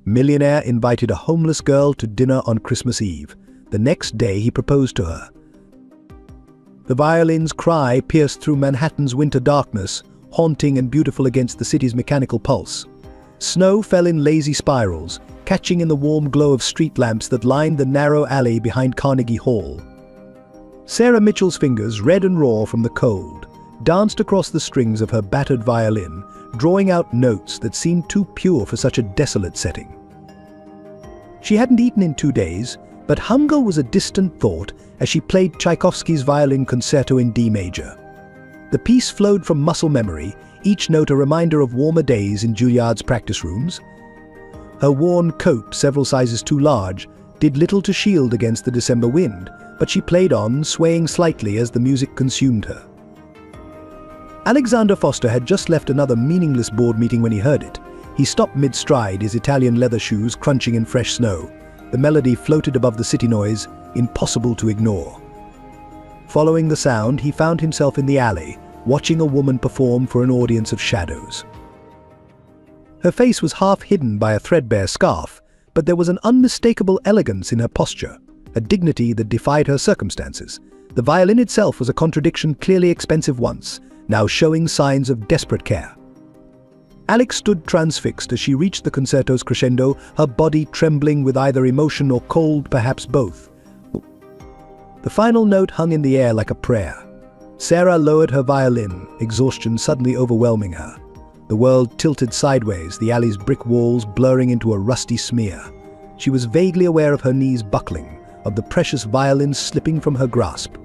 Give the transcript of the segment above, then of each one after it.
Millionaire invited a homeless girl to dinner on Christmas Eve. The next day he proposed to her. The violin's cry pierced through Manhattan's winter darkness, haunting and beautiful against the city's mechanical pulse. Snow fell in lazy spirals, catching in the warm glow of street lamps that lined the narrow alley behind Carnegie Hall. Sarah Mitchell's fingers, red and raw from the cold, danced across the strings of her battered violin, drawing out notes that seemed too pure for such a desolate setting. She hadn't eaten in 2 days, but hunger was a distant thought as she played Tchaikovsky's Violin Concerto in D major. The piece flowed from muscle memory, each note a reminder of warmer days in Juilliard's practice rooms. Her worn coat, several sizes too large, did little to shield against the December wind, but she played on, swaying slightly as the music consumed her. Alexander Foster had just left another meaningless board meeting when he heard it. He stopped mid-stride, his Italian leather shoes crunching in fresh snow. The melody floated above the city noise, impossible to ignore. Following the sound, he found himself in the alley, watching a woman perform for an audience of shadows. Her face was half hidden by a threadbare scarf, but there was an unmistakable elegance in her posture, a dignity that defied her circumstances. The violin itself was a contradiction, clearly expensive once, now showing signs of desperate care. Alex stood transfixed as she reached the concerto's crescendo, her body trembling with either emotion or cold, perhaps both. The final note hung in the air like a prayer. Sarah lowered her violin, exhaustion suddenly overwhelming her. The world tilted sideways, the alley's brick walls blurring into a rusty smear. She was vaguely aware of her knees buckling, of the precious violin slipping from her grasp.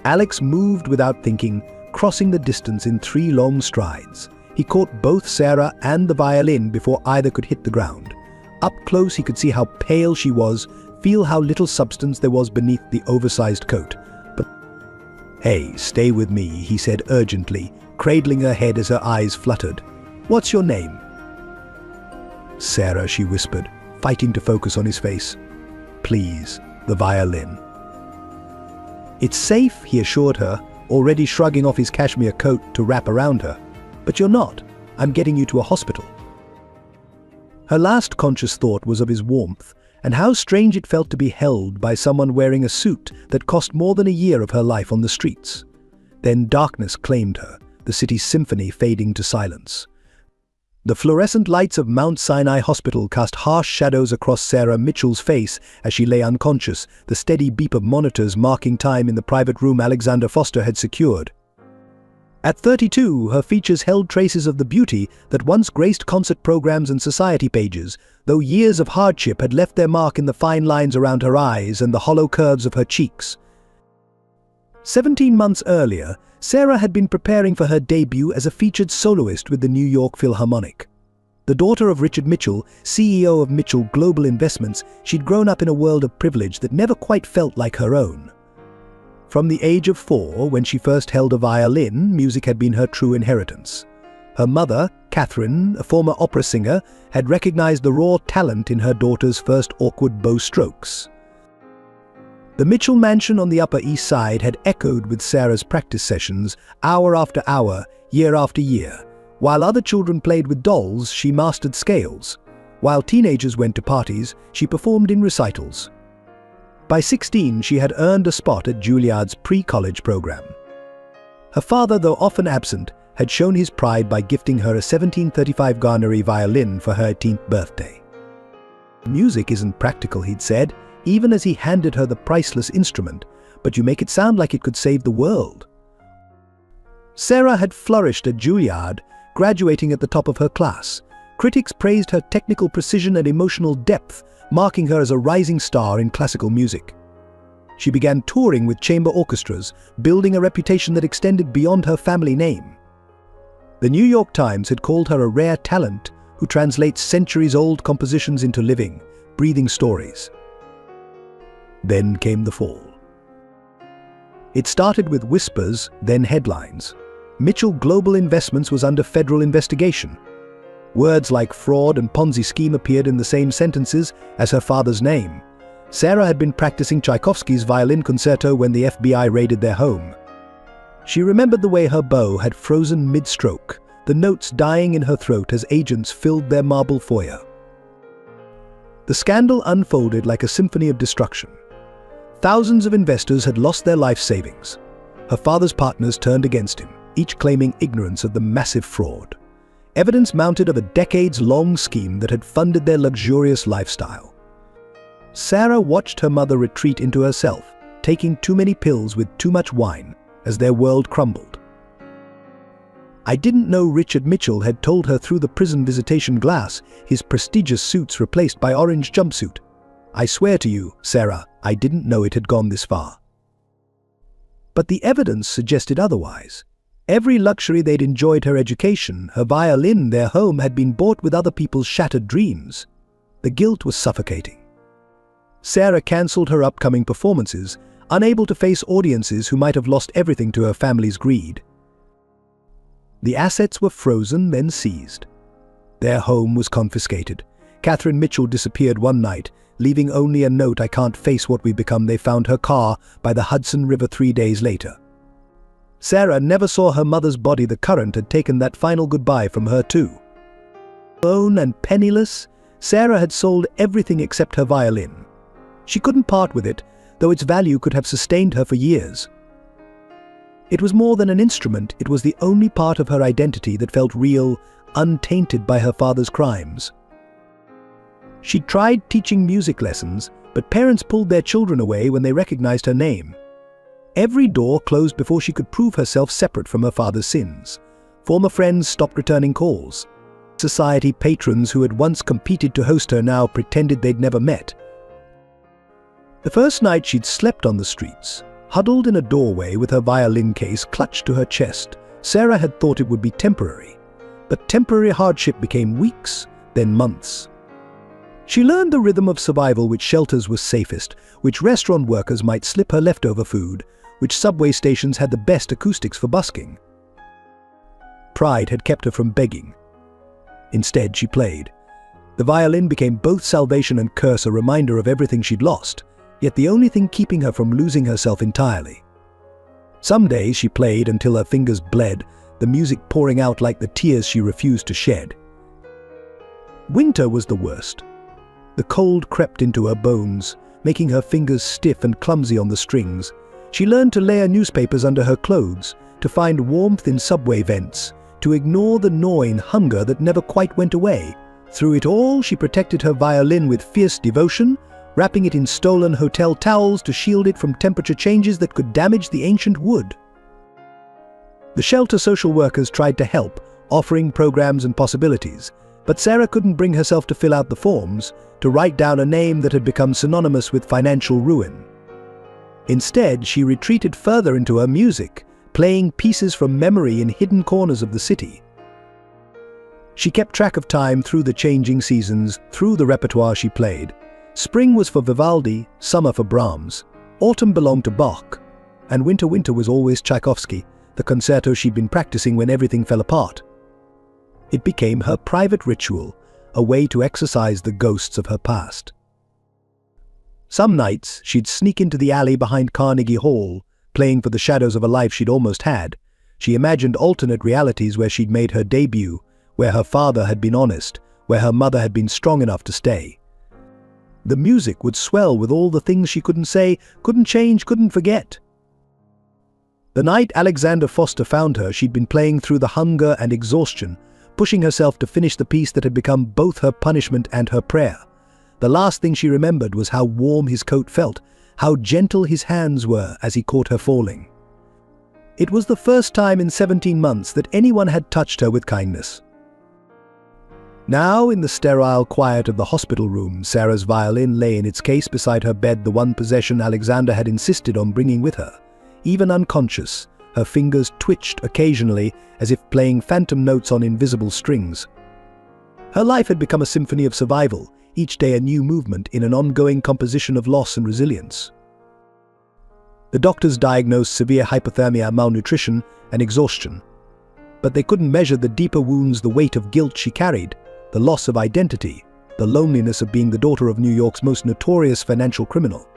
Alex moved without thinking, crossing the distance in 3 long strides. He caught both Sarah and the violin before either could hit the ground. Up close he could see how pale she was, feel how little substance there was beneath the oversized coat. But, "Hey, stay with me," he said urgently, cradling her head as her eyes fluttered. "What's your name?" "Sarah," she whispered, fighting to focus on his face. "Please, the violin." "It's safe," he assured her, already shrugging off his cashmere coat to wrap around her. "But you're not. I'm getting you to a hospital." Her last conscious thought was of his warmth, and how strange it felt to be held by someone wearing a suit that cost more than a year of her life on the streets. Then darkness claimed her, the city's symphony fading to silence. The fluorescent lights of Mount Sinai Hospital cast harsh shadows across Sarah Mitchell's face as she lay unconscious, the steady beep of monitors marking time in the private room Alexander Foster had secured. At 32, her features held traces of the beauty that once graced concert programs and society pages, though years of hardship had left their mark in the fine lines around her eyes and the hollow curves of her cheeks. 17 months earlier, Sarah had been preparing for her debut as a featured soloist with the New York Philharmonic. The daughter of Richard Mitchell, CEO of Mitchell Global Investments, she'd grown up in a world of privilege that never quite felt like her own. From the age of 4, when she first held a violin, music had been her true inheritance. Her mother, Catherine, a former opera singer, had recognized the raw talent in her daughter's first awkward bow strokes. The Mitchell mansion on the Upper East Side had echoed with Sarah's practice sessions, hour after hour, year after year. While other children played with dolls, she mastered scales. While teenagers went to parties, she performed in recitals. By 16, she had earned a spot at Juilliard's pre-college program. Her father, though often absent, had shown his pride by gifting her a 1735 Garnery violin for her 18th birthday. "Music isn't practical," he'd said, even as he handed her the priceless instrument, "but you make it sound like it could save the world." Sarah had flourished at Juilliard, graduating at the top of her class. Critics praised her technical precision and emotional depth, marking her as a rising star in classical music. She began touring with chamber orchestras, building a reputation that extended beyond her family name. The New York Times had called her a rare talent who translates centuries-old compositions into living, breathing stories. Then came the fall. It started with whispers, then headlines. Mitchell Global Investments was under federal investigation. Words like fraud and Ponzi scheme appeared in the same sentences as her father's name. Sarah had been practicing Tchaikovsky's Violin Concerto when the FBI raided their home. She remembered the way her bow had frozen mid-stroke, the notes dying in her throat as agents filled their marble foyer. The scandal unfolded like a symphony of destruction. Thousands of investors had lost their life savings. Her father's partners turned against him, each claiming ignorance of the massive fraud. Evidence mounted of a decades-long scheme that had funded their luxurious lifestyle. Sarah watched her mother retreat into herself, taking too many pills with too much wine, as their world crumbled. I didn't know Richard Mitchell had told her through the prison visitation glass, his prestigious suits replaced by orange jumpsuit. I swear to you, Sarah, I didn't know it had gone this far. But the evidence suggested otherwise. Every luxury they'd enjoyed, her education, her violin, their home, had been bought with other people's shattered dreams. The guilt was suffocating. Sarah cancelled her upcoming performances, unable to face audiences who might have lost everything to her family's greed. The assets were frozen, then seized. Their home was confiscated. Catherine Mitchell disappeared one night, leaving only a note, "I can't face what we've become." They found her car by the Hudson River 3 days later. Sarah never saw her mother's body. The current had taken that final goodbye from her too. Alone and penniless, Sarah had sold everything except her violin. She couldn't part with it, though its value could have sustained her for years. It was more than an instrument, it was the only part of her identity that felt real, untainted by her father's crimes. She tried teaching music lessons, but parents pulled their children away when they recognized her name. Every door closed before she could prove herself separate from her father's sins. Former friends stopped returning calls. Society patrons who had once competed to host her now pretended they'd never met. The first night she'd slept on the streets, huddled in a doorway with her violin case clutched to her chest. Sarah had thought it would be temporary, but temporary hardship became weeks, then months. She learned the rhythm of survival, which shelters was safest, which restaurant workers might slip her leftover food, which subway stations had the best acoustics for busking. Pride had kept her from begging. Instead, she played. The violin became both salvation and curse, a reminder of everything she'd lost, yet the only thing keeping her from losing herself entirely. Some days she played until her fingers bled, the music pouring out like the tears she refused to shed. Winter was the worst. The cold crept into her bones, making her fingers stiff and clumsy on the strings. She learned to layer newspapers under her clothes, to find warmth in subway vents, to ignore the gnawing hunger that never quite went away. Through it all, she protected her violin with fierce devotion, wrapping it in stolen hotel towels to shield it from temperature changes that could damage the ancient wood. The shelter social workers tried to help, offering programs and possibilities, but Sarah couldn't bring herself to fill out the forms, to write down a name that had become synonymous with financial ruin. Instead, she retreated further into her music, playing pieces from memory in hidden corners of the city. She kept track of time through the changing seasons, through the repertoire she played. Spring was for Vivaldi, summer for Brahms, autumn belonged to Bach, and winter was always Tchaikovsky, the concerto she'd been practicing when everything fell apart. It became her private ritual, a way to exorcise the ghosts of her past. Some nights, she'd sneak into the alley behind Carnegie Hall, playing for the shadows of a life she'd almost had. She imagined alternate realities where she'd made her debut, where her father had been honest, where her mother had been strong enough to stay. The music would swell with all the things she couldn't say, couldn't change, couldn't forget. The night Alexander Foster found her, she'd been playing through the hunger and exhaustion, pushing herself to finish the piece that had become both her punishment and her prayer. The last thing she remembered was how warm his coat felt, how gentle his hands were as he caught her falling. It was the first time in 17 months that anyone had touched her with kindness. Now, in the sterile quiet of the hospital room, Sarah's violin lay in its case beside her bed, the one possession Alexander had insisted on bringing with her. Even unconscious, her fingers twitched occasionally as if playing phantom notes on invisible strings. Her life had become a symphony of survival, each day a new movement in an ongoing composition of loss and resilience. The doctors diagnosed severe hypothermia, malnutrition, and exhaustion. But they couldn't measure the deeper wounds, the weight of guilt she carried, the loss of identity, the loneliness of being the daughter of New York's most notorious financial criminal.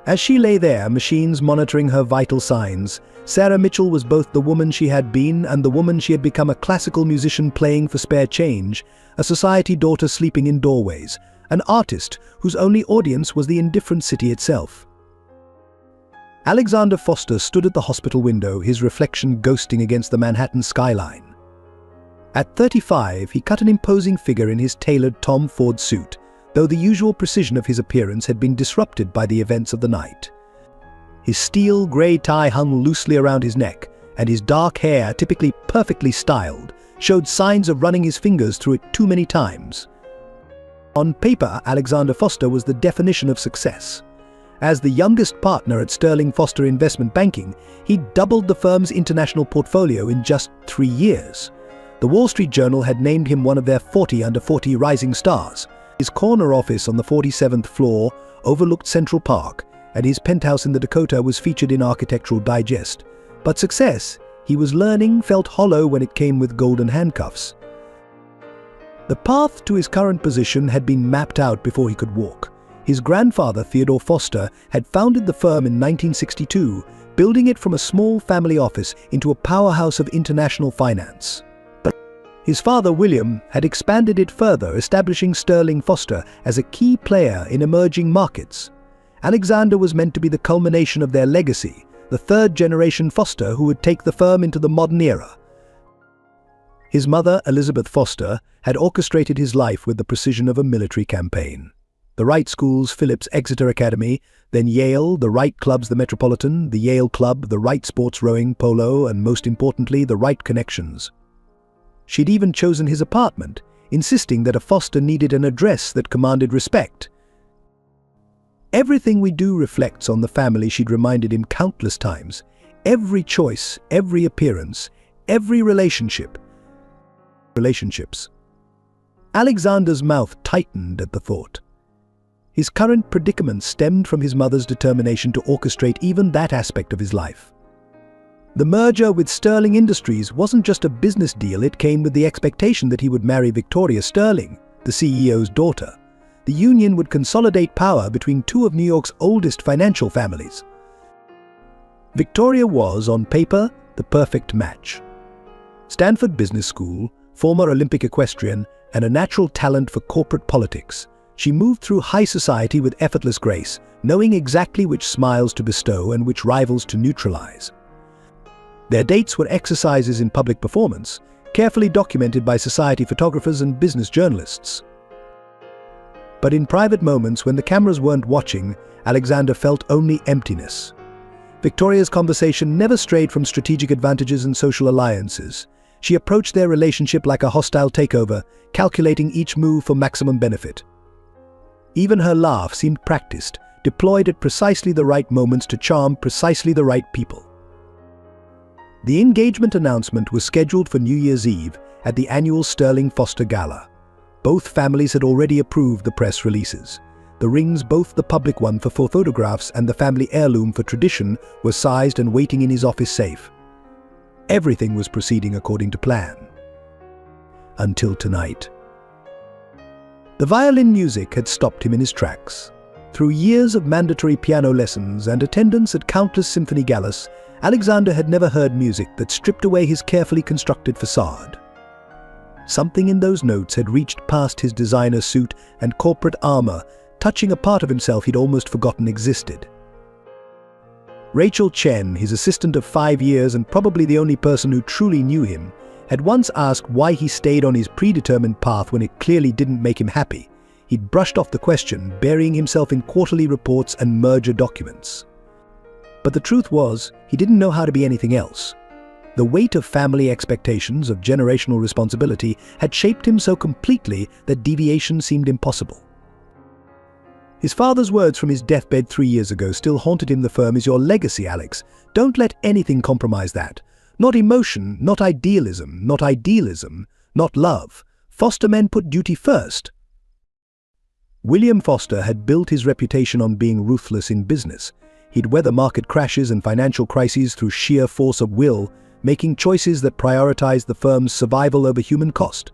As she lay there, machines monitoring her vital signs, Sarah Mitchell was both the woman she had been and the woman she had become, a classical musician playing for spare change, a society daughter sleeping in doorways, an artist whose only audience was the indifferent city itself. Alexander Foster stood at the hospital window, his reflection ghosting against the Manhattan skyline. At 35, he cut an imposing figure in his tailored Tom Ford suit, though the usual precision of his appearance had been disrupted by the events of the night. His steel grey tie hung loosely around his neck, and his dark hair, typically perfectly styled, showed signs of running his fingers through it too many times. On paper, Alexander Foster was the definition of success. As the youngest partner at Sterling Foster Investment Banking, he doubled the firm's international portfolio in just 3 years. The Wall Street Journal had named him one of their 40 under 40 rising stars. His corner office on the 47th floor overlooked Central Park, and his penthouse in the Dakota was featured in Architectural Digest. But success, he was learning, felt hollow when it came with golden handcuffs. The path to his current position had been mapped out before he could walk. His grandfather, Theodore Foster, had founded the firm in 1962, building it from a small family office into a powerhouse of international finance. But his father, William, had expanded it further, establishing Sterling Foster as a key player in emerging markets. Alexander was meant to be the culmination of their legacy, the third-generation Foster who would take the firm into the modern era. His mother, Elizabeth Foster, had orchestrated his life with the precision of a military campaign. The Wright School's Phillips Exeter Academy, then Yale, the Wright Clubs, the Metropolitan, the Yale Club, the Wright Sports Rowing, Polo, and most importantly, the Wright Connections. She'd even chosen his apartment, insisting that a Foster needed an address that commanded respect. Everything we do reflects on the family, she'd reminded him countless times. Every choice, every appearance, every relationships. Alexander's mouth tightened at the thought. His current predicament stemmed from his mother's determination to orchestrate even that aspect of his life. The merger with Sterling Industries wasn't just a business deal, it came with the expectation that he would marry Victoria Sterling, the CEO's daughter. The union would consolidate power between two of New York's oldest financial families. Victoria was, on paper, the perfect match. Stanford Business School, former Olympic equestrian, and a natural talent for corporate politics, she moved through high society with effortless grace, knowing exactly which smiles to bestow and which rivals to neutralize. Their dates were exercises in public performance, carefully documented by society photographers and business journalists. But in private moments, when the cameras weren't watching, Alexander felt only emptiness. Victoria's conversation never strayed from strategic advantages and social alliances. She approached their relationship like a hostile takeover, calculating each move for maximum benefit. Even her laugh seemed practiced, deployed at precisely the right moments to charm precisely the right people. The engagement announcement was scheduled for New Year's Eve at the annual Sterling Foster Gala. Both families had already approved the press releases. The rings, both the public one for photographs and the family heirloom for tradition, were sized and waiting in his office safe. Everything was proceeding according to plan. Until tonight. The violin music had stopped him in his tracks. Through years of mandatory piano lessons and attendance at countless symphony galas, Alexander had never heard music that stripped away his carefully constructed facade. Something in those notes had reached past his designer suit and corporate armor, touching a part of himself he'd almost forgotten existed. Rachel Chen, his assistant of 5 years and probably the only person who truly knew him, had once asked why he stayed on his predetermined path when it clearly didn't make him happy. He'd brushed off the question, burying himself in quarterly reports and merger documents. But the truth was, he didn't know how to be anything else. The weight of family expectations, of generational responsibility, had shaped him so completely that deviation seemed impossible. His father's words from his deathbed 3 years ago still haunted him. The firm is your legacy, Alex. Don't let anything compromise that. Not emotion, not idealism, not love. Foster men put duty first. William Foster had built his reputation on being ruthless in business. He'd weather market crashes and financial crises through sheer force of will, making choices that prioritized the firm's survival over human cost.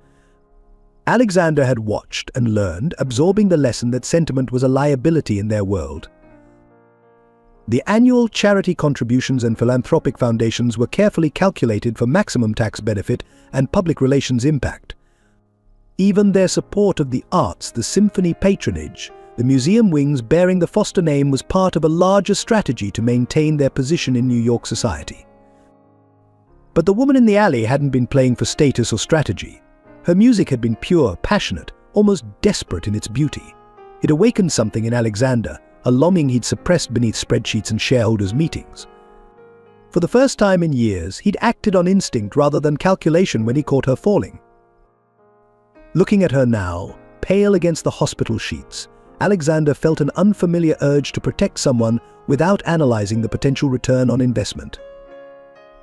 Alexander had watched and learned, absorbing the lesson that sentiment was a liability in their world. The annual charity contributions and philanthropic foundations were carefully calculated for maximum tax benefit and public relations impact. Even their support of the arts, the symphony patronage, the museum wings bearing the Foster name was part of a larger strategy to maintain their position in New York society. But the woman in the alley hadn't been playing for status or strategy. Her music had been pure, passionate, almost desperate in its beauty. It awakened something in Alexander, a longing he'd suppressed beneath spreadsheets and shareholders' meetings. For the first time in years, he'd acted on instinct rather than calculation when he caught her falling. Looking at her now, pale against the hospital sheets, Alexander felt an unfamiliar urge to protect someone without analyzing the potential return on investment.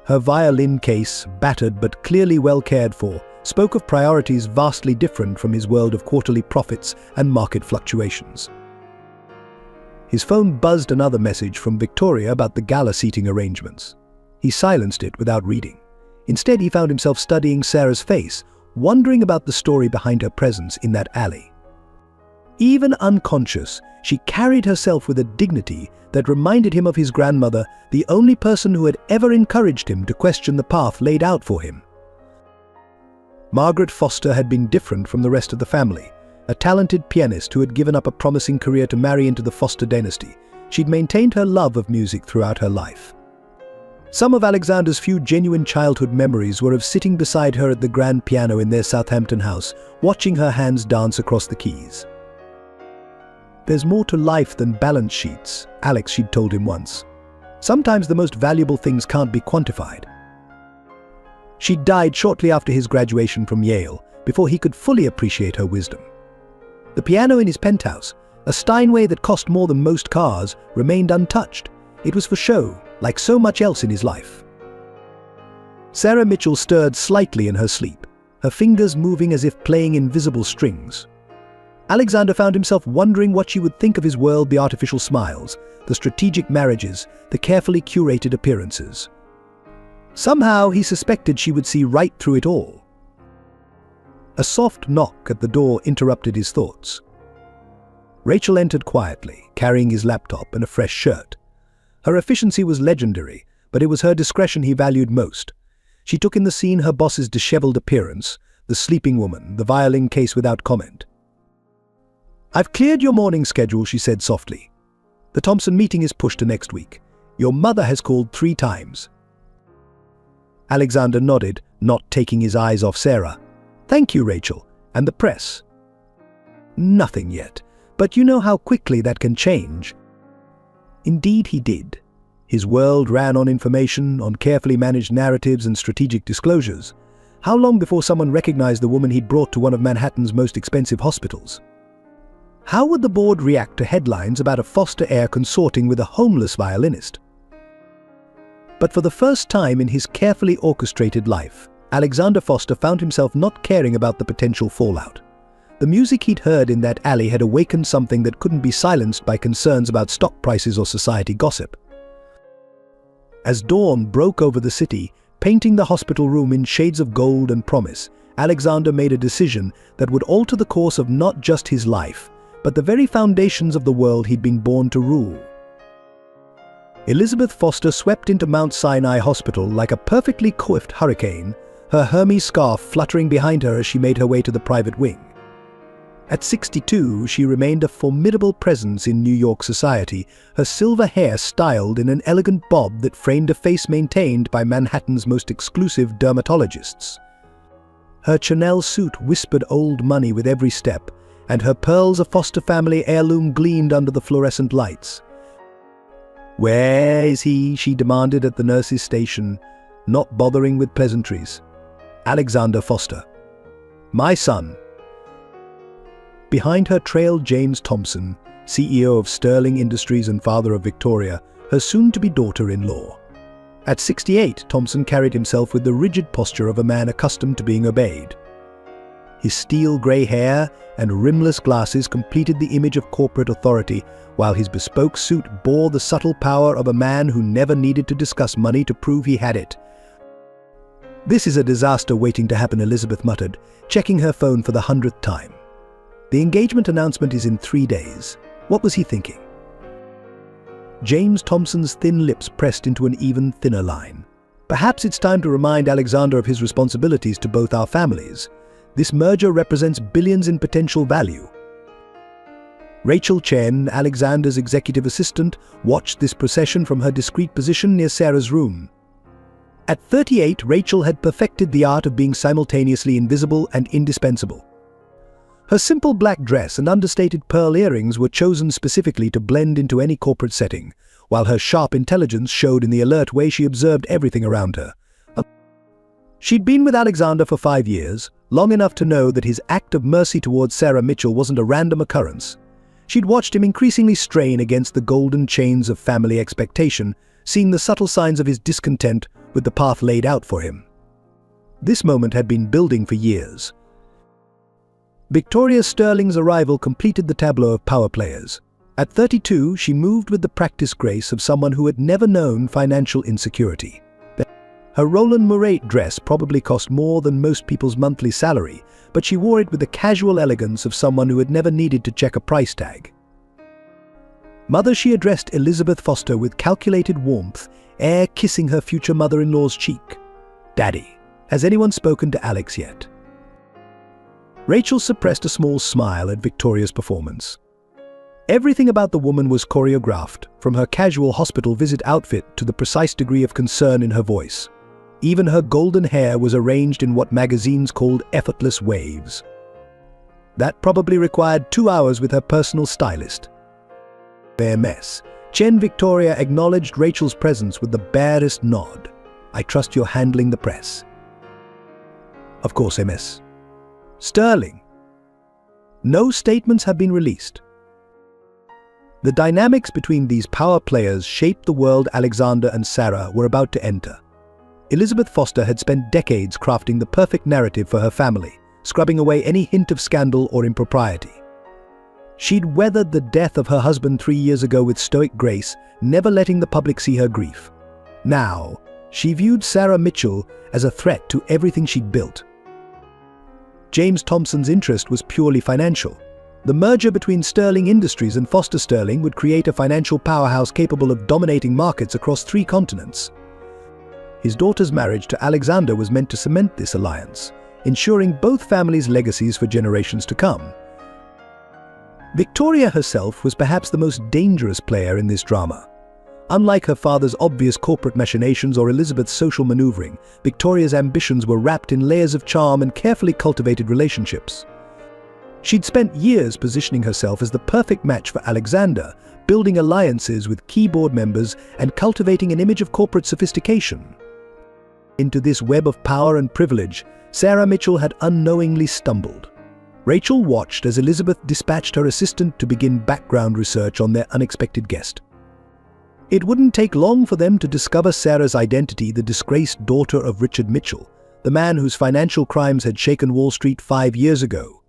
Her violin case, battered but clearly well cared for, spoke of priorities vastly different from his world of quarterly profits and market fluctuations. His phone buzzed another message from Victoria about the gala seating arrangements. He silenced it without reading. Instead, he found himself studying Sarah's face, wondering about the story behind her presence in that alley. Even unconscious, she carried herself with a dignity that reminded him of his grandmother, the only person who had ever encouraged him to question the path laid out for him. Margaret Foster had been different from the rest of the family. A talented pianist who had given up a promising career to marry into the Foster dynasty, she'd maintained her love of music throughout her life. Some of Alexander's few genuine childhood memories were of sitting beside her at the grand piano in their Southampton house, watching her hands dance across the keys. "There's more to life than balance sheets," Alex she'd told him once. "Sometimes the most valuable things can't be quantified." She died shortly after his graduation from Yale, before he could fully appreciate her wisdom. The piano in his penthouse, a Steinway that cost more than most cars, remained untouched. It was for show, like so much else in his life. Sarah Mitchell stirred slightly in her sleep, her fingers moving as if playing invisible strings. Alexander found himself wondering what she would think of his world, the artificial smiles, the strategic marriages, the carefully curated appearances. Somehow he suspected she would see right through it all. A soft knock at the door interrupted his thoughts. Rachel entered quietly, carrying his laptop and a fresh shirt. Her efficiency was legendary, but it was her discretion he valued most. She took in the scene, her boss's disheveled appearance, the sleeping woman, the violin case without comment. "I've cleared your morning schedule," she said softly. "The Thompson meeting is pushed to next week. Your mother has called 3 times. Alexander nodded, not taking his eyes off Sarah. "Thank you, Rachel. And the press?" "Nothing yet, but you know how quickly that can change." Indeed he did. His world ran on information, on carefully managed narratives and strategic disclosures. How long before someone recognized the woman he'd brought to one of Manhattan's most expensive hospitals? How would the board react to headlines about a Foster heir consorting with a homeless violinist? But for the first time in his carefully orchestrated life, Alexander Foster found himself not caring about the potential fallout. The music he'd heard in that alley had awakened something that couldn't be silenced by concerns about stock prices or society gossip. As dawn broke over the city, painting the hospital room in shades of gold and promise, Alexander made a decision that would alter the course of not just his life, but the very foundations of the world he'd been born to rule. Elizabeth Foster swept into Mount Sinai Hospital like a perfectly coiffed hurricane, her Hermes scarf fluttering behind her as she made her way to the private wing. At 62, she remained a formidable presence in New York society, her silver hair styled in an elegant bob that framed a face maintained by Manhattan's most exclusive dermatologists. Her Chanel suit whispered old money with every step, and her pearls, a Foster family heirloom, gleamed under the fluorescent lights. "Where is he?" she demanded at the nurse's station, not bothering with pleasantries. "Alexander Foster." "My son." Behind her trailed James Thompson, CEO of Sterling Industries and father of Victoria, her soon-to-be daughter-in-law. At 68, Thompson carried himself with the rigid posture of a man accustomed to being obeyed. His steel grey hair and rimless glasses completed the image of corporate authority, while his bespoke suit bore the subtle power of a man who never needed to discuss money to prove he had it. "This is a disaster waiting to happen," Elizabeth muttered, checking her phone for the 100th time. "The engagement announcement is in 3 days. What was he thinking?" James Thompson's thin lips pressed into an even thinner line. "Perhaps it's time to remind Alexander of his responsibilities to both our families. This merger represents billions in potential value. Rachel Chen, Alexander's executive assistant, watched this procession from her discreet position near Sarah's room. At 38, Rachel had perfected the art of being simultaneously invisible and indispensable. Her simple black dress and understated pearl earrings were chosen specifically to blend into any corporate setting, while her sharp intelligence showed in the alert way she observed everything around her. She'd been with Alexander for 5 years, long enough to know that his act of mercy towards Sarah Mitchell wasn't a random occurrence. She'd watched him increasingly strain against the golden chains of family expectation, seeing the subtle signs of his discontent with the path laid out for him. This moment had been building for years. Victoria Sterling's arrival completed the tableau of power players. At 32, she moved with the practiced grace of someone who had never known financial insecurity. Her Roland Mouret dress probably cost more than most people's monthly salary, but she wore it with the casual elegance of someone who had never needed to check a price tag. Mother, she addressed Elizabeth Foster with calculated warmth, ere kissing her future mother-in-law's cheek. "Daddy, has anyone spoken to Alex yet?" Rachel suppressed a small smile at Victoria's performance. Everything about the woman was choreographed, from her casual hospital visit outfit to the precise degree of concern in her voice. Even her golden hair was arranged in what magazines called effortless waves. That probably required 2 hours with her personal stylist. Their mess. Chen Victoria acknowledged Rachel's presence with the barest nod. "I trust you're handling the press." "Of course, MS." Sterling. No statements have been released. The dynamics between these power players shaped the world Alexander and Sarah were about to enter. Elizabeth Foster had spent decades crafting the perfect narrative for her family, scrubbing away any hint of scandal or impropriety. She'd weathered the death of her husband 3 years ago with stoic grace, never letting the public see her grief. Now, she viewed Sarah Mitchell as a threat to everything she'd built. James Thompson's interest was purely financial. The merger between Sterling Industries and Foster Sterling would create a financial powerhouse capable of dominating markets across 3 continents. His daughter's marriage to Alexander was meant to cement this alliance, ensuring both families' legacies for generations to come. Victoria herself was perhaps the most dangerous player in this drama. Unlike her father's obvious corporate machinations or Elizabeth's social maneuvering, Victoria's ambitions were wrapped in layers of charm and carefully cultivated relationships. She'd spent years positioning herself as the perfect match for Alexander, building alliances with key board members and cultivating an image of corporate sophistication. Into this web of power and privilege, Sarah Mitchell had unknowingly stumbled. Rachel watched as Elizabeth dispatched her assistant to begin background research on their unexpected guest. It wouldn't take long for them to discover Sarah's identity, the disgraced daughter of Richard Mitchell, the man whose financial crimes had shaken Wall Street 5 years ago.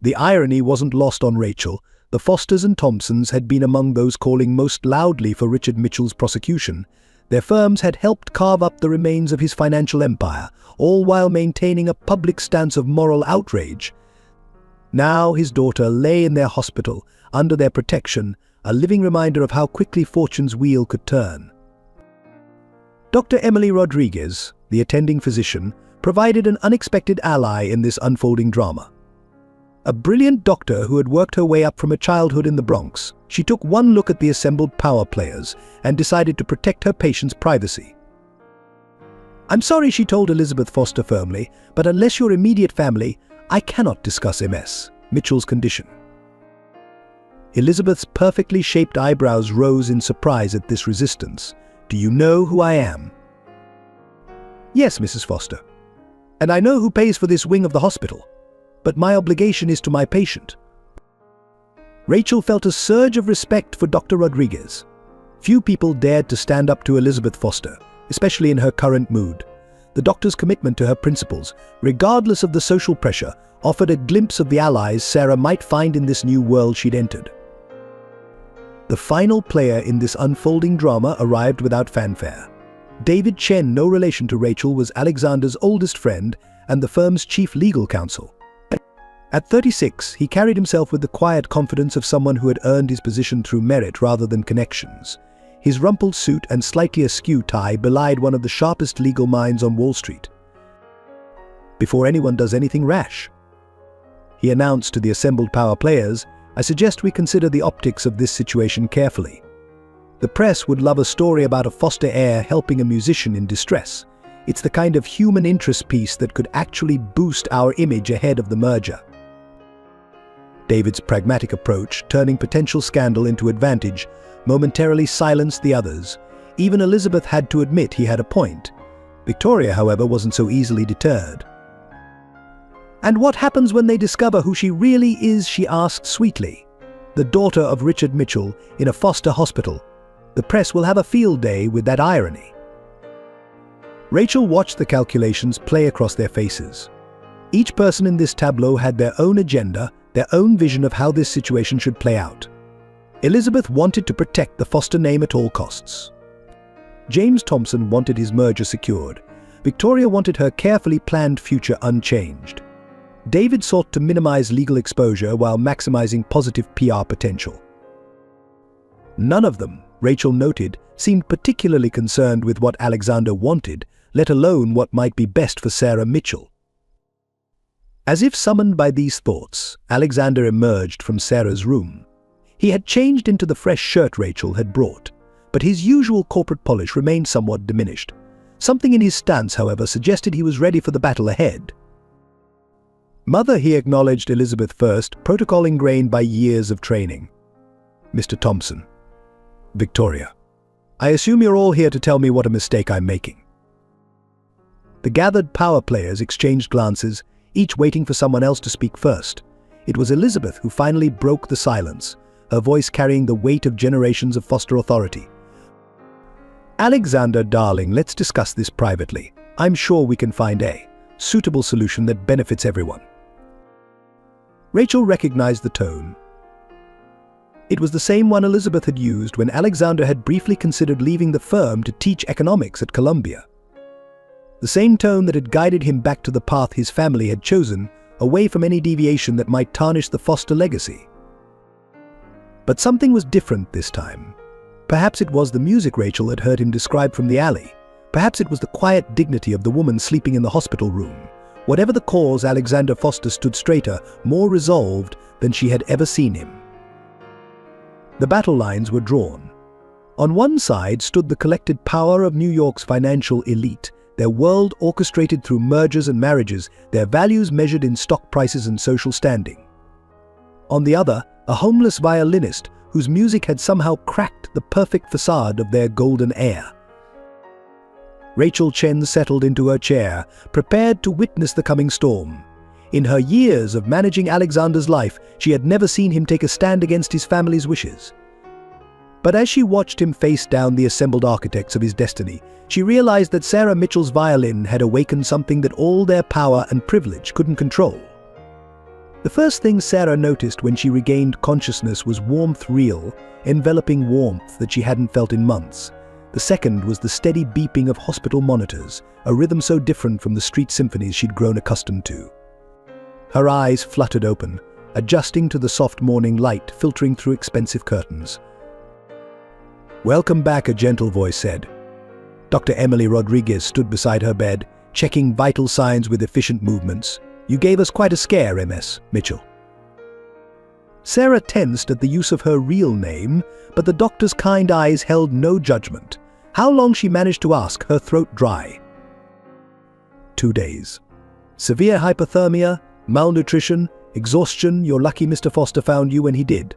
The irony wasn't lost on Rachel. The Fosters and Thompsons had been among those calling most loudly for Richard Mitchell's prosecution. Their firms had helped carve up the remains of his financial empire, all while maintaining a public stance of moral outrage. Now his daughter lay in their hospital, under their protection, a living reminder of how quickly fortune's wheel could turn. Dr. Emily Rodriguez, the attending physician, provided an unexpected ally in this unfolding drama. A brilliant doctor who had worked her way up from a childhood in the Bronx, she took one look at the assembled power players and decided to protect her patient's privacy. "I'm sorry," she told Elizabeth Foster firmly, "but unless your immediate family, I cannot discuss MS, Mitchell's condition." Elizabeth's perfectly shaped eyebrows rose in surprise at this resistance. "Do you know who I am?" "Yes, Mrs. Foster. And I know who pays for this wing of the hospital. But my obligation is to my patient." Rachel felt a surge of respect for Dr. Rodriguez. Few people dared to stand up to Elizabeth Foster, especially in her current mood. The doctor's commitment to her principles, regardless of the social pressure, offered a glimpse of the allies Sarah might find in this new world she'd entered. The final player in this unfolding drama arrived without fanfare. David Chen, no relation to Rachel, was Alexander's oldest friend and the firm's chief legal counsel. At 36, he carried himself with the quiet confidence of someone who had earned his position through merit rather than connections. His rumpled suit and slightly askew tie belied one of the sharpest legal minds on Wall Street. before anyone does anything rash. He announced to the assembled power players, "I suggest we consider the optics of this situation carefully. The press would love a story about a foster heir helping a musician in distress. It's the kind of human interest piece that could actually boost our image ahead of the merger." David's pragmatic approach, turning potential scandal into advantage, momentarily silenced the others. Even Elizabeth had to admit he had a point. Victoria, however, wasn't so easily deterred. "And what happens when they discover who she really is?" she asked sweetly. "The daughter of Richard Mitchell in a foster hospital. The press will have a field day with that irony." Rachel watched the calculations play across their faces. Each person in this tableau had their own agenda, their own vision of how this situation should play out. Elizabeth wanted to protect the Foster name at all costs. James Thompson wanted his merger secured. Victoria wanted her carefully planned future unchanged. David sought to minimize legal exposure while maximizing positive PR potential. None of them, Rachel noted, seemed particularly concerned with what Alexander wanted, let alone what might be best for Sarah Mitchell. As if summoned by these thoughts, Alexander emerged from Sarah's room. He had changed into the fresh shirt Rachel had brought, but his usual corporate polish remained somewhat diminished. Something in his stance, however, suggested he was ready for the battle ahead. "Mother," he acknowledged Elizabeth first, protocol ingrained by years of training. "Mr. Thompson." "Victoria. I assume you're all here to tell me what a mistake I'm making." The gathered power players exchanged glances, each waiting for someone else to speak first. It was Elizabeth who finally broke the silence, her voice carrying the weight of generations of foster authority. "Alexander, darling, let's discuss this privately. I'm sure we can find a suitable solution that benefits everyone." Rachel recognized the tone. It was the same one Elizabeth had used when Alexander had briefly considered leaving the firm to teach economics at Columbia. The same tone that had guided him back to the path his family had chosen, away from any deviation that might tarnish the Foster legacy. But something was different this time. Perhaps it was the music Rachel had heard him describe from the alley. Perhaps it was the quiet dignity of the woman sleeping in the hospital room. Whatever the cause, Alexander Foster stood straighter, more resolved than she had ever seen him. The battle lines were drawn. On one side stood the collected power of New York's financial elite, their world orchestrated through mergers and marriages, their values measured in stock prices and social standing. On the other, a homeless violinist whose music had somehow cracked the perfect facade of their golden heir. Rachel Chen settled into her chair, prepared to witness the coming storm. In her years of managing Alexander's life, she had never seen him take a stand against his family's wishes. But as she watched him face down the assembled architects of his destiny, she realized that Sarah Mitchell's violin had awakened something that all their power and privilege couldn't control. The first thing Sarah noticed when she regained consciousness was warmth, real, enveloping warmth that she hadn't felt in months. The second was the steady beeping of hospital monitors, a rhythm so different from the street symphonies she'd grown accustomed to. Her eyes fluttered open, adjusting to the soft morning light filtering through expensive curtains. "Welcome back," a gentle voice said. Dr. Emily Rodriguez stood beside her bed, checking vital signs with efficient movements. "You gave us quite a scare, Ms. Mitchell." Sarah tensed at the use of her real name, but the doctor's kind eyes held no judgment. How long she managed to ask, her throat dry. 2 days. Severe hypothermia, malnutrition, exhaustion. You're lucky Mr. Foster found you when he did.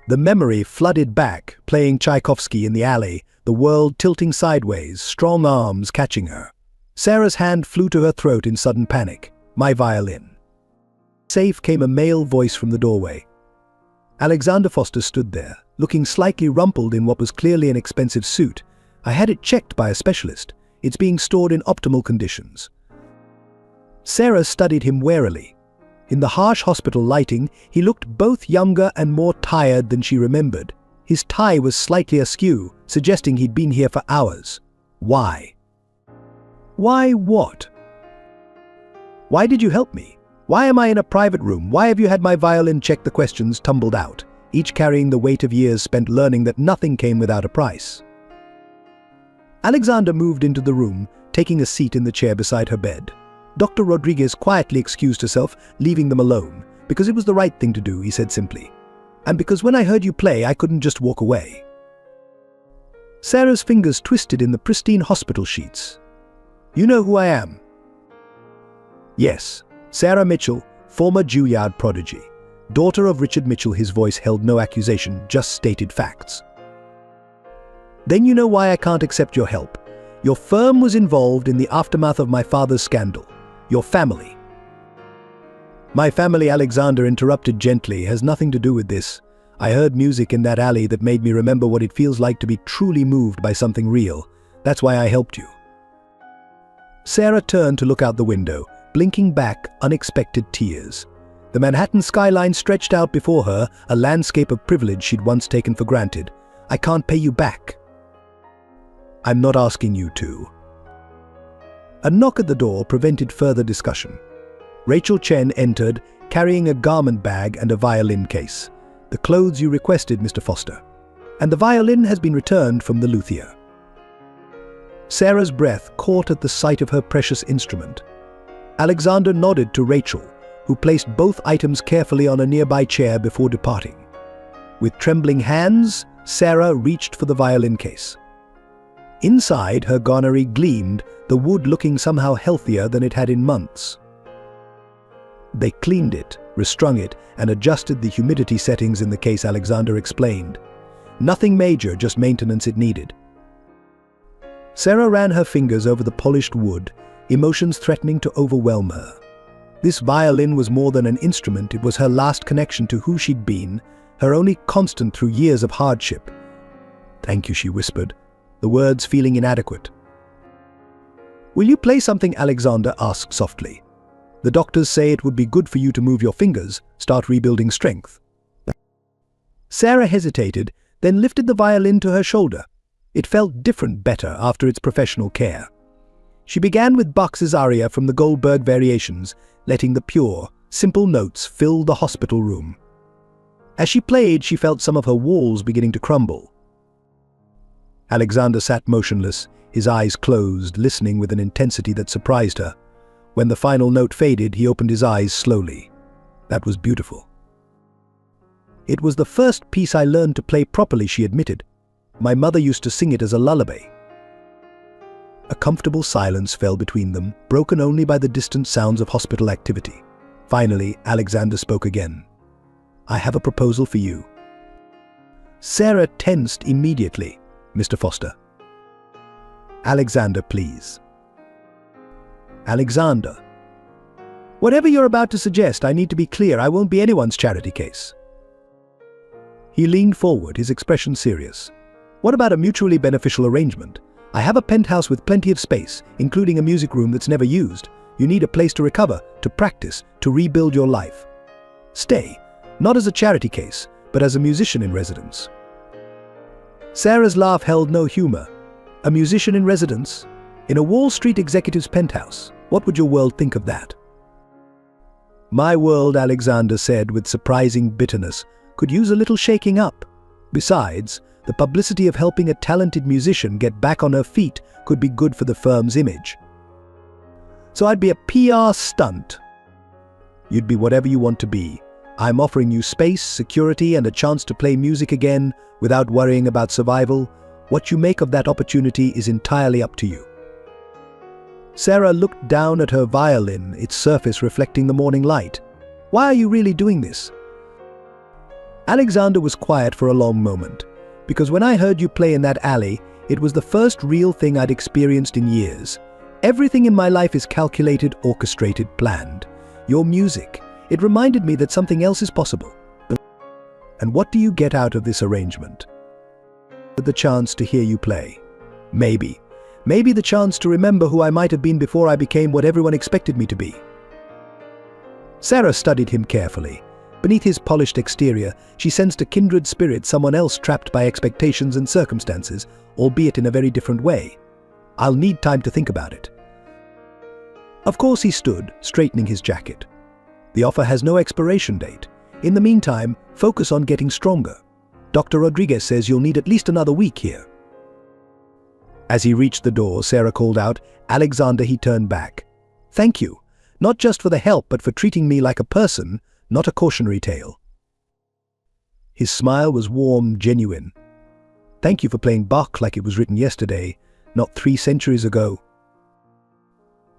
The memory flooded back, playing Tchaikovsky in the alley, the world tilting sideways, strong arms catching her. Sarah's hand flew to her throat in sudden panic. "My violin." Safe came a male voice from the doorway. Alexander Foster stood there, looking slightly rumpled in what was clearly an expensive suit. "I had it checked by a specialist. It's being stored in optimal conditions." Sarah studied him warily. In the harsh hospital lighting, he looked both younger and more tired than she remembered. His tie was slightly askew, suggesting he'd been here for hours. Why? Why what? "Why did you help me? Why am I in a private room? Why have you had my violin checked?" The questions tumbled out, each carrying the weight of years spent learning that nothing came without a price. Alexander moved into the room, taking a seat in the chair beside her bed. Dr. Rodriguez quietly excused herself, leaving them alone, because it was the right thing to do, he said simply. And because when I heard you play, I couldn't just walk away. Sarah's fingers twisted in the pristine hospital sheets. You know who I am? Yes, Sarah Mitchell, former Juilliard prodigy. Daughter of Richard Mitchell. His voice held no accusation, just stated facts. Then you know why I can't accept your help. Your firm was involved in the aftermath of my father's scandal. Your family. My family, Alexander interrupted gently, has nothing to do with this. I heard music in that alley that made me remember what it feels like to be truly moved by something real. That's why I helped you. Sarah turned to look out the window, blinking back unexpected tears. The Manhattan skyline stretched out before her, a landscape of privilege she'd once taken for granted. I can't pay you back. I'm not asking you to. A knock at the door prevented further discussion. Rachel Chen entered, carrying a garment bag and a violin case. The clothes you requested, Mr. Foster. And the violin has been returned from the luthier. Sarah's breath caught at the sight of her precious instrument. Alexander nodded to Rachel, who placed both items carefully on a nearby chair before departing. With trembling hands, Sarah reached for the violin case. Inside, her garnery gleamed, the wood looking somehow healthier than it had in months. They cleaned it, restrung it, and adjusted the humidity settings in the case, Alexander explained. Nothing major, just maintenance it needed. Sarah ran her fingers over the polished wood, emotions threatening to overwhelm her. This violin was more than an instrument, it was her last connection to who she'd been, her only constant through years of hardship. Thank you, she whispered, the words feeling inadequate. Will you play something? Alexander asked softly. The doctors say it would be good for you to move your fingers, start rebuilding strength. Sarah hesitated, then lifted the violin to her shoulder. It felt different, better, after its professional care. She began with Bach's aria from the Goldberg Variations, letting the pure, simple notes fill the hospital room. As she played, she felt some of her walls beginning to crumble. Alexander sat motionless, his eyes closed, listening with an intensity that surprised her. When the final note faded, he opened his eyes slowly. That was beautiful. It was the first piece I learned to play properly, she admitted. My mother used to sing it as a lullaby. A comfortable silence fell between them, broken only by the distant sounds of hospital activity. Finally, Alexander spoke again. I have a proposal for you. Sarah tensed immediately. Mr. Foster. Alexander, please. Alexander. Whatever you're about to suggest, I need to be clear, I won't be anyone's charity case. He leaned forward, his expression serious. What about a mutually beneficial arrangement? I have a penthouse with plenty of space, including a music room that's never used. You need a place to recover, to practice, to rebuild your life. Stay, not as a charity case, but as a musician in residence. Sarah's laugh held no humor. A musician in residence? In a Wall Street executive's penthouse? What would your world think of that? My world, Alexander said with surprising bitterness, could use a little shaking up. Besides, the publicity of helping a talented musician get back on her feet could be good for the firm's image. So I'd be a PR stunt. You'd be whatever you want to be. I'm offering you space, security, and a chance to play music again without worrying about survival. What you make of that opportunity is entirely up to you. Sarah looked down at her violin, its surface reflecting the morning light. Why are you really doing this? Alexander was quiet for a long moment. Because when I heard you play in that alley, it was the first real thing I'd experienced in years. Everything in my life is calculated, orchestrated, planned. Your music, it reminded me that something else is possible. And what do you get out of this arrangement? The chance to hear you play. Maybe the chance to remember who I might have been before I became what everyone expected me to be. Sarah studied him carefully. Beneath his polished exterior, she sensed a kindred spirit, someone else trapped by expectations and circumstances, albeit in a very different way. I'll need time to think about it. Of course, he stood, straightening his jacket. The offer has no expiration date. In the meantime, focus on getting stronger. Dr. Rodriguez says you'll need at least another week here. As he reached the door, Sarah called out, Alexander. He turned back. Thank you. Not just for the help, but for treating me like a person, not a cautionary tale." His smile was warm, genuine. "Thank you for playing Bach like it was written yesterday, not 3 centuries ago."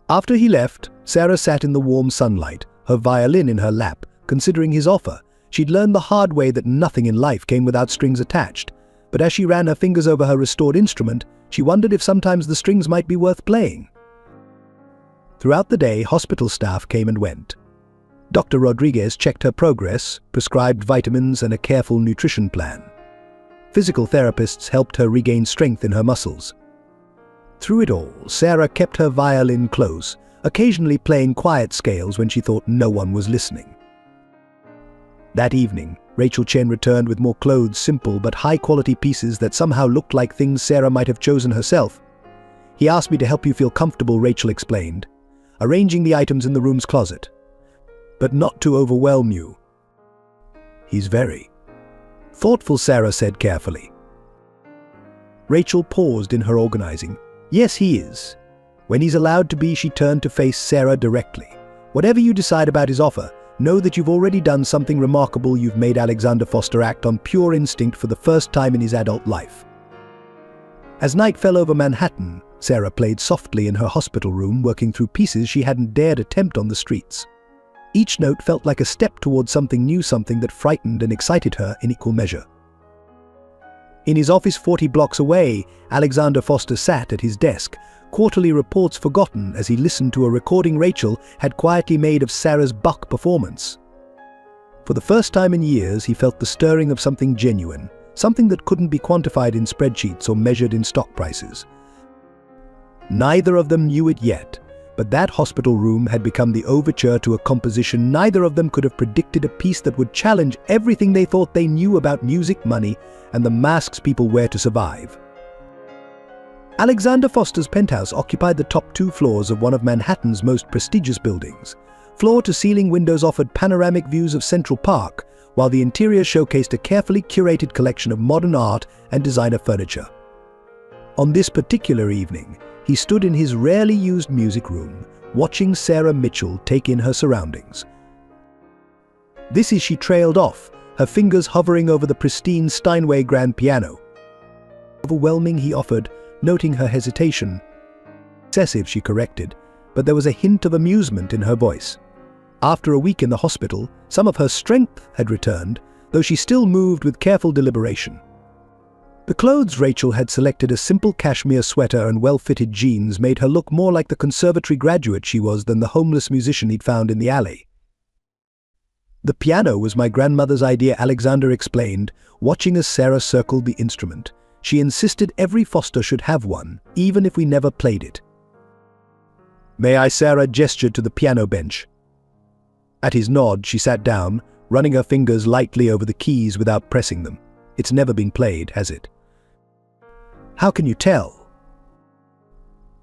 After he left, Sarah sat in the warm sunlight, her violin in her lap, considering his offer. She'd learned the hard way that nothing in life came without strings attached, but as she ran her fingers over her restored instrument, she wondered if sometimes the strings might be worth playing. Throughout the day, hospital staff came and went. Dr. Rodriguez checked her progress, prescribed vitamins and a careful nutrition plan. Physical therapists helped her regain strength in her muscles. Through it all, Sarah kept her violin close, occasionally playing quiet scales when she thought no one was listening. That evening, Rachel Chen returned with more clothes, simple but high-quality pieces that somehow looked like things Sarah might have chosen herself. "He asked me to help you feel comfortable," Rachel explained, arranging the items in the room's closet. "But not to overwhelm you." "He's very thoughtful," Sarah said carefully. Rachel paused in her organizing. "Yes, he is. When he's allowed to be," she turned to face Sarah directly. "Whatever you decide about his offer, know that you've already done something remarkable. You've made Alexander Foster act on pure instinct for the first time in his adult life." As night fell over Manhattan, Sarah played softly in her hospital room, working through pieces she hadn't dared attempt on the streets. Each note felt like a step towards something new, something that frightened and excited her in equal measure. In his office 40 blocks away, Alexander Foster sat at his desk, quarterly reports forgotten as he listened to a recording Rachel had quietly made of Sarah's Bach performance. For the first time in years, he felt the stirring of something genuine, something that couldn't be quantified in spreadsheets or measured in stock prices. Neither of them knew it yet, but that hospital room had become the overture to a composition. Neither of them could have predicted a piece that would challenge everything they thought they knew about music, money, and the masks people wear to survive. Alexander Foster's penthouse occupied the top 2 floors of one of Manhattan's most prestigious buildings. Floor-to-ceiling windows offered panoramic views of Central Park, while the interior showcased a carefully curated collection of modern art and designer furniture. On this particular evening, he stood in his rarely used music room, watching Sarah Mitchell take in her surroundings. "This is," she trailed off, her fingers hovering over the pristine Steinway grand piano. "Overwhelming," he offered, noting her hesitation. "Excessive," she corrected, but there was a hint of amusement in her voice. After a week in the hospital, some of her strength had returned, though she still moved with careful deliberation. The clothes Rachel had selected, a simple cashmere sweater and well-fitted jeans, made her look more like the conservatory graduate she was than the homeless musician he'd found in the alley. "The piano was my grandmother's idea," Alexander explained, watching as Sarah circled the instrument. "She insisted every Foster should have one, even if we never played it." "May I?" Sarah gestured to the piano bench. At his nod, she sat down, running her fingers lightly over the keys without pressing them. "It's never been played, has it?" "How can you tell?"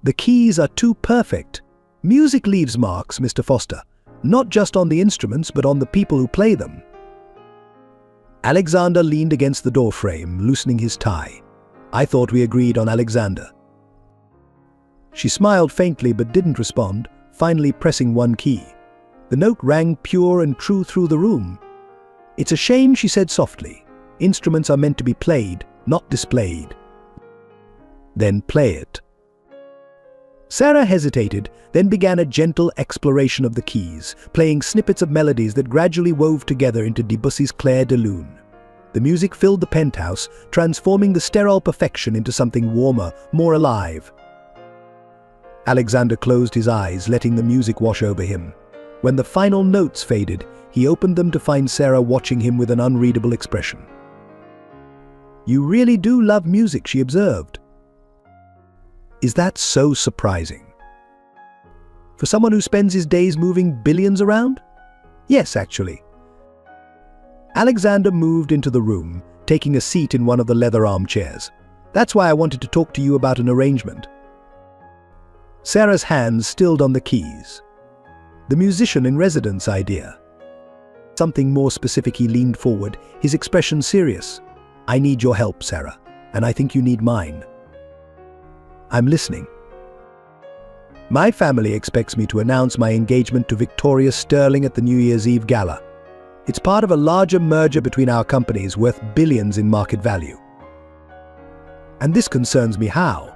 "The keys are too perfect. Music leaves marks, Mr. Foster, not just on the instruments, but on the people who play them." Alexander leaned against the doorframe, loosening his tie. "I thought we agreed on Alexander." She smiled faintly but didn't respond, finally pressing one key. The note rang pure and true through the room. "It's a shame," she said softly. "Instruments are meant to be played, not displayed." "Then play it." Sarah hesitated, then began a gentle exploration of the keys, playing snippets of melodies that gradually wove together into Debussy's Clair de Lune. The music filled the penthouse, transforming the sterile perfection into something warmer, more alive. Alexander closed his eyes, letting the music wash over him. When the final notes faded, he opened them to find Sarah watching him with an unreadable expression. "You really do love music," she observed. "Is that so surprising? For someone who spends his days moving billions around?" "Yes, actually." Alexander moved into the room, taking a seat in one of the leather armchairs. "That's why I wanted to talk to you about an arrangement." Sarah's hands stilled on the keys. "The musician-in-residence idea." Something more specific, he leaned forward, his expression serious. "I need your help, Sarah, and I think you need mine." "I'm listening." My family expects me to announce my engagement to Victoria Sterling at the New Year's Eve gala. It's part of a larger merger between our companies worth billions in market value. And this concerns me how?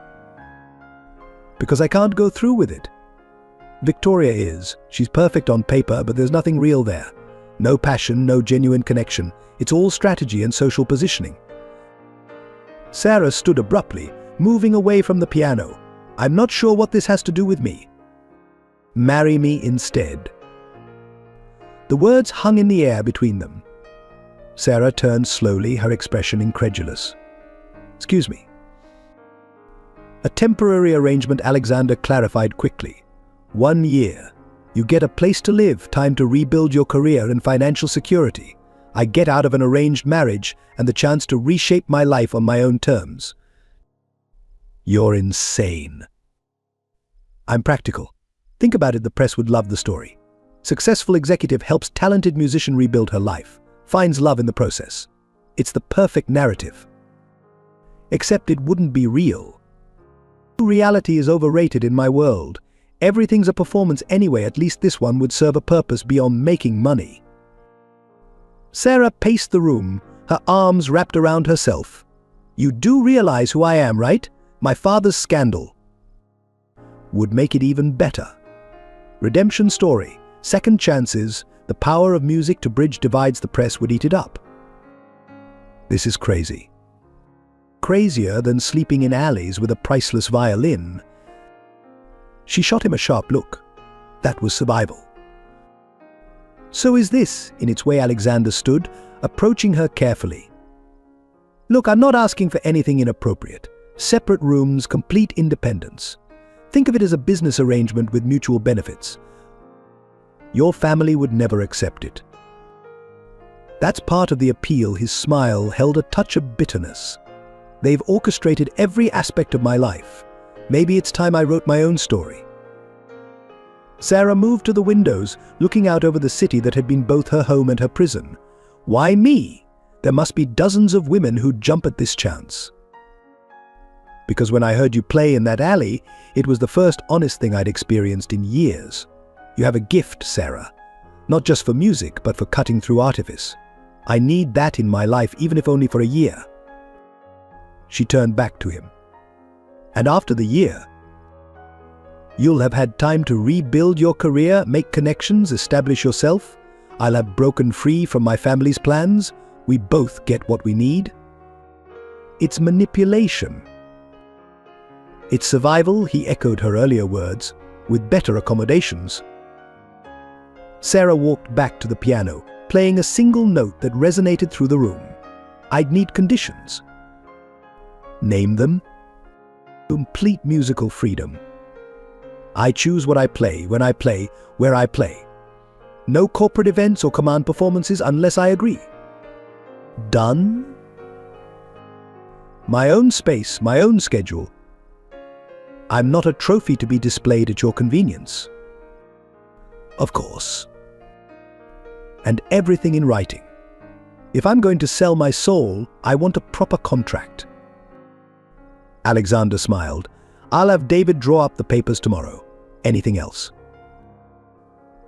Because I can't go through with it. Victoria is. She's perfect on paper, but there's nothing real there. No passion, no genuine connection. It's all strategy and social positioning. Sarah stood abruptly, moving away from the piano. I'm not sure what this has to do with me. Marry me instead. The words hung in the air between them. Sarah turned slowly, her expression incredulous. Excuse me. A temporary arrangement, Alexander clarified quickly. 1 year. You get a place to live, time to rebuild your career and financial security. I get out of an arranged marriage and the chance to reshape my life on my own terms. You're insane. I'm practical. Think about it, the press would love the story. Successful executive helps talented musician rebuild her life, finds love in the process. It's the perfect narrative. Except it wouldn't be real. Reality is overrated in my world. Everything's a performance anyway, at least this one would serve a purpose beyond making money. Sarah paced the room, her arms wrapped around herself. You do realize who I am, right? My father's scandal would make it even better. Redemption story, second chances, the power of music to bridge divides, the press would eat it up. This is crazy. Crazier than sleeping in alleys with a priceless violin. She shot him a sharp look. That was survival. So is this, in its way. Alexander stood, approaching her carefully. Look, I'm not asking for anything inappropriate. Separate rooms, complete independence. Think of it as a business arrangement with mutual benefits. Your family would never accept it. That's part of the appeal. His smile held a touch of bitterness. They've orchestrated every aspect of my life. Maybe it's time I wrote my own story. Sarah moved to the windows, looking out over the city that had been both her home and her prison. Why me? There must be dozens of women who'd jump at this chance. Because when I heard you play in that alley, it was the first honest thing I'd experienced in years. You have a gift, Sarah. Not just for music, but for cutting through artifice. I need that in my life, even if only for a year. She turned back to him. And after the year, you'll have had time to rebuild your career, make connections, establish yourself. I'll have broken free from my family's plans. We both get what we need. It's manipulation. It's survival, he echoed her earlier words, with better accommodations. Sarah walked back to the piano, playing a single note that resonated through the room. I'd need conditions. Name them. Complete musical freedom. I choose what I play, when I play, where I play. No corporate events or command performances unless I agree. Done? My own space, my own schedule. I'm not a trophy to be displayed at your convenience. Of course. And everything in writing. If I'm going to sell my soul, I want a proper contract. Alexander smiled. I'll have David draw up the papers tomorrow. Anything else?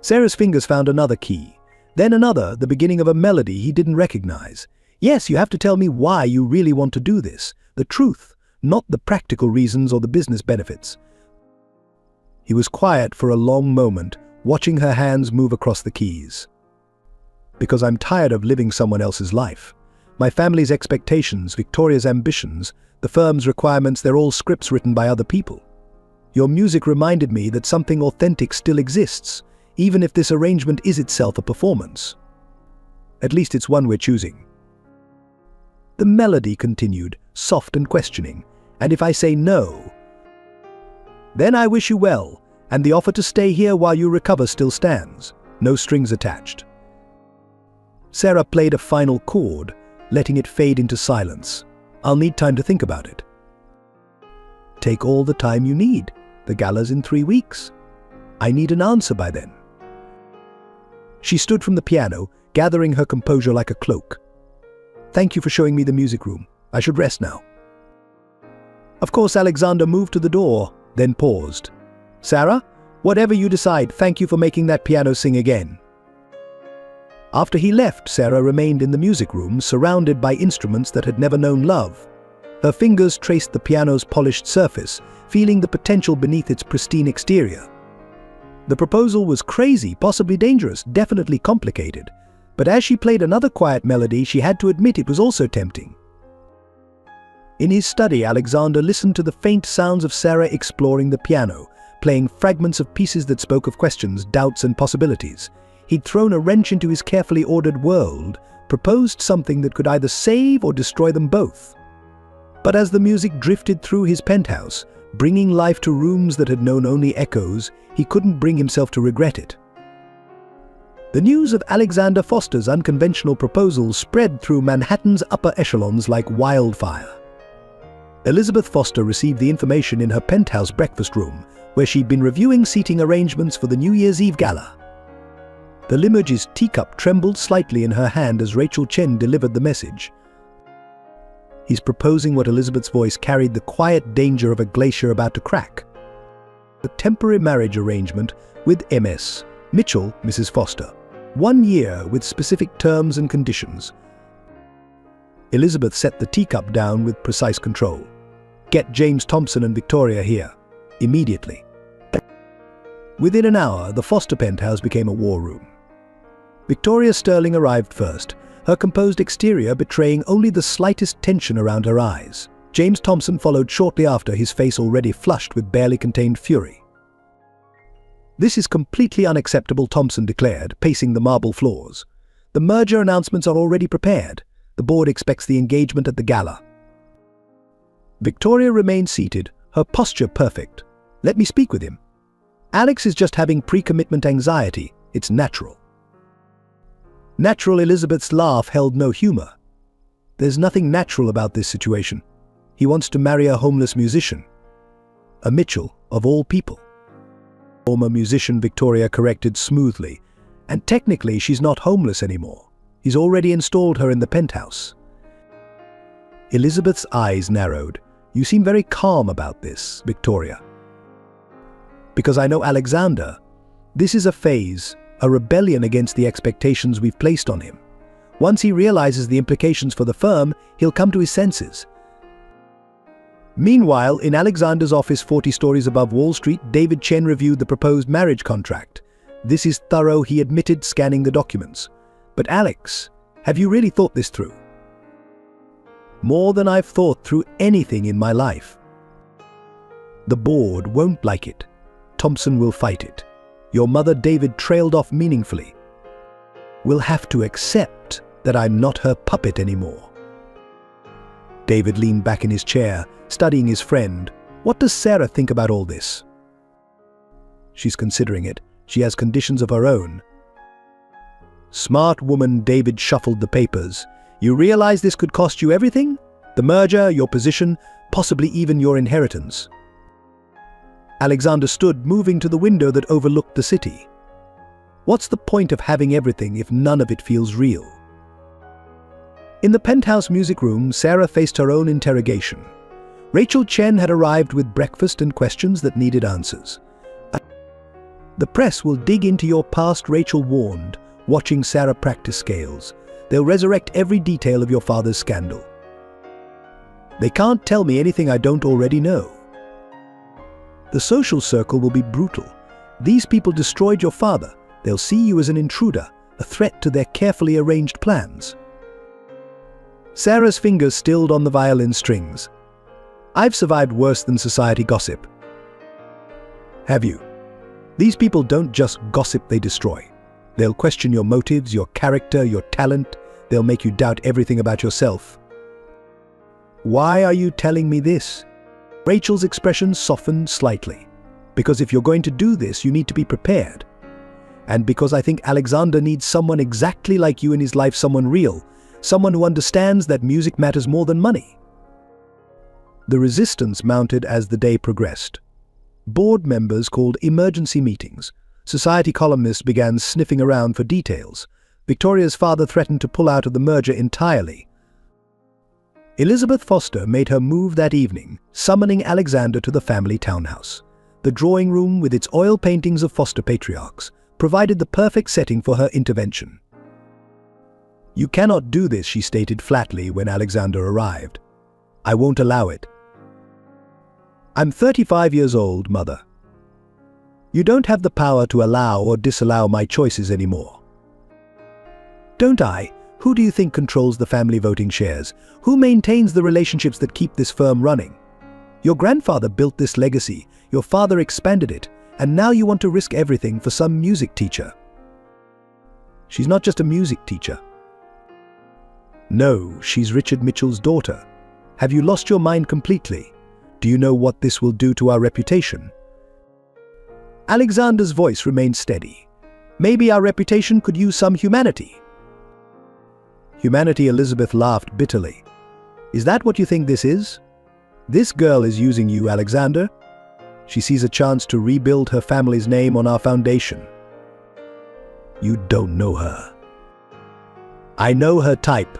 Sarah's fingers found another key, then another, the beginning of a melody he didn't recognize. Yes, you have to tell me why you really want to do this. The truth, not the practical reasons or the business benefits. He was quiet for a long moment, watching her hands move across the keys. Because I'm tired of living someone else's life. My family's expectations, Victoria's ambitions, the firm's requirements, they're all scripts written by other people. Your music reminded me that something authentic still exists, even if this arrangement is itself a performance. At least it's one we're choosing. The melody continued, soft and questioning. And if I say no, then I wish you well, and the offer to stay here while you recover still stands. No strings attached. Sarah played a final chord, letting it fade into silence. I'll need time to think about it. Take all the time you need. The gala's in 3 weeks. I need an answer by then. She stood from the piano, gathering her composure like a cloak. Thank you for showing me the music room. I should rest now. Of course, Alexander moved to the door, then paused. "Sarah, whatever you decide, thank you for making that piano sing again." After he left, Sarah remained in the music room, surrounded by instruments that had never known love. Her fingers traced the piano's polished surface, feeling the potential beneath its pristine exterior. The proposal was crazy, possibly dangerous, definitely complicated. But as she played another quiet melody, she had to admit it was also tempting. In his study, Alexander listened to the faint sounds of Sarah exploring the piano, playing fragments of pieces that spoke of questions, doubts, and possibilities. He'd thrown a wrench into his carefully ordered world, proposed something that could either save or destroy them both. But as the music drifted through his penthouse, bringing life to rooms that had known only echoes, he couldn't bring himself to regret it. The news of Alexander Foster's unconventional proposal spread through Manhattan's upper echelons like wildfire. Elizabeth Foster received the information in her penthouse breakfast room, where she'd been reviewing seating arrangements for the New Year's Eve gala. The limous's teacup trembled slightly in her hand as Rachel Chen delivered the message. "He's proposing what Elizabeth's voice carried the quiet danger of a glacier about to crack. A temporary marriage arrangement with M.S. Mitchell, Mrs. Foster. 1 year with specific terms and conditions." Elizabeth set the teacup down with precise control. "Get James Thompson and Victoria here. Immediately." Within an hour, the Foster penthouse became a war room. Victoria Sterling arrived first, her composed exterior betraying only the slightest tension around her eyes. James Thompson followed shortly after, his face already flushed with barely contained fury. "This is completely unacceptable," Thompson declared, pacing the marble floors. "The merger announcements are already prepared. The board expects the engagement at the gala." Victoria remained seated, her posture perfect. "Let me speak with him. Alex is just having pre-commitment anxiety. It's natural." Natural. Elizabeth's laugh held no humor. "There's nothing natural about this situation. He wants to marry a homeless musician. A Mitchell, of all people." "Former musician," Victoria corrected smoothly. "And technically she's not homeless anymore. He's already installed her in the penthouse." Elizabeth's eyes narrowed. "You seem very calm about this, Victoria." "Because I know Alexander. This is a phase, a rebellion against the expectations we've placed on him. Once he realizes the implications for the firm, he'll come to his senses." Meanwhile, in Alexander's office 40 stories above Wall Street, David Chen reviewed the proposed marriage contract. "This is thorough," he admitted, scanning the documents. "But Alex, have you really thought this through?" "More than I've thought through anything in my life." "The board won't like it. Thompson will fight it. Your mother," David trailed off meaningfully, "will have to accept that I'm not her puppet anymore." David leaned back in his chair, studying his friend. "What does Sarah think about all this?" "She's considering it. She has conditions of her own." "Smart woman," David shuffled the papers. "You realize this could cost you everything? The merger, your position, possibly even your inheritance." Alexander stood, moving to the window that overlooked the city. "What's the point of having everything if none of it feels real?" In the penthouse music room, Sarah faced her own interrogation. Rachel Chen had arrived with breakfast and questions that needed answers. "The press will dig into your past," Rachel warned, watching Sarah practice scales. "They'll resurrect every detail of your father's scandal." "They can't tell me anything I don't already know." "The social circle will be brutal. These people destroyed your father. They'll see you as an intruder, a threat to their carefully arranged plans." Sarah's fingers stilled on the violin strings. "I've survived worse than society gossip." "Have you?" "These people don't just gossip, they destroy. They'll question your motives, your character, your talent. They'll make you doubt everything about yourself." "Why are you telling me this?" Rachel's expression softened slightly. "Because if you're going to do this, you need to be prepared. And because I think Alexander needs someone exactly like you in his life, someone real, someone who understands that music matters more than money." The resistance mounted as the day progressed. Board members called emergency meetings. Society columnists began sniffing around for details. Victoria's father threatened to pull out of the merger entirely. Elizabeth Foster made her move that evening, summoning Alexander to the family townhouse. The drawing room, with its oil paintings of foster patriarchs, provided the perfect setting for her intervention. "You cannot do this," she stated flatly when Alexander arrived. "I won't allow it. I'm 35 years old, Mother. You don't have the power to allow or disallow my choices anymore." "Don't I? Who do you think controls the family voting shares? Who maintains the relationships that keep this firm running? Your grandfather built this legacy, your father expanded it, and now you want to risk everything for some music teacher." "She's not just a music teacher." "No, she's Richard Mitchell's daughter. Have you lost your mind completely? Do you know what this will do to our reputation?" Alexander's voice remained steady. "Maybe our reputation could use some humanity." "Humanity?" Elizabeth laughed bitterly. "Is that what you think this is? This girl is using you, Alexander. She sees a chance to rebuild her family's name on our foundation." "You don't know her." "I know her type.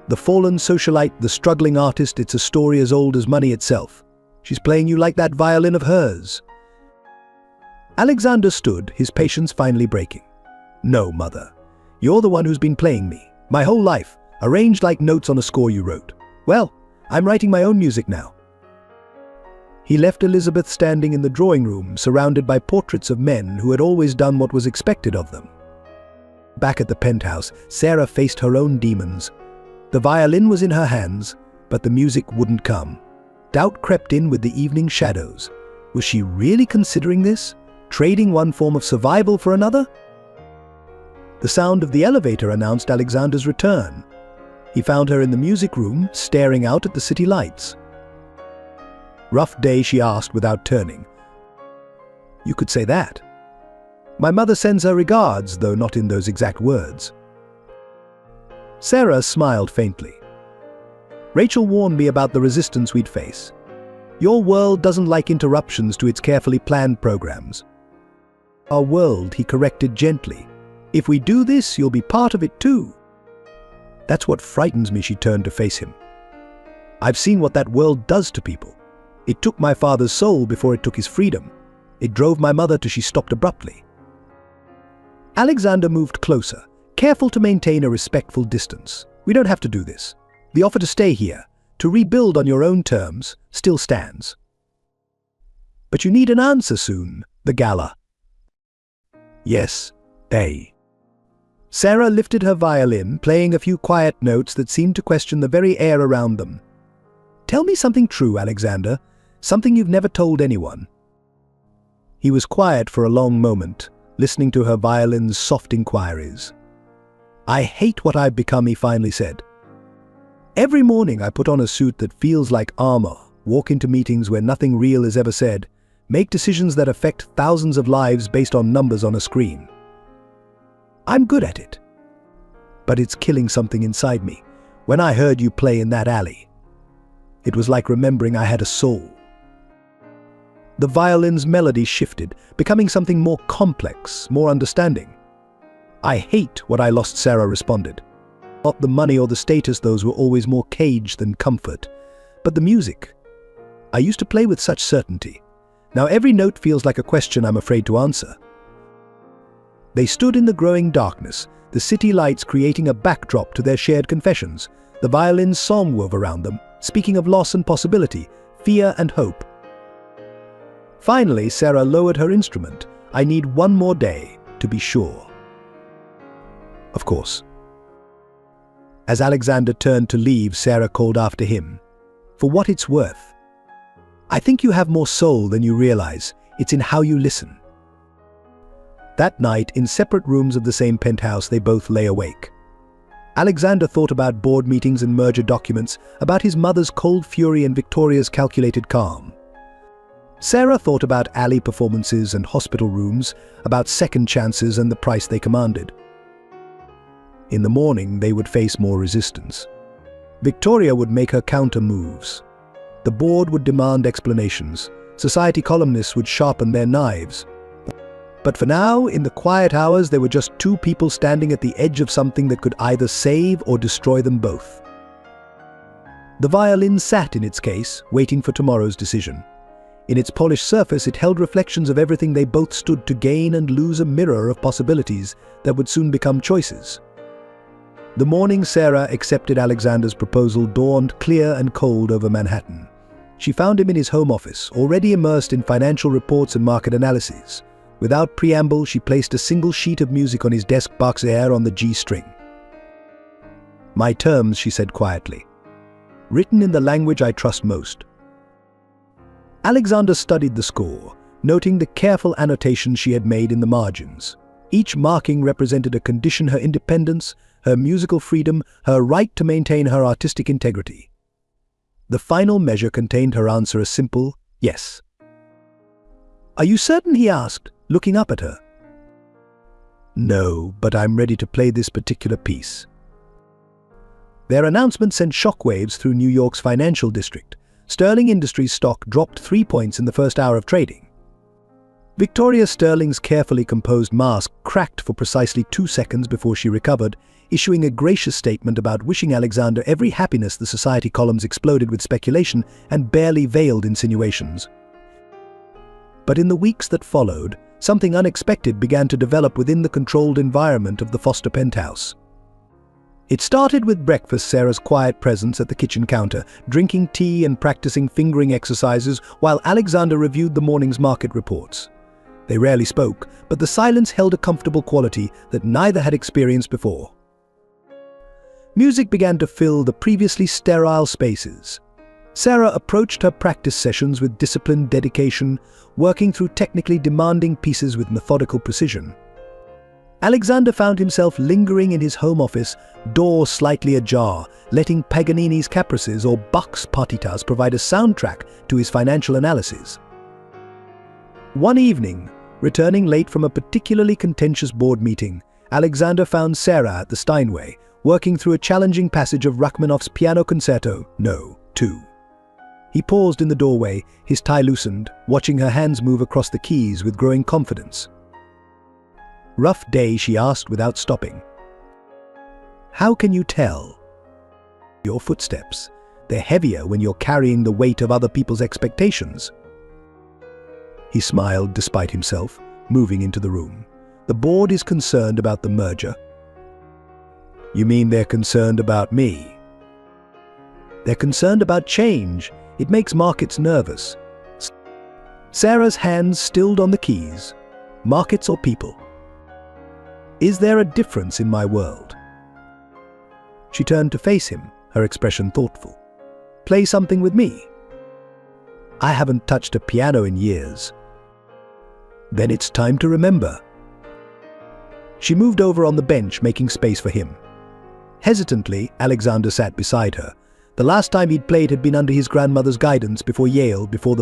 The fallen socialite, the struggling artist. It's a story as old as money itself. She's playing you like that violin of hers." Alexander stood, his patience finally breaking. "No, Mother. You're the one who's been playing me, my whole life, arranged like notes on a score you wrote. Well, I'm writing my own music now." He left Elizabeth standing in the drawing room, surrounded by portraits of men who had always done what was expected of them. Back at the penthouse, Sarah faced her own demons. The violin was in her hands, but the music wouldn't come. Doubt crept in with the evening shadows. Was she really considering this? Trading one form of survival for another? The sound of the elevator announced Alexander's return. He found her in the music room, staring out at the city lights. "Rough day?" she asked without turning. "You could say that. My mother sends her regards, though not in those exact words." Sarah smiled faintly. "Rachel warned me about the resistance we'd face. Your world doesn't like interruptions to its carefully planned programs." "Our world," he corrected gently. "If we do this, you'll be part of it too." "That's what frightens me." She turned to face him. "I've seen what that world does to people. It took my father's soul before it took his freedom. It drove my mother till she stopped abruptly." Alexander moved closer, careful to maintain a respectful distance. "We don't have to do this. The offer to stay here, to rebuild on your own terms, still stands." "But you need an answer soon." "The gala." "Yes, they." Sarah lifted her violin, playing a few quiet notes that seemed to question the very air around them. "Tell me something true, Alexander. Something you've never told anyone." He was quiet for a long moment, listening to her violin's soft inquiries. "I hate what I've become," he finally said. "Every morning I put on a suit that feels like armor, walk into meetings where nothing real is ever said, make decisions that affect thousands of lives based on numbers on a screen. I'm good at it. But it's killing something inside me. When I heard you play in that alley, it was like remembering I had a soul." The violin's melody shifted, becoming something more complex, more understanding. "I hate what I lost," Sarah responded. "Not the money or the status, those were always more cage than comfort. But the music. I used to play with such certainty. Now every note feels like a question I'm afraid to answer." They stood in the growing darkness, the city lights creating a backdrop to their shared confessions, the violin's song wove around them, speaking of loss and possibility, fear and hope. Finally, Sarah lowered her instrument. "I need one more day, to be sure." "Of course." As Alexander turned to leave, Sarah called after him. "For what it's worth, I think you have more soul than you realize. It's in how you listen." That night, in separate rooms of the same penthouse, they both lay awake. Alexander thought about board meetings and merger documents, about his mother's cold fury and Victoria's calculated calm. Sarah thought about alley performances and hospital rooms, about second chances and the price they commanded. In the morning, they would face more resistance. Victoria would make her counter moves. The board would demand explanations. Society columnists would sharpen their knives. But for now, in the quiet hours, there were just two people standing at the edge of something that could either save or destroy them both. The violin sat in its case, waiting for tomorrow's decision. In its polished surface, it held reflections of everything they both stood to gain and lose, a mirror of possibilities that would soon become choices. The morning Sarah accepted Alexander's proposal dawned clear and cold over Manhattan. She found him in his home office, already immersed in financial reports and market analyses. Without preamble, she placed a single sheet of music on his desk box air on the G string. "My terms," she said quietly. "Written in the language I trust most." Alexander studied the score, noting the careful annotations she had made in the margins. Each marking represented a condition: her independence, her musical freedom, her right to maintain her artistic integrity. The final measure contained her answer, a simple yes. "Are you certain?" he asked, looking up at her. "No, but I'm ready to play this particular piece." Their announcement sent shockwaves through New York's financial district. Sterling Industries stock dropped 3 points in the first hour of trading. Victoria Sterling's carefully composed mask cracked for precisely 2 seconds before she recovered, issuing a gracious statement about wishing Alexander every happiness. The society columns exploded with speculation and barely veiled insinuations. But in the weeks that followed, something unexpected began to develop within the controlled environment of the Foster penthouse. It started with breakfast, Sarah's quiet presence at the kitchen counter, drinking tea and practicing fingering exercises while Alexander reviewed the morning's market reports. They rarely spoke, but the silence held a comfortable quality that neither had experienced before. Music began to fill the previously sterile spaces. Sarah approached her practice sessions with disciplined dedication, working through technically demanding pieces with methodical precision. Alexander found himself lingering in his home office, door slightly ajar, letting Paganini's Caprices or Bach's Partitas provide a soundtrack to his financial analysis. One evening, returning late from a particularly contentious board meeting, Alexander found Sarah at the Steinway, working through a challenging passage of Rachmaninoff's Piano Concerto No. 2. He paused in the doorway, his tie loosened, watching her hands move across the keys with growing confidence. "Rough day?" she asked without stopping. "How can you tell?" "Your footsteps. They're heavier when you're carrying the weight of other people's expectations." He smiled despite himself, moving into the room. "The board is concerned about the merger." "You mean they're concerned about me?" "They're concerned about change. It makes markets nervous." Sarah's hands stilled on the keys. "Markets or people? Is there a difference in my world?" She turned to face him, her expression thoughtful. "Play something with me?" "I haven't touched a piano in years." "Then it's time to remember." She moved over on the bench, making space for him. Hesitantly, Alexander sat beside her. The last time he'd played had been under his grandmother's guidance, before Yale, before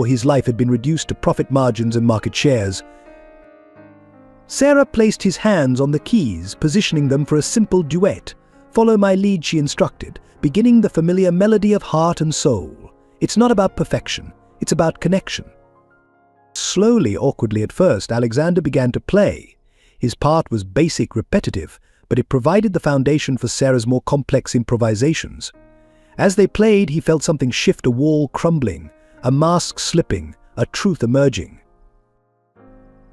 his life had been reduced to profit margins and market shares. Sarah placed his hands on the keys, positioning them for a simple duet. "Follow my lead," she instructed, beginning the familiar melody of heart and soul. It's not about perfection, it's about connection. Slowly, awkwardly at first, Alexander began to play. His part was basic, repetitive, but it provided the foundation for Sarah's more complex improvisations. As they played, he felt something shift, a wall crumbling, a mask slipping, a truth emerging.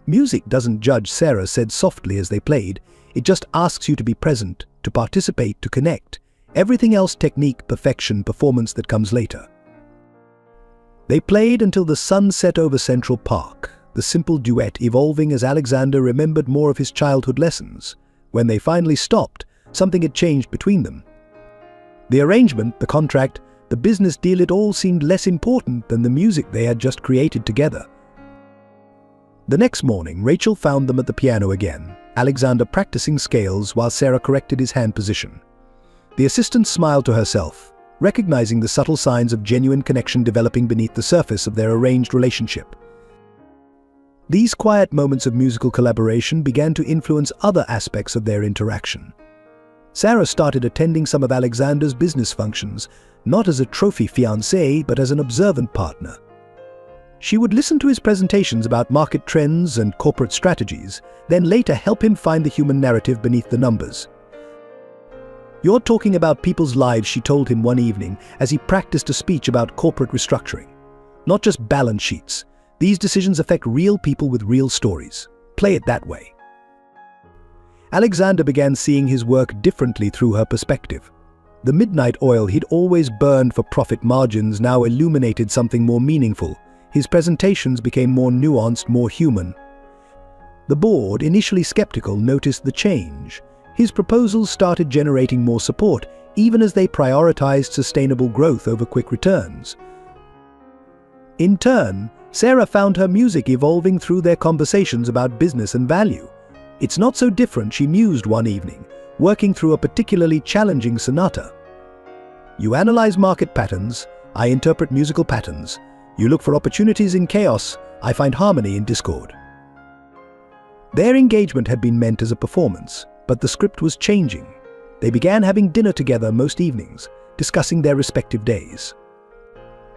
"Music doesn't judge," Sarah said softly as they played. "It just asks you to be present, to participate, to connect. Everything else, technique, perfection, performance, that comes later." They played until the sun set over Central Park, the simple duet evolving as Alexander remembered more of his childhood lessons. When they finally stopped, something had changed between them. The arrangement, the contract, the business deal, it all seemed less important than the music they had just created together. The next morning, Rachel found them at the piano again, Alexander practicing scales while Sarah corrected his hand position. The assistant smiled to herself, recognizing the subtle signs of genuine connection developing beneath the surface of their arranged relationship. These quiet moments of musical collaboration began to influence other aspects of their interaction. Sarah started attending some of Alexander's business functions, not as a trophy fiancé, but as an observant partner. She would listen to his presentations about market trends and corporate strategies, then later help him find the human narrative beneath the numbers. "You're talking about people's lives," she told him one evening as he practiced a speech about corporate restructuring. not just balance sheets. These decisions affect real people with real stories. Play it that way. Alexander began seeing his work differently through her perspective. The midnight oil he'd always burned for profit margins now illuminated something more meaningful. His presentations became more nuanced, more human. The board, initially skeptical, noticed the change. His proposals started generating more support, even as they prioritized sustainable growth over quick returns. In turn, Sarah found her music evolving through their conversations about business and value. "It's not so different," she mused one evening, working through a particularly challenging sonata. "You analyze market patterns, I interpret musical patterns. You look for opportunities in chaos, I find harmony in discord." Their engagement had been meant as a performance, but the script was changing. They began having dinner together most evenings, discussing their respective days.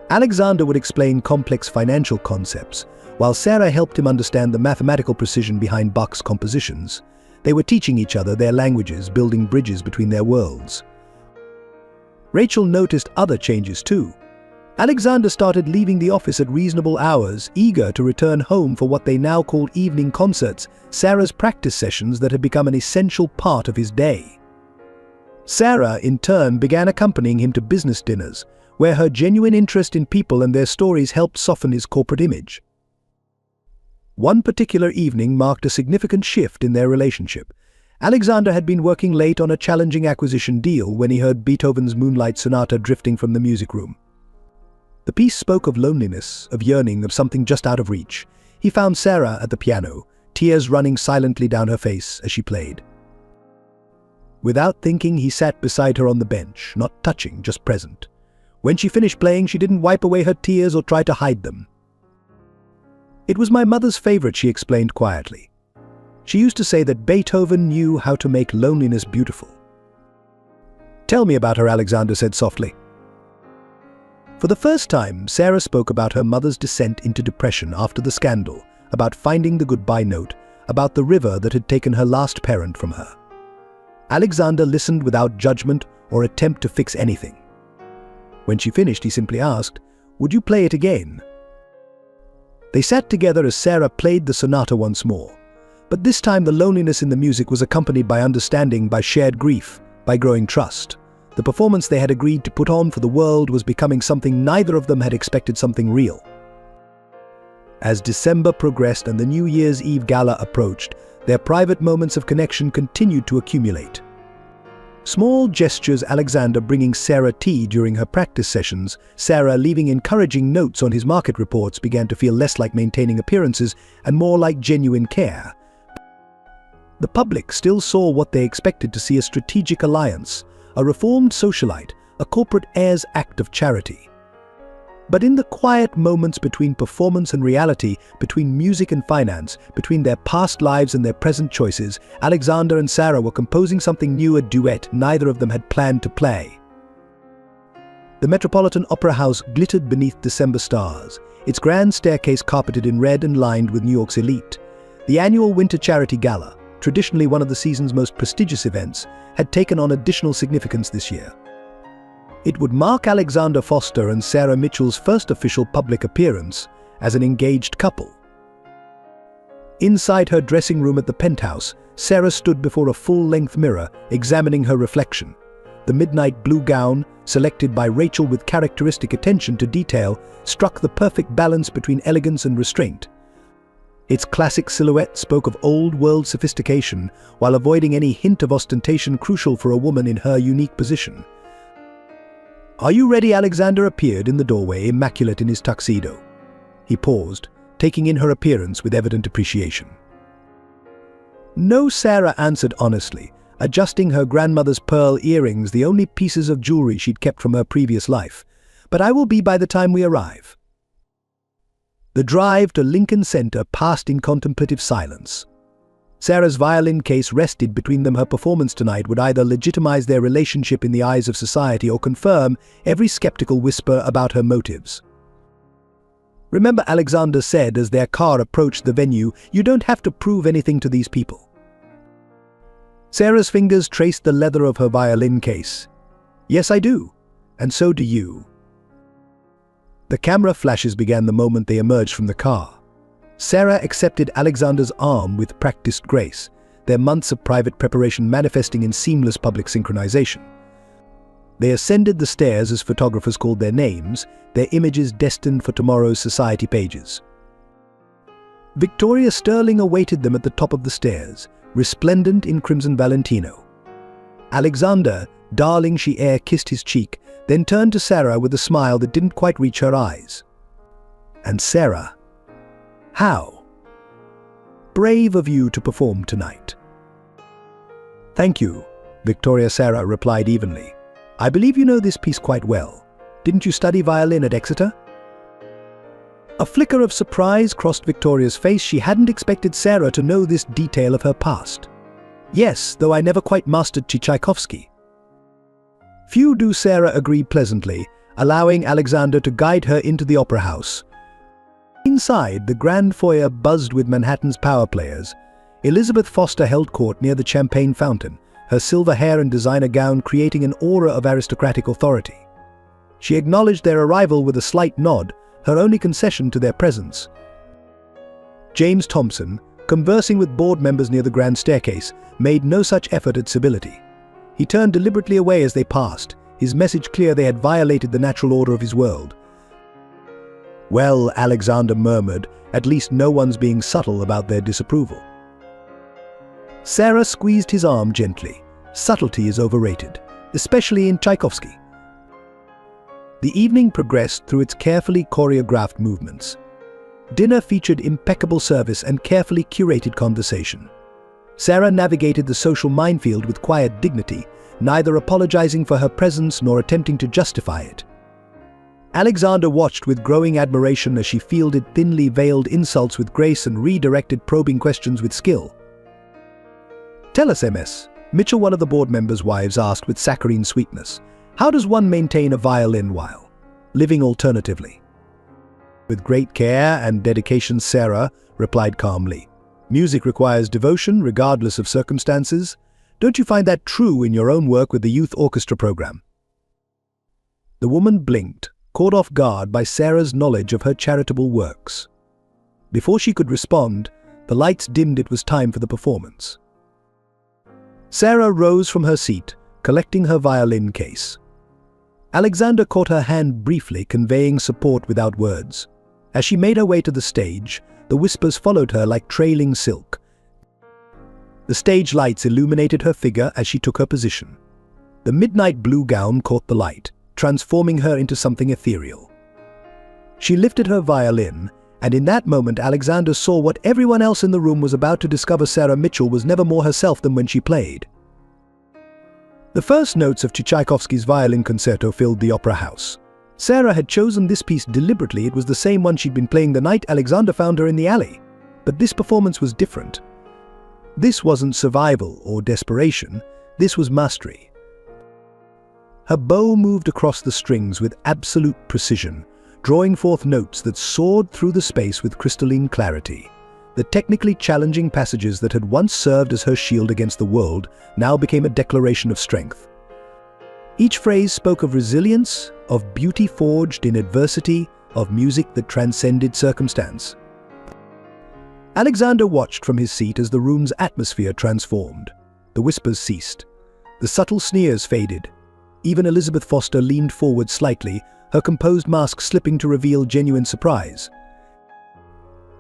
Alexander would explain complex financial concepts, while Sarah helped him understand the mathematical precision behind Bach's compositions. They were teaching each other their languages, building bridges between their worlds. Rachel noticed other changes too. Alexander started leaving the office at reasonable hours, eager to return home for what they now called evening concerts, Sarah's practice sessions that had become an essential part of his day. Sarah, in turn, began accompanying him to business dinners, where her genuine interest in people and their stories helped soften his corporate image. One particular evening marked a significant shift in their relationship. Alexander had been working late on a challenging acquisition deal when he heard Beethoven's Moonlight Sonata drifting from the music room. The piece spoke of loneliness, of yearning, of something just out of reach. He found Sarah at the piano, tears running silently down her face as she played. Without thinking, he sat beside her on the bench, not touching, just present. When she finished playing, she didn't wipe away her tears or try to hide them. "It was my mother's favorite," she explained quietly. "She used to say that Beethoven knew how to make loneliness beautiful." "Tell me about her," Alexander said softly. For the first time, Sarah spoke about her mother's descent into depression after the scandal, about finding the goodbye note, about the river that had taken her last parent from her. Alexander listened without judgment or attempt to fix anything. When she finished, he simply asked, "Would you play it again?" They sat together as Sarah played the sonata once more. But this time the loneliness in the music was accompanied by understanding, by shared grief, by growing trust. The performance they had agreed to put on for the world was becoming something neither of them had expected, something real. As December progressed and the New Year's Eve gala approached, their private moments of connection continued to accumulate. Small gestures, Alexander bringing Sarah tea during her practice sessions, Sarah leaving encouraging notes on his market reports, began to feel less like maintaining appearances and more like genuine care. The public still saw what they expected to see: a strategic alliance, a reformed socialite, a corporate heir's act of charity. But in the quiet moments between performance and reality, between music and finance, between their past lives and their present choices, Alexander and Sarah were composing something new, a duet neither of them had planned to play. The Metropolitan Opera House glittered beneath December stars, its grand staircase carpeted in red and lined with New York's elite. The annual Winter Charity Gala, traditionally one of the season's most prestigious events, had taken on additional significance this year. It would mark Alexander Foster and Sarah Mitchell's first official public appearance as an engaged couple. Inside her dressing room at the penthouse, Sarah stood before a full-length mirror, examining her reflection. The midnight blue gown, selected by Rachel with characteristic attention to detail, struck the perfect balance between elegance and restraint. Its classic silhouette spoke of old-world sophistication, while avoiding any hint of ostentation crucial for a woman in her unique position. "Are you ready?" Alexander appeared in the doorway, immaculate in his tuxedo. He paused, taking in her appearance with evident appreciation. "No," Sarah answered honestly, adjusting her grandmother's pearl earrings, the only pieces of jewelry she'd kept from her previous life. "But I will be by the time we arrive." The drive to Lincoln Center passed in contemplative silence. Sarah's violin case rested between them. Her performance tonight would either legitimize their relationship in the eyes of society or confirm every skeptical whisper about her motives. "Remember," Alexander said as their car approached the venue, "you don't have to prove anything to these people." Sarah's fingers traced the leather of her violin case. "Yes, I do. And so do you." The camera flashes began the moment they emerged from the car. Sarah accepted Alexander's arm with practiced grace, their months of private preparation manifesting in seamless public synchronization. They ascended the stairs as photographers called their names, their images destined for tomorrow's society pages. Victoria Sterling awaited them at the top of the stairs, resplendent in crimson Valentino. Alexander, darling, she kissed his cheek, then turned to Sarah with a smile that didn't quite reach her eyes. And Sarah, how brave of you to perform tonight. Thank you, Victoria Sarah replied evenly. I believe you know this piece quite well. Didn't you study violin at Exeter? A flicker of surprise crossed Victoria's face. She hadn't expected Sarah to know this detail of her past. Yes, though I never quite mastered Tchaikovsky. Few do, Sarah agreed pleasantly, allowing Alexander to guide her into the opera house. Inside, the grand foyer buzzed with Manhattan's power players. Elizabeth Foster held court near the champagne fountain, her silver hair and designer gown creating an aura of aristocratic authority. She acknowledged their arrival with a slight nod, her only concession to their presence. James Thompson, conversing with board members near the grand staircase, made no such effort at civility. He turned deliberately away as they passed, his message clear: they had violated the natural order of his world. Well, Alexander murmured, at least no one's being subtle about their disapproval. Sarah squeezed his arm gently. Subtlety is overrated, especially in Tchaikovsky. The evening progressed through its carefully choreographed movements. Dinner featured impeccable service and carefully curated conversation. Sarah navigated the social minefield with quiet dignity, neither apologizing for her presence nor attempting to justify it. Alexander watched with growing admiration as she fielded thinly veiled insults with grace and redirected probing questions with skill. Tell us, MS, Mitchell, one of the board members' wives, asked with saccharine sweetness, how does one maintain a violin while living alternatively? With great care and dedication, Sarah replied calmly. Music requires devotion regardless of circumstances. Don't you find that true in your own work with the youth orchestra program? The woman blinked, caught off guard by Sarah's knowledge of her charitable works. Before she could respond, the lights dimmed. It was time for the performance. Sarah rose from her seat, collecting her violin case. Alexander caught her hand briefly, conveying support without words. As she made her way to the stage, the whispers followed her like trailing silk. The stage lights illuminated her figure as she took her position. The midnight blue gown caught the light, transforming her into something ethereal. She lifted her violin, and in that moment Alexander saw what everyone else in the room was about to discover: Sarah Mitchell was never more herself than when she played. The first notes of Tchaikovsky's violin concerto filled the opera house. Sarah had chosen this piece deliberately. It was the same one she'd been playing the night Alexander found her in the alley. But this performance was different. This wasn't survival or desperation, this was mastery. Her bow moved across the strings with absolute precision, drawing forth notes that soared through the space with crystalline clarity. The technically challenging passages that had once served as her shield against the world now became a declaration of strength. Each phrase spoke of resilience, of beauty forged in adversity, of music that transcended circumstance. Alexander watched from his seat as the room's atmosphere transformed. The whispers ceased. The subtle sneers faded. Even Elizabeth Foster leaned forward slightly, her composed mask slipping to reveal genuine surprise.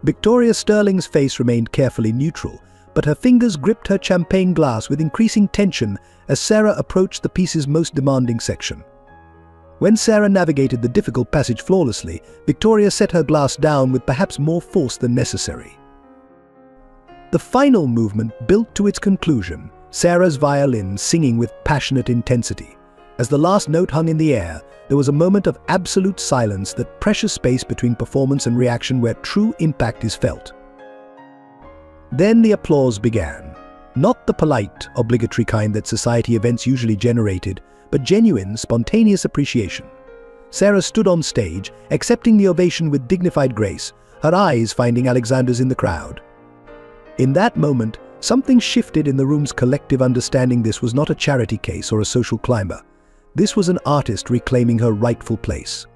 Victoria Sterling's face remained carefully neutral, but her fingers gripped her champagne glass with increasing tension as Sarah approached the piece's most demanding section. When Sarah navigated the difficult passage flawlessly, Victoria set her glass down with perhaps more force than necessary. The final movement built to its conclusion, Sarah's violin singing with passionate intensity. As the last note hung in the air, there was a moment of absolute silence, that precious space between performance and reaction where true impact is felt. Then the applause began. Not the polite, obligatory kind that society events usually generated, but genuine, spontaneous appreciation. Sarah stood on stage, accepting the ovation with dignified grace, her eyes finding Alexander's in the crowd. In that moment, something shifted in the room's collective understanding. This was not a charity case or a social climber. This was an artist reclaiming her rightful place.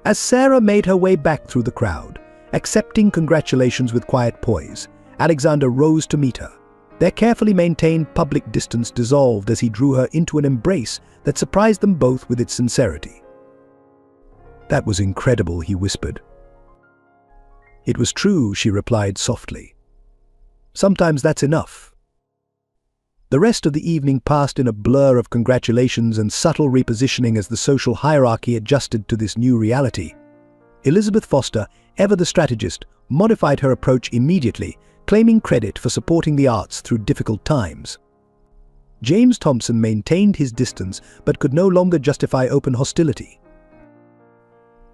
As Sarah made her way back through the crowd, accepting congratulations with quiet poise, Alexander rose to meet her. Their carefully maintained public distance dissolved as he drew her into an embrace that surprised them both with its sincerity. "That was incredible," he whispered. "It was true," she replied softly. "Sometimes that's enough." The rest of the evening passed in a blur of congratulations and subtle repositioning as the social hierarchy adjusted to this new reality. Elizabeth Foster, ever the strategist, modified her approach immediately, claiming credit for supporting the arts through difficult times. James Thompson maintained his distance but could no longer justify open hostility.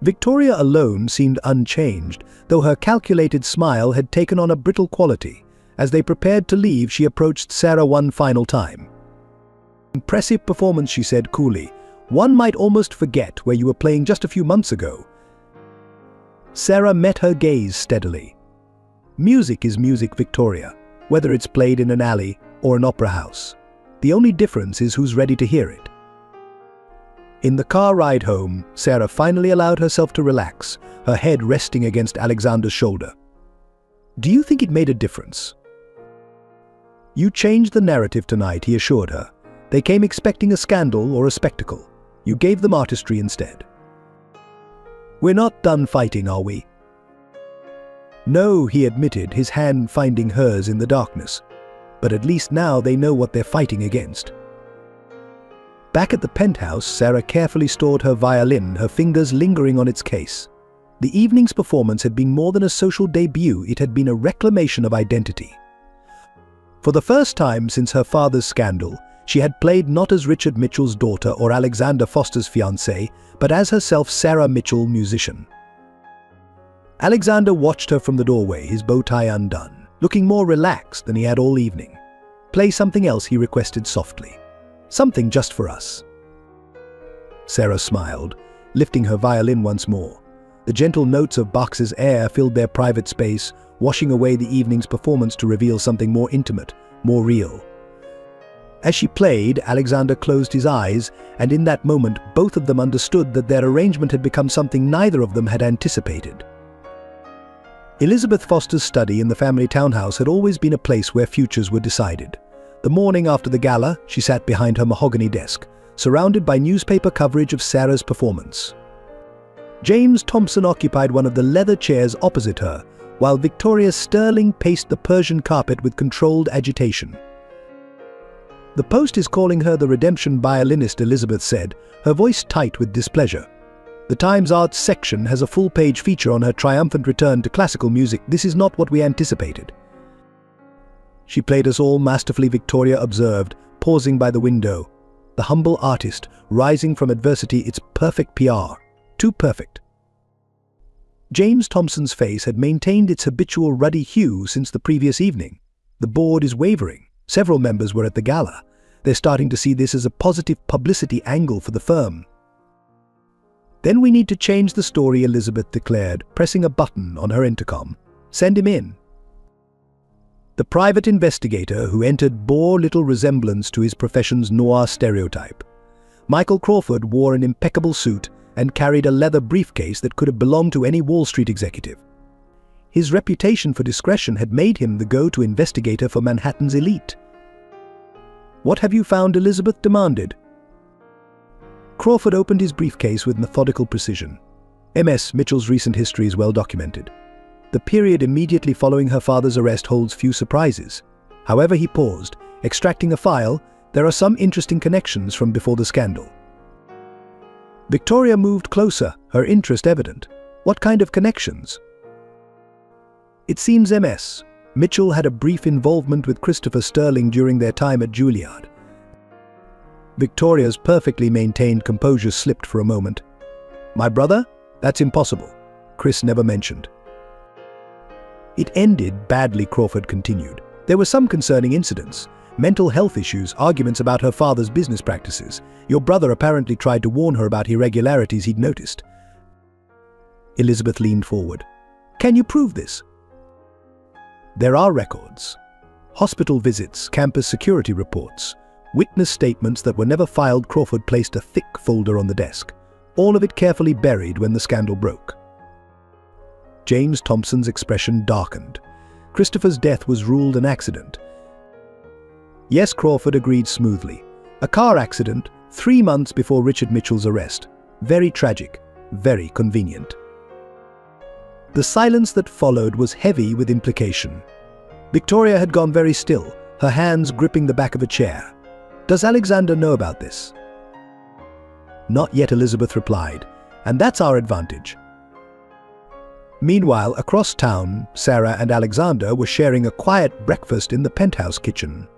Victoria alone seemed unchanged, though her calculated smile had taken on a brittle quality. As they prepared to leave, she approached Sarah one final time. "Impressive performance," she said coolly. "One might almost forget where you were playing just a few months ago." Sarah met her gaze steadily. "Music is music, Victoria, whether it's played in an alley or an opera house. The only difference is who's ready to hear it." In the car ride home, Sarah finally allowed herself to relax, her head resting against Alexander's shoulder. "Do you think it made a difference?" "You changed the narrative tonight," he assured her. "They came expecting a scandal or a spectacle. You gave them artistry instead." "We're not done fighting, are we?" "No," he admitted, his hand finding hers in the darkness. "But at least now they know what they're fighting against." Back at the penthouse, Sarah carefully stored her violin, her fingers lingering on its case. The evening's performance had been more than a social debut, it had been a reclamation of identity. For the first time since her father's scandal, she had played not as Richard Mitchell's daughter or Alexander Foster's fiancée, but as herself, Sarah Mitchell, musician. Alexander watched her from the doorway, his bow tie undone, looking more relaxed than he had all evening. "Play something else," he requested softly. "Something just for us." Sarah smiled, lifting her violin once more. The gentle notes of Bach's air filled their private space, washing away the evening's performance to reveal something more intimate, more real. As she played, Alexander closed his eyes, and in that moment both of them understood that their arrangement had become something neither of them had anticipated. Elizabeth Foster's study in the family townhouse had always been a place where futures were decided. The morning after the gala, she sat behind her mahogany desk, surrounded by newspaper coverage of Sarah's performance. James Thompson occupied one of the leather chairs opposite her, while Victoria Sterling paced the Persian carpet with controlled agitation. "The Post is calling her the redemption violinist," Elizabeth said, her voice tight with displeasure. "The Times Arts section has a full-page feature on her triumphant return to classical music. This is not what we anticipated." "She played us all masterfully," Victoria observed, pausing by the window. "The humble artist, rising from adversity, it's perfect PR. Too perfect." James Thompson's face had maintained its habitual ruddy hue since the previous evening. "The board is wavering. Several members were at the gala. They're starting to see this as a positive publicity angle for the firm." "Then we need to change the story," Elizabeth declared, pressing a button on her intercom. "Send him in." The private investigator who entered bore little resemblance to his profession's noir stereotype. Michael Crawford wore an impeccable suit and carried a leather briefcase that could have belonged to any Wall Street executive. His reputation for discretion had made him the go-to investigator for Manhattan's elite. "What have you found?" Elizabeth demanded. Crawford opened his briefcase with methodical precision. MS Mitchell's recent history is well documented. The period immediately following her father's arrest holds few surprises. However, he paused, extracting a file. "There are some interesting connections from before the scandal." Victoria moved closer, her interest evident. "What kind of connections?" "It seems MS Mitchell had a brief involvement with Christopher Sterling during their time at Juilliard." Victoria's perfectly maintained composure slipped for a moment. "My brother? That's impossible. Chris never mentioned." "It ended badly," Crawford continued. "There were some concerning incidents. Mental health issues, arguments about her father's business practices. Your brother apparently tried to warn her about irregularities he'd noticed." Elizabeth leaned forward. "Can you prove this?" "There are records. Hospital visits, campus security reports, witness statements that were never filed." Crawford placed a thick folder on the desk. all of it carefully buried when the scandal broke. James Thompson's expression darkened. Christopher's death was ruled an accident. Yes, Crawford agreed smoothly. A car accident 3 months before Richard Mitchell's arrest. Very tragic, very convenient. The silence that followed was heavy with implication. Victoria had gone very still, her hands gripping the back of a chair. Does Alexander know about this? Not yet, Elizabeth replied, and that's our advantage. Meanwhile, across town, Sarah and Alexander were sharing a quiet breakfast in the penthouse kitchen.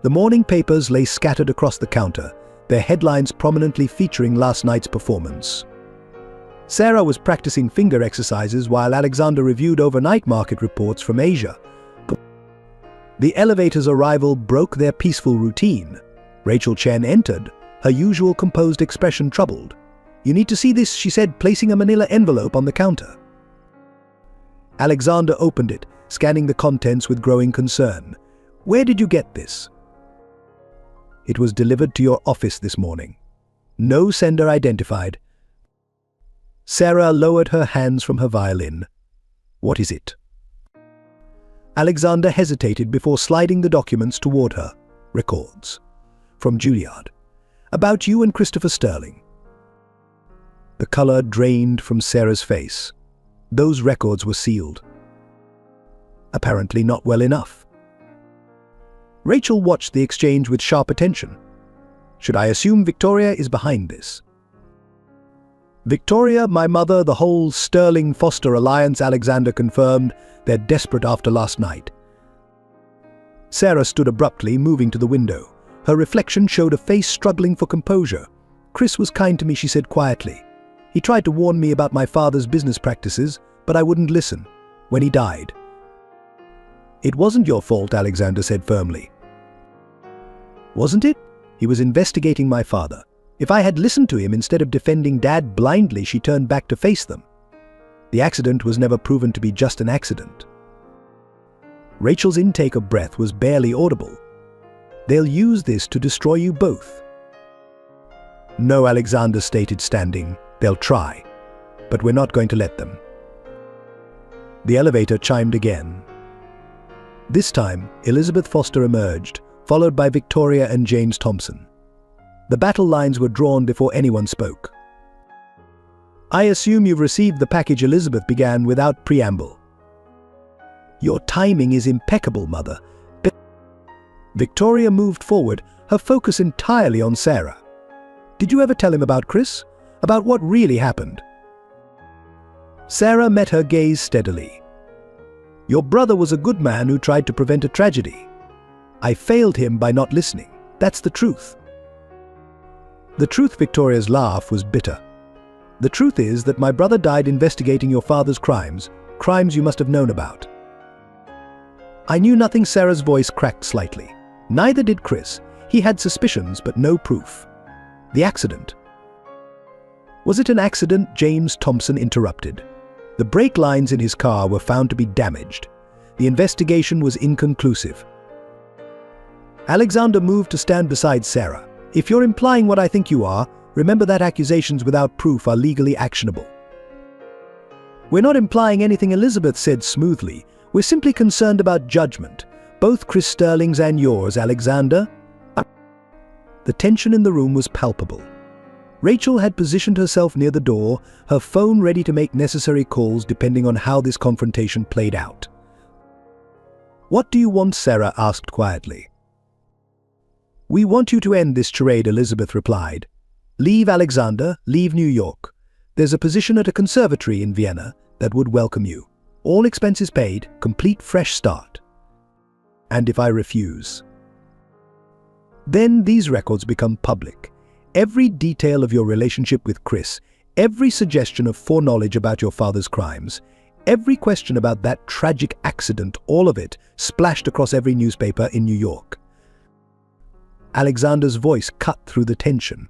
The morning papers lay scattered across the counter, their headlines prominently featuring last night's performance. Sarah was practicing finger exercises while Alexander reviewed overnight market reports from Asia. The elevator's arrival broke their peaceful routine. Rachel Chen entered, her usual composed expression troubled. "You need to see this," she said, placing a manila envelope on the counter. Alexander opened it, scanning the contents with growing concern. "Where did you get this?" "It was delivered to your office this morning. No sender identified." Sarah lowered her hands from her violin. "What is it?" Alexander hesitated before sliding the documents toward her. "Records. From Juilliard. About you and Christopher Sterling." The color drained from Sarah's face. Those records were sealed. Apparently not well enough. Rachel watched the exchange with sharp attention. "Should I assume Victoria is behind this?" "Victoria, my mother, the whole Sterling-Foster alliance," Alexander confirmed. "They're desperate after last night." Sarah stood abruptly, moving to the window. Her reflection showed a face struggling for composure. "Chris was kind to me," she said quietly. "He tried to warn me about my father's business practices, but I wouldn't listen. When he died." "It wasn't your fault," Alexander said firmly. "Wasn't it? He was investigating my father. If I had listened to him instead of defending Dad blindly," she turned back to face them. "The accident was never proven to be just an accident." Rachel's intake of breath was barely audible. "They'll use this to destroy you both." "No," Alexander stated, standing. "They'll try. But we're not going to let them." The elevator chimed again. This time, Elizabeth Foster emerged, followed by Victoria and James Thompson. The battle lines were drawn before anyone spoke. "I assume you've received the package," Elizabeth began without preamble. "Your timing is impeccable, Mother." Victoria moved forward, her focus entirely on Sarah. "Did you ever tell him about Chris? About what really happened?" Sarah met her gaze steadily. "Your brother was a good man who tried to prevent a tragedy. I failed him by not listening. That's the truth." "The truth," Victoria's laugh was bitter. "The truth is that my brother died investigating your father's crimes, crimes you must have known about." "I knew nothing." Sarah's voice cracked slightly. "Neither did Chris. He had suspicions, but no proof." "The accident." "Was it an accident?" James Thompson interrupted. "The brake lines in his car were found to be damaged. The investigation was inconclusive." Alexander moved to stand beside Sarah. "If you're implying what I think you are, remember that accusations without proof are legally actionable." "We're not implying anything," Elizabeth said smoothly. "We're simply concerned about judgment, both Chris Sterling's and yours, Alexander." The tension in the room was palpable. Rachel had positioned herself near the door, her phone ready to make necessary calls depending on how this confrontation played out. "What do you want?" Sarah asked quietly. "We want you to end this charade," Elizabeth replied. "Leave Alexander, leave New York. There's a position at a conservatory in Vienna that would welcome you. All expenses paid, complete fresh start." "And if I refuse?" "Then these records become public. Every detail of your relationship with Chris, every suggestion of foreknowledge about your father's crimes, every question about that tragic accident, all of it splashed across every newspaper in New York." Alexander's voice cut through the tension.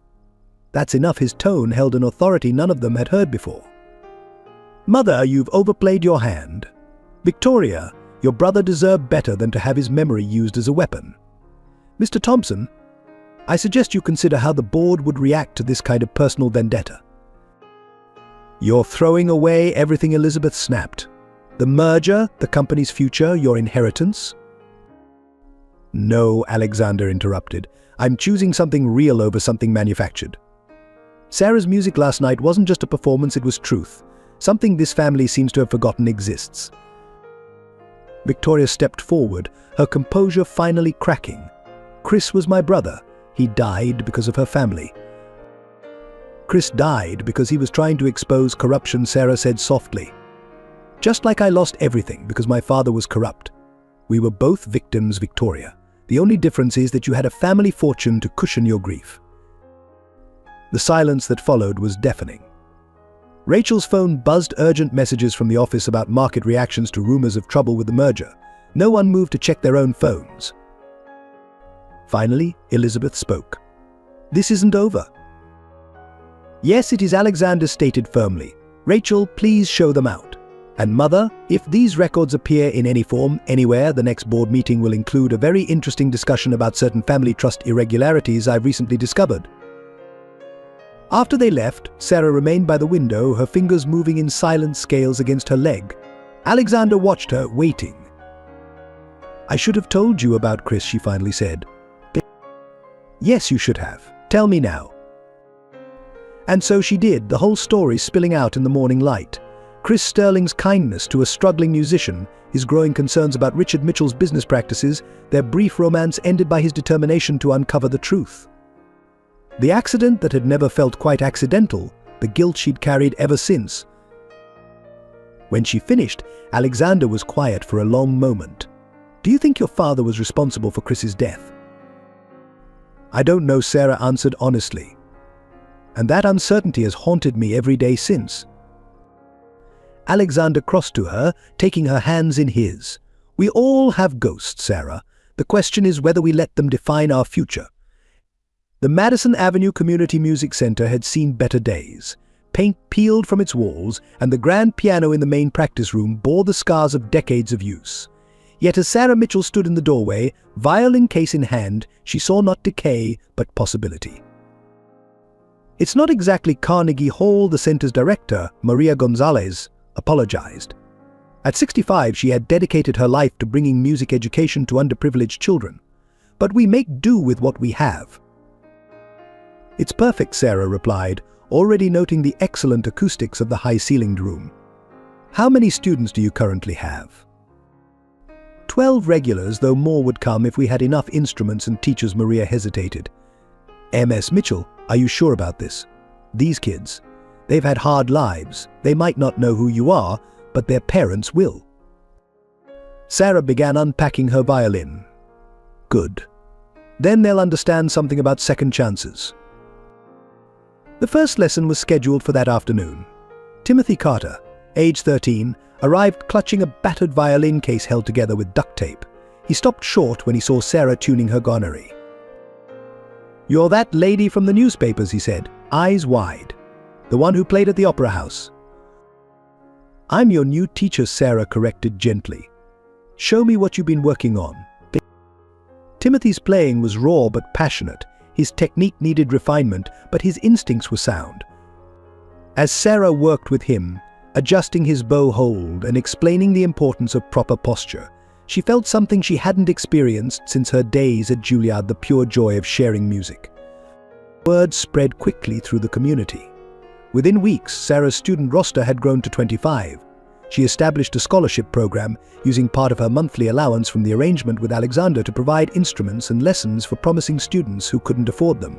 That's enough. His tone held an authority none of them had heard before. "Mother, you've overplayed your hand. Victoria, your brother deserved better than to have his memory used as a weapon. Mr. Thompson, I suggest you consider how the board would react to this kind of personal vendetta. You're throwing away everything, Elizabeth snapped. The merger, the company's future, your inheritance? No, Alexander interrupted. I'm choosing something real over something manufactured. Sarah's music last night wasn't just a performance, it was truth. Something this family seems to have forgotten exists. Victoria stepped forward, her composure finally cracking. Chris was my brother. He died because of her family. Chris died because he was trying to expose corruption, Sarah said softly. Just like I lost everything because my father was corrupt. We were both victims, Victoria. The only difference is that you had a family fortune to cushion your grief. The silence that followed was deafening. Rachel's phone buzzed urgent messages from the office about market reactions to rumors of trouble with the merger. No one moved to check their own phones. Finally, Elizabeth spoke. This isn't over. Yes, it is, Alexander stated firmly. Rachel, please show them out. And Mother, if these records appear in any form, anywhere, the next board meeting will include a very interesting discussion about certain family trust irregularities I've recently discovered. After they left, Sarah remained by the window, her fingers moving in silent scales against her leg. Alexander watched her, waiting. I should have told you about Chris, she finally said. Yes, you should have. Tell me now. And so she did, the whole story spilling out in the morning light. Chris Sterling's kindness to a struggling musician, his growing concerns about Richard Mitchell's business practices, their brief romance ended by his determination to uncover the truth. The accident that had never felt quite accidental, the guilt she'd carried ever since. When she finished, Alexander was quiet for a long moment. Do you think your father was responsible for Chris's death? I don't know, Sarah answered honestly. And that uncertainty has haunted me every day since. Alexander crossed to her, taking her hands in his. We all have ghosts, Sarah. The question is whether we let them define our future. The Madison Avenue Community Music Center had seen better days. Paint peeled from its walls, and the grand piano in the main practice room bore the scars of decades of use. Yet as Sarah Mitchell stood in the doorway, violin case in hand, she saw not decay, but possibility. It's not exactly Carnegie Hall, the center's director, Maria Gonzalez, apologized. At 65, she had dedicated her life to bringing music education to underprivileged children. But we make do with what we have. It's perfect, Sarah replied, already noting the excellent acoustics of the high-ceilinged room. How many students do you currently have? 12 regulars, though more would come if we had enough instruments and teachers. Maria hesitated. Ms. Mitchell, are you sure about this? These kids, they've had hard lives. They might not know who you are, but their parents will. Sarah began unpacking her violin. Good. Then they'll understand something about second chances. The first lesson was scheduled for that afternoon. Timothy Carter, age 13, arrived clutching a battered violin case held together with duct tape. He stopped short when he saw Sarah tuning her gonnery. You're that lady from the newspapers, he said, eyes wide. The one who played at the Opera House. I'm your new teacher, Sarah corrected gently. Show me what you've been working on. Timothy's playing was raw but passionate. His technique needed refinement, but his instincts were sound. As Sarah worked with him, adjusting his bow hold and explaining the importance of proper posture, she felt something she hadn't experienced since her days at Juilliard, the pure joy of sharing music. Word spread quickly through the community. Within weeks, Sarah's student roster had grown to 25. She established a scholarship program, using part of her monthly allowance from the arrangement with Alexander to provide instruments and lessons for promising students who couldn't afford them.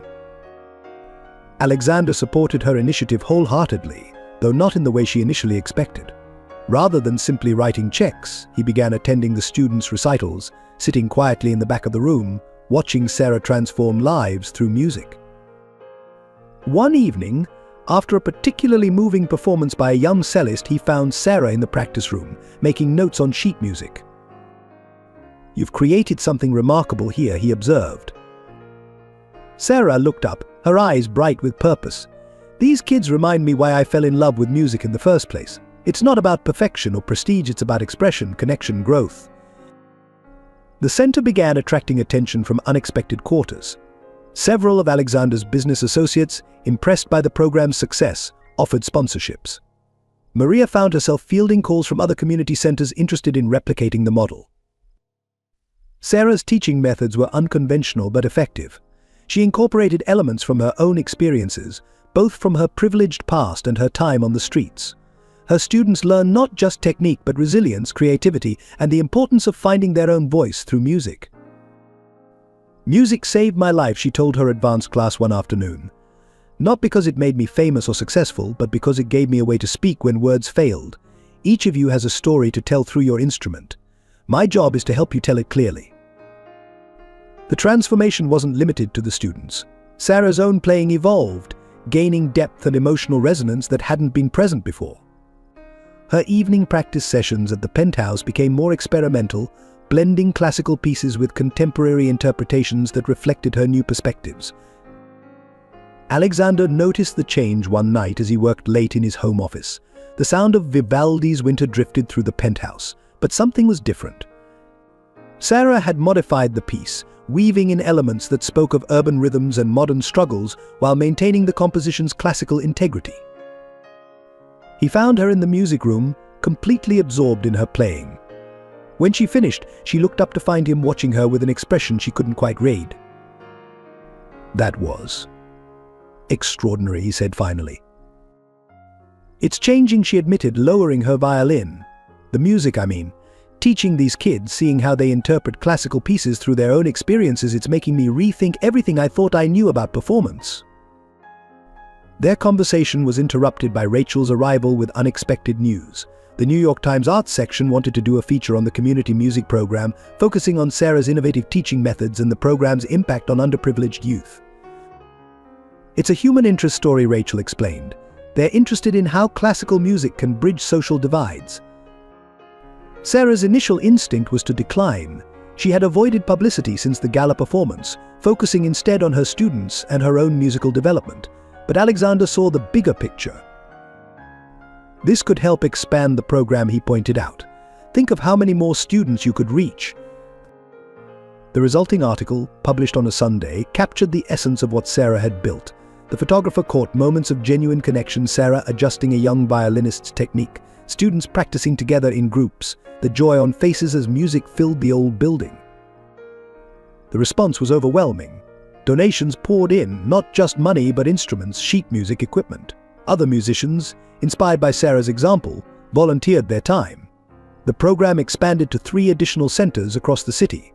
Alexander supported her initiative wholeheartedly, though not in the way she initially expected. Rather than simply writing checks, he began attending the students' recitals, sitting quietly in the back of the room, watching Sarah transform lives through music. One evening, after a particularly moving performance by a young cellist, he found Sarah in the practice room, making notes on sheet music. You've created something remarkable here, he observed. Sarah looked up, her eyes bright with purpose. These kids remind me why I fell in love with music in the first place. It's not about perfection or prestige, it's about expression, connection, growth. The center began attracting attention from unexpected quarters. Several of Alexander's business associates, impressed by the program's success, offered sponsorships. Maria found herself fielding calls from other community centers interested in replicating the model. Sarah's teaching methods were unconventional but effective. She incorporated elements from her own experiences, both from her privileged past and her time on the streets. Her students learned not just technique but resilience, creativity, and the importance of finding their own voice through music. "Music saved my life," she told her advanced class one afternoon. "Not because it made me famous or successful, but because it gave me a way to speak when words failed. Each of you has a story to tell through your instrument. My job is to help you tell it clearly." The transformation wasn't limited to the students. Sarah's own playing evolved, gaining depth and emotional resonance that hadn't been present before. Her evening practice sessions at the Penthouse became more experimental, blending classical pieces with contemporary interpretations that reflected her new perspectives. Alexander noticed the change one night as he worked late in his home office. The sound of Vivaldi's Winter drifted through the Penthouse, but something was different. Sarah had modified the piece, weaving in elements that spoke of urban rhythms and modern struggles while maintaining the composition's classical integrity. He found her in the music room, completely absorbed in her playing. When she finished, she looked up to find him watching her with an expression she couldn't quite read. "That was extraordinary," he said finally. "It's changing," she admitted, lowering her violin. "The music, I mean. Teaching these kids, seeing how they interpret classical pieces through their own experiences, it's making me rethink everything I thought I knew about performance." Their conversation was interrupted by Rachel's arrival with unexpected news. The New York Times Arts section wanted to do a feature on the community music program, focusing on Sarah's innovative teaching methods and the program's impact on underprivileged youth. "It's a human interest story," Rachel explained. "They're interested in how classical music can bridge social divides." Sarah's initial instinct was to decline. She had avoided publicity since the gala performance, focusing instead on her students and her own musical development. But Alexander saw the bigger picture. This could help expand the program, he pointed out. Think of how many more students you could reach. The resulting article, published on a Sunday, captured the essence of what Sarah had built. The photographer caught moments of genuine connection, Sarah adjusting a young violinist's technique, students practicing together in groups, the joy on faces as music filled the old building. The response was overwhelming. Donations poured in, not just money but instruments, sheet music, equipment. Other musicians, inspired by Sarah's example, volunteered their time. The program expanded to 3 additional centers across the city.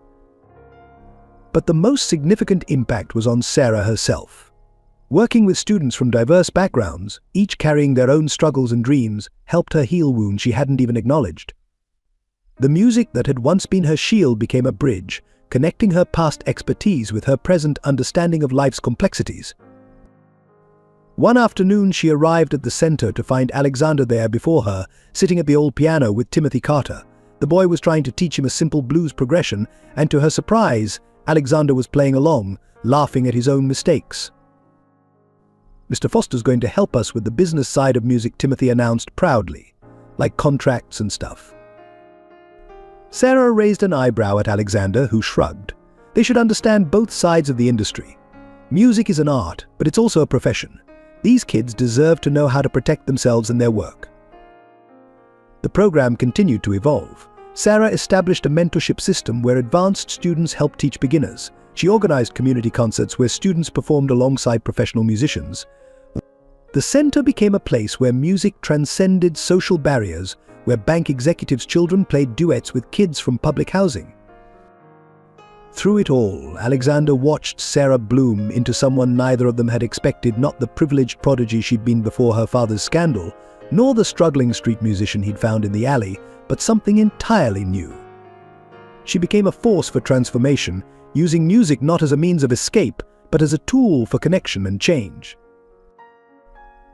But the most significant impact was on Sarah herself. Working with students from diverse backgrounds, each carrying their own struggles and dreams, helped her heal wounds she hadn't even acknowledged. The music that had once been her shield became a bridge, connecting her past expertise with her present understanding of life's complexities. One afternoon, she arrived at the center to find Alexander there before her, sitting at the old piano with Timothy Carter. The boy was trying to teach him a simple blues progression, and to her surprise, Alexander was playing along, laughing at his own mistakes. "Mr. Foster's going to help us with the business side of music," Timothy announced proudly, "like contracts and stuff." Sarah raised an eyebrow at Alexander, who shrugged. They should understand both sides of the industry. Music is an art, but it's also a profession. These kids deserve to know how to protect themselves and their work. The program continued to evolve. Sarah established a mentorship system where advanced students helped teach beginners. She organized community concerts where students performed alongside professional musicians. The center became a place where music transcended social barriers, where bank executives' children played duets with kids from public housing. Through it all, Alexander watched Sarah bloom into someone neither of them had expected, not the privileged prodigy she'd been before her father's scandal, nor the struggling street musician he'd found in the alley, but something entirely new. She became a force for transformation, using music not as a means of escape, but as a tool for connection and change.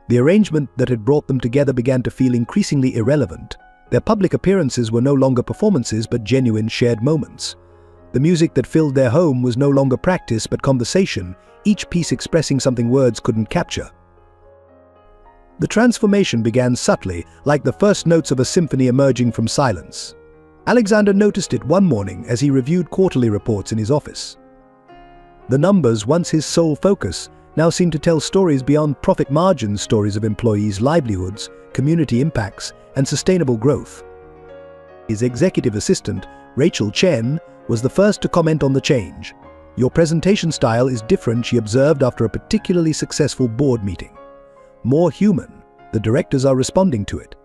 The arrangement that had brought them together began to feel increasingly irrelevant. Their public appearances were no longer performances but genuine shared moments. The music that filled their home was no longer practice but conversation, each piece expressing something words couldn't capture. The transformation began subtly, like the first notes of a symphony emerging from silence. Alexander noticed it one morning as he reviewed quarterly reports in his office. The numbers, once his sole focus, now seemed to tell stories beyond profit margins, stories of employees' livelihoods, community impacts, and sustainable growth. His executive assistant, Rachel Chen, was the first to comment on the change. "Your presentation style is different," she observed after a particularly successful board meeting. "More human. The directors are responding to it."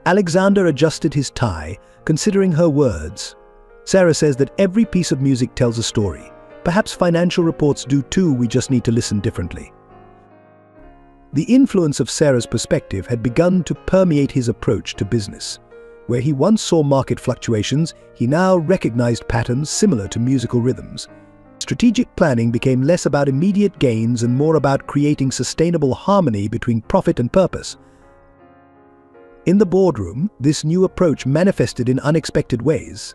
Alexander adjusted his tie, considering her words. "Sarah says that every piece of music tells a story. Perhaps financial reports do too, we just need to listen differently." The influence of Sarah's perspective had begun to permeate his approach to business. Where he once saw market fluctuations, he now recognized patterns similar to musical rhythms. Strategic planning became less about immediate gains and more about creating sustainable harmony between profit and purpose. In the boardroom, this new approach manifested in unexpected ways.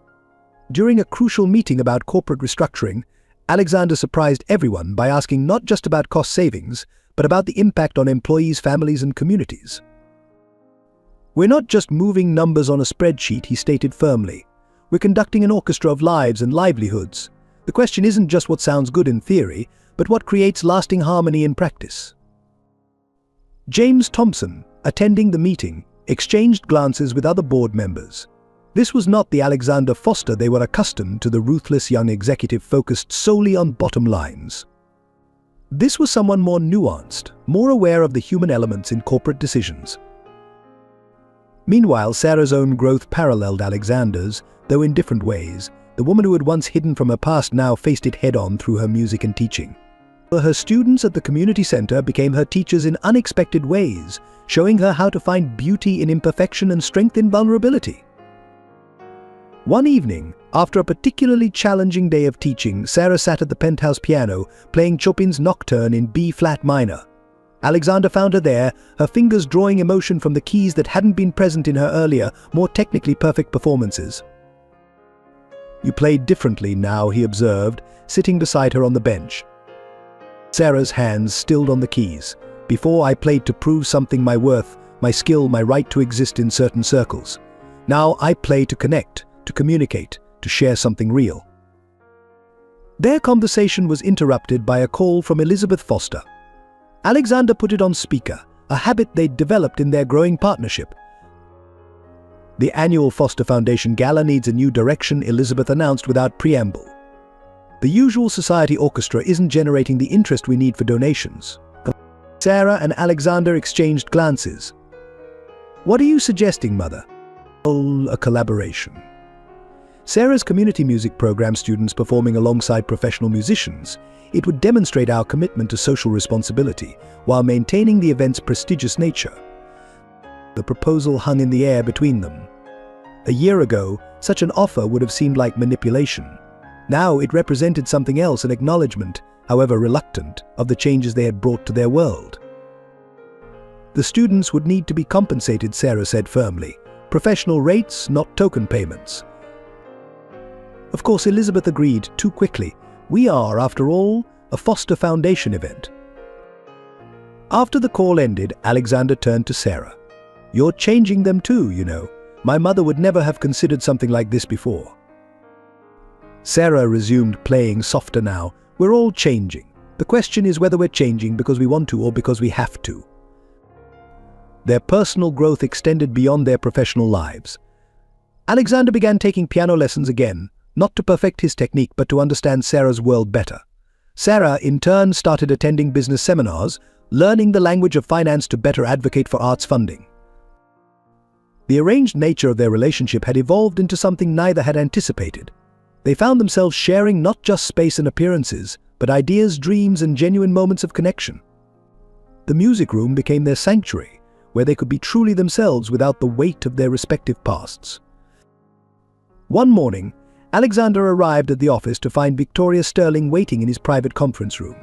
During a crucial meeting about corporate restructuring, Alexander surprised everyone by asking not just about cost savings, but about the impact on employees, families, and communities. "We're not just moving numbers on a spreadsheet," he stated firmly. "We're conducting an orchestra of lives and livelihoods. The question isn't just what sounds good in theory, but what creates lasting harmony in practice." James Thompson, attending the meeting, exchanged glances with other board members. This was not the Alexander Foster they were accustomed to, the ruthless young executive focused solely on bottom lines. This was someone more nuanced, more aware of the human elements in corporate decisions. Meanwhile, Sarah's own growth paralleled Alexander's, though in different ways. The woman who had once hidden from her past now faced it head-on through her music and teaching. Her students at the community center became her teachers in unexpected ways, showing her how to find beauty in imperfection and strength in vulnerability. One evening, after a particularly challenging day of teaching, Sarah sat at the penthouse piano, playing Chopin's Nocturne in B-flat minor. Alexander found her there, her fingers drawing emotion from the keys that hadn't been present in her earlier, more technically perfect performances. "You played differently now," he observed, sitting beside her on the bench. Sarah's hands stilled on the keys. "Before I played to prove something, my worth, my skill, my right to exist in certain circles. Now I play to connect, to communicate, to share something real." Their conversation was interrupted by a call from Elizabeth Foster. Alexander put it on speaker, a habit they'd developed in their growing partnership. "The annual Foster Foundation Gala needs a new direction," Elizabeth announced without preamble. "The usual society orchestra isn't generating the interest we need for donations." Sarah and Alexander exchanged glances. "What are you suggesting, Mother?" "A collaboration. Sarah's community music program students performing alongside professional musicians. It would demonstrate our commitment to social responsibility while maintaining the event's prestigious nature." The proposal hung in the air between them. A year ago, such an offer would have seemed like manipulation. Now it represented something else, an acknowledgement, however reluctant, of the changes they had brought to their world. The students would need to be compensated, Sarah said firmly. Professional rates, not token payments. Of course, Elizabeth agreed too quickly. We are, after all, a Foster Foundation event. After the call ended, Alexander turned to Sarah. "You're changing them too, you know. My mother would never have considered something like this before." Sarah resumed, playing softer now. "We're all changing. The question is whether we're changing because we want to or because we have to." Their personal growth extended beyond their professional lives. Alexander began taking piano lessons again, not to perfect his technique but to understand Sarah's world better. Sarah, in turn, started attending business seminars, learning the language of finance to better advocate for arts funding. The arranged nature of their relationship had evolved into something neither had anticipated. They found themselves sharing not just space and appearances, but ideas, dreams, and genuine moments of connection. The music room became their sanctuary, where they could be truly themselves without the weight of their respective pasts. One morning, Alexander arrived at the office to find Victoria Sterling waiting in his private conference room.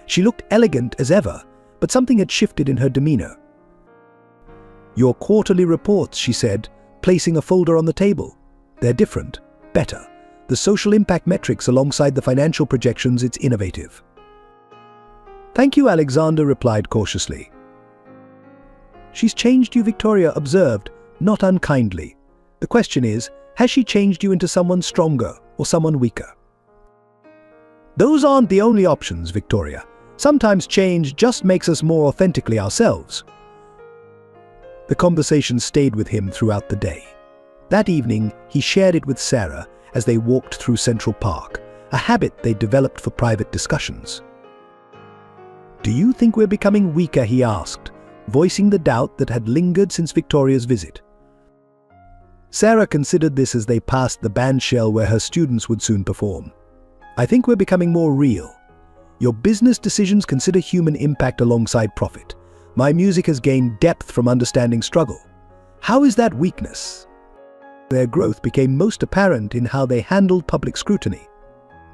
She looked elegant as ever, but something had shifted in her demeanor. "Your quarterly reports," she said, placing a folder on the table. "They're different, better. The social impact metrics alongside the financial projections, it's innovative." "Thank you," Alexander replied cautiously. "She's changed you," Victoria observed, not unkindly. "The question is, has she changed you into someone stronger or someone weaker?" "Those aren't the only options, Victoria. Sometimes change just makes us more authentically ourselves. The conversation stayed with him throughout the day. That evening, he shared it with Sarah as they walked through Central Park, a habit they developed for private discussions. "Do you think we're becoming weaker?" he asked, voicing the doubt that had lingered since Victoria's visit. Sarah considered this as they passed the bandshell where her students would soon perform. "I think we're becoming more real. Your business decisions consider human impact alongside profit. My music has gained depth from understanding struggle. How is that weakness?" Their growth became most apparent in how they handled public scrutiny.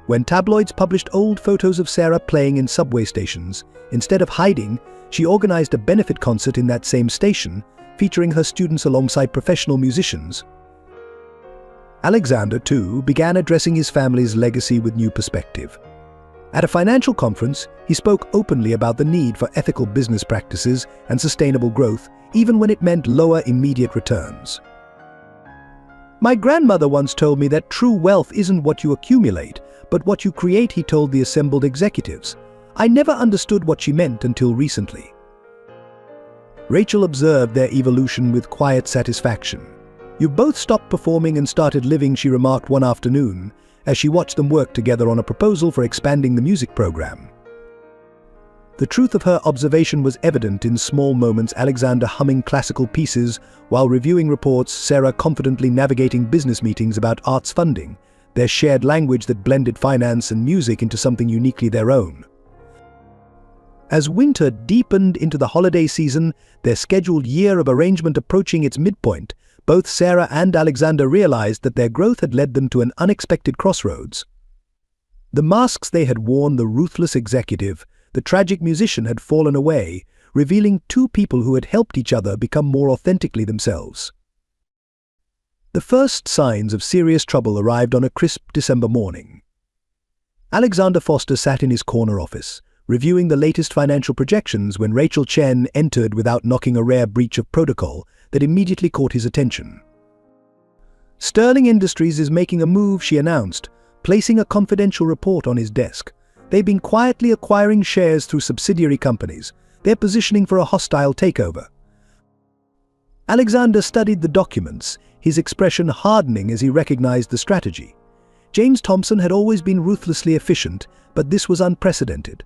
When tabloids published old photos of Sarah playing in subway stations, instead of hiding, she organized a benefit concert in that same station, featuring her students alongside professional musicians. Alexander, too, began addressing his family's legacy with new perspective. At a financial conference, he spoke openly about the need for ethical business practices and sustainable growth, even when it meant lower immediate returns. "My grandmother once told me that true wealth isn't what you accumulate, but what you create," he told the assembled executives. "I never understood what she meant until recently." Rachel observed their evolution with quiet satisfaction. "You both stopped performing and started living," she remarked one afternoon, as she watched them work together on a proposal for expanding the music program. The truth of her observation was evident in small moments: Alexander humming classical pieces while reviewing reports, Sarah confidently navigating business meetings about arts funding, their shared language that blended finance and music into something uniquely their own. As winter deepened into the holiday season, their scheduled year of arrangement approaching its midpoint, both Sarah and Alexander realized that their growth had led them to an unexpected crossroads. The masks they had worn, the ruthless executive, the tragic musician, had fallen away, revealing two people who had helped each other become more authentically themselves. The first signs of serious trouble arrived on a crisp December morning. Alexander Foster sat in his corner office, reviewing the latest financial projections, when Rachel Chen entered without knocking, a rare breach of protocol that immediately caught his attention. "Sterling Industries is making a move," she announced, placing a confidential report on his desk. "They've been quietly acquiring shares through subsidiary companies. They're positioning for a hostile takeover." Alexander studied the documents, his expression hardening as he recognized the strategy. James Thompson had always been ruthlessly efficient, but this was unprecedented.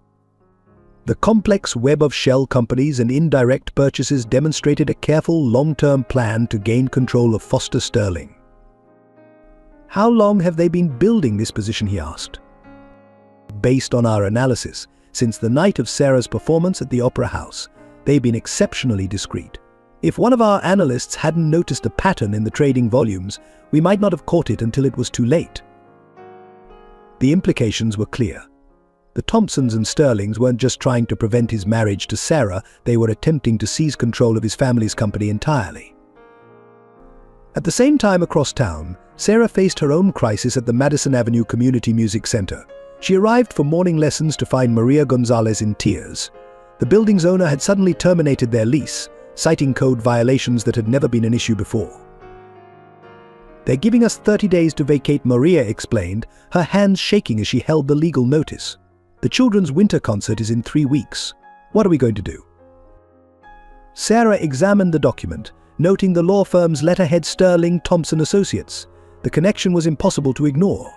The complex web of shell companies and indirect purchases demonstrated a careful, long-term plan to gain control of Foster Sterling. "How long have they been building this position?" he asked. "Based on our analysis, since the night of Sarah's performance at the Opera House, they've been exceptionally discreet. If one of our analysts hadn't noticed a pattern in the trading volumes, we might not have caught it until it was too late." The implications were clear. The Thompsons and Sterlings weren't just trying to prevent his marriage to Sarah, they were attempting to seize control of his family's company entirely. At the same time, across town, Sarah faced her own crisis at the Madison Avenue Community Music Center. She arrived for morning lessons to find Maria Gonzalez in tears. The building's owner had suddenly terminated their lease, citing code violations that had never been an issue before. "They're giving us 30 days to vacate," Maria explained, her hands shaking as she held the legal notice. "The children's winter concert is in 3 weeks. What are we going to do?" Sarah examined the document, noting the law firm's letterhead, Sterling Thompson Associates. The connection was impossible to ignore.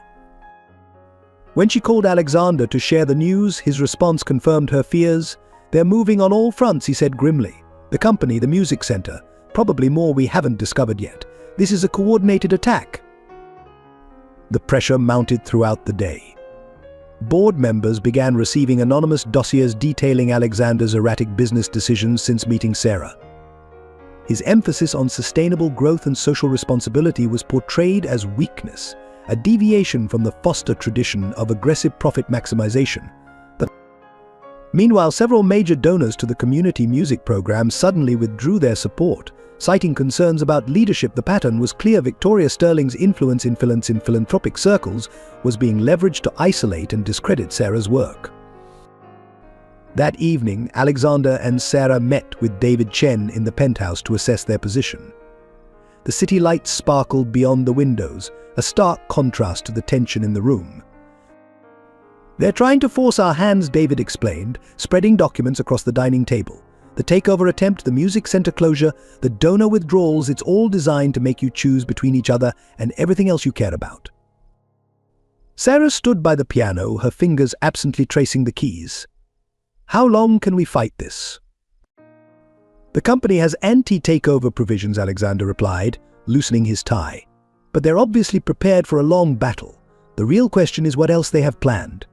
When she called Alexander to share the news, his response confirmed her fears. "They're moving on all fronts," he said grimly. "The company, the music center, probably more we haven't discovered yet. This is a coordinated attack." The pressure mounted throughout the day. Board members began receiving anonymous dossiers detailing Alexander's erratic business decisions since meeting Sarah. His emphasis on sustainable growth and social responsibility was portrayed as weakness, a deviation from the Foster tradition of aggressive profit maximization. Meanwhile, several major donors to the community music program suddenly withdrew their support, citing concerns about leadership. The pattern was clear: Victoria Sterling's influence in philanthropic circles was being leveraged to isolate and discredit Sarah's work. That evening, Alexander and Sarah met with David Chen in the penthouse to assess their position. The city lights sparkled beyond the windows, a stark contrast to the tension in the room. "They're trying to force our hands," David explained, spreading documents across the dining table. "The takeover attempt, the music center closure, the donor withdrawals, it's all designed to make you choose between each other and everything else you care about." Sarah stood by the piano, her fingers absently tracing the keys. "How long can we fight this?" "The company has anti-takeover provisions," Alexander replied, loosening his tie. "But they're obviously prepared for a long battle. The real question is what else they have planned."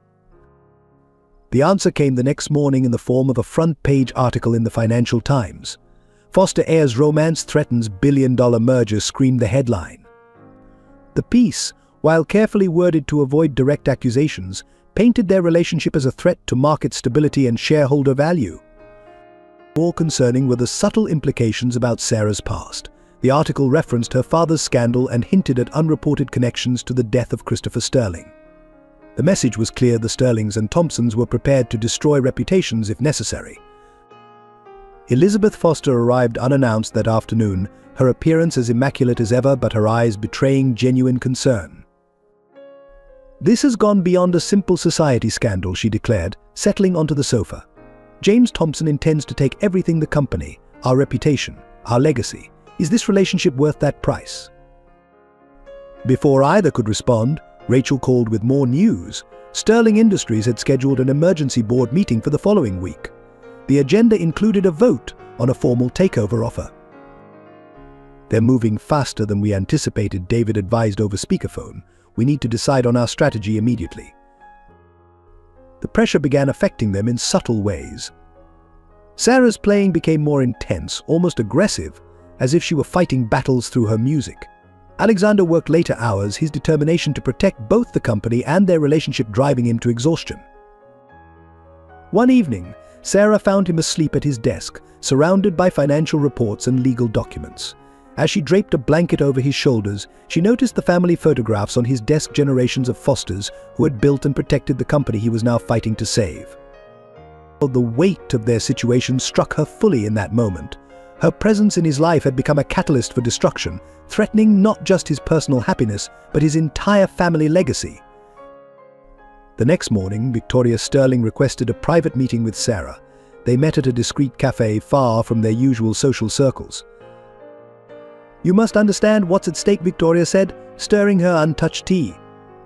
The answer came the next morning in the form of a front-page article in the Financial Times. "Foster Heirs Romance Threatens Billion-Dollar Merger," screamed the headline. The piece, while carefully worded to avoid direct accusations, painted their relationship as a threat to market stability and shareholder value. More concerning were the subtle implications about Sarah's past. The article referenced her father's scandal and hinted at unreported connections to the death of Christopher Sterling. The message was clear: the Sterlings and Thompsons were prepared to destroy reputations if necessary. Elizabeth Foster arrived unannounced that afternoon, her appearance as immaculate as ever, but her eyes betraying genuine concern. "This has gone beyond a simple society scandal," she declared, settling onto the sofa. "James Thompson intends to take everything: the company, our reputation, our legacy. Is this relationship worth that price?" Before either could respond, Rachel called with more news. Sterling Industries had scheduled an emergency board meeting for the following week. The agenda included a vote on a formal takeover offer. "They're moving faster than we anticipated," David advised over speakerphone. "We need to decide on our strategy immediately." The pressure began affecting them in subtle ways. Sarah's playing became more intense, almost aggressive, as if she were fighting battles through her music. Alexander worked later hours, his determination to protect both the company and their relationship driving him to exhaustion. One evening, Sarah found him asleep at his desk, surrounded by financial reports and legal documents. As she draped a blanket over his shoulders, she noticed the family photographs on his desk, generations of Fosters who had built and protected the company he was now fighting to save. The weight of their situation struck her fully in that moment. Her presence in his life had become a catalyst for destruction, threatening not just his personal happiness, but his entire family legacy. The next morning, Victoria Sterling requested a private meeting with Sarah. They met at a discreet cafe far from their usual social circles. "You must understand what's at stake," Victoria said, stirring her untouched tea.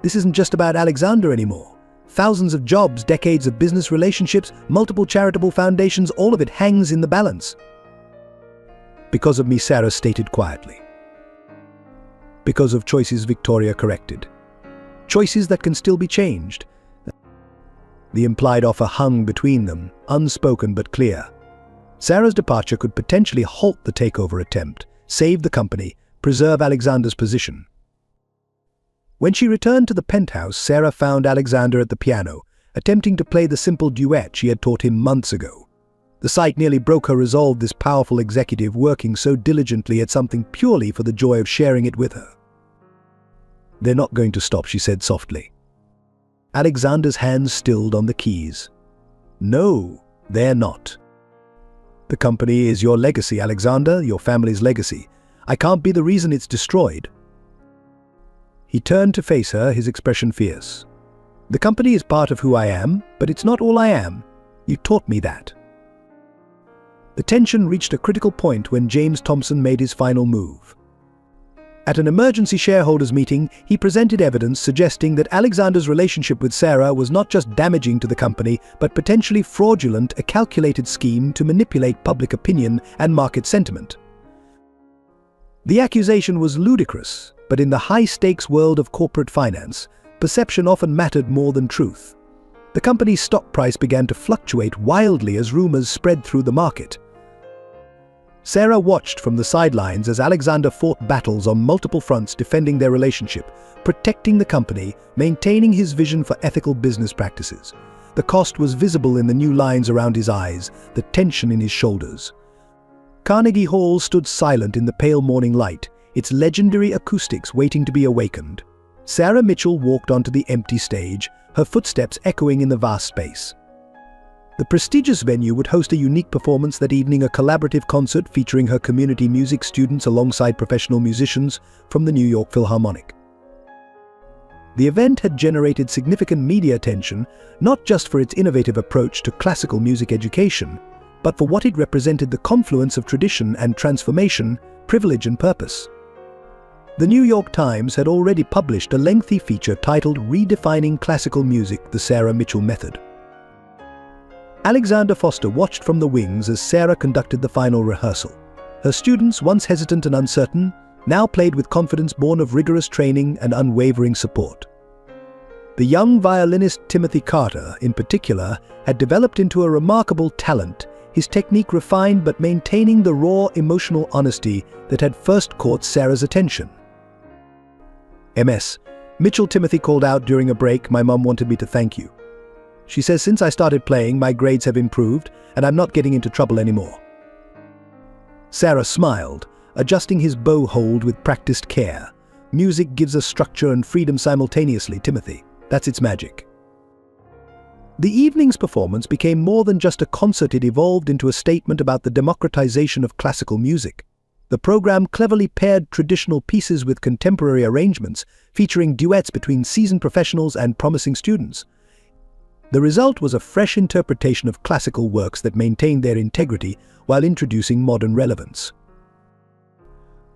"This isn't just about Alexander anymore. Thousands of jobs, decades of business relationships, multiple charitable foundations, all of it hangs in the balance." "Because of me," Sarah stated quietly. "Because of choices," Victoria corrected. "Choices that can still be changed." The implied offer hung between them, unspoken but clear. Sarah's departure could potentially halt the takeover attempt, save the company, preserve Alexander's position. When she returned to the penthouse, Sarah found Alexander at the piano, attempting to play the simple duet she had taught him months ago. The sight nearly broke her resolve, this powerful executive working so diligently at something purely for the joy of sharing it with her. "They're not going to stop," she said softly. Alexander's hands stilled on the keys. "No, they're not. The company is your legacy, Alexander, your family's legacy. I can't be the reason it's destroyed." He turned to face her, his expression fierce. "The company is part of who I am, but it's not all I am. You taught me that." The tension reached a critical point when James Thompson made his final move. At an emergency shareholders meeting, he presented evidence suggesting that Alexander's relationship with Sarah was not just damaging to the company, but potentially fraudulent, a calculated scheme to manipulate public opinion and market sentiment. The accusation was ludicrous, but in the high-stakes world of corporate finance, perception often mattered more than truth. The company's stock price began to fluctuate wildly as rumors spread through the market. Sarah watched from the sidelines as Alexander fought battles on multiple fronts, defending their relationship, protecting the company, maintaining his vision for ethical business practices. The cost was visible in the new lines around his eyes, the tension in his shoulders. Carnegie Hall stood silent in the pale morning light, its legendary acoustics waiting to be awakened. Sarah Mitchell walked onto the empty stage, her footsteps echoing in the vast space. The prestigious venue would host a unique performance that evening, a collaborative concert featuring her community music students alongside professional musicians from the New York Philharmonic. The event had generated significant media attention, not just for its innovative approach to classical music education, but for what it represented: the confluence of tradition and transformation, privilege and purpose. The New York Times had already published a lengthy feature titled "Redefining Classical Music: The Sarah Mitchell Method." Alexander Foster watched from the wings as Sarah conducted the final rehearsal. Her students, once hesitant and uncertain, now played with confidence born of rigorous training and unwavering support. The young violinist Timothy Carter, in particular, had developed into a remarkable talent, his technique refined but maintaining the raw emotional honesty that had first caught Sarah's attention. MS. Mitchell Timothy called out during a break, "My mom wanted me to thank you. She says since I started playing, my grades have improved and I'm not getting into trouble anymore." Sarah smiled, adjusting his bow hold with practiced care. "Music gives us structure and freedom simultaneously, Timothy. That's its magic." The evening's performance became more than just a concert. It evolved into a statement about the democratization of classical music. The program cleverly paired traditional pieces with contemporary arrangements, featuring duets between seasoned professionals and promising students. The result was a fresh interpretation of classical works that maintained their integrity while introducing modern relevance.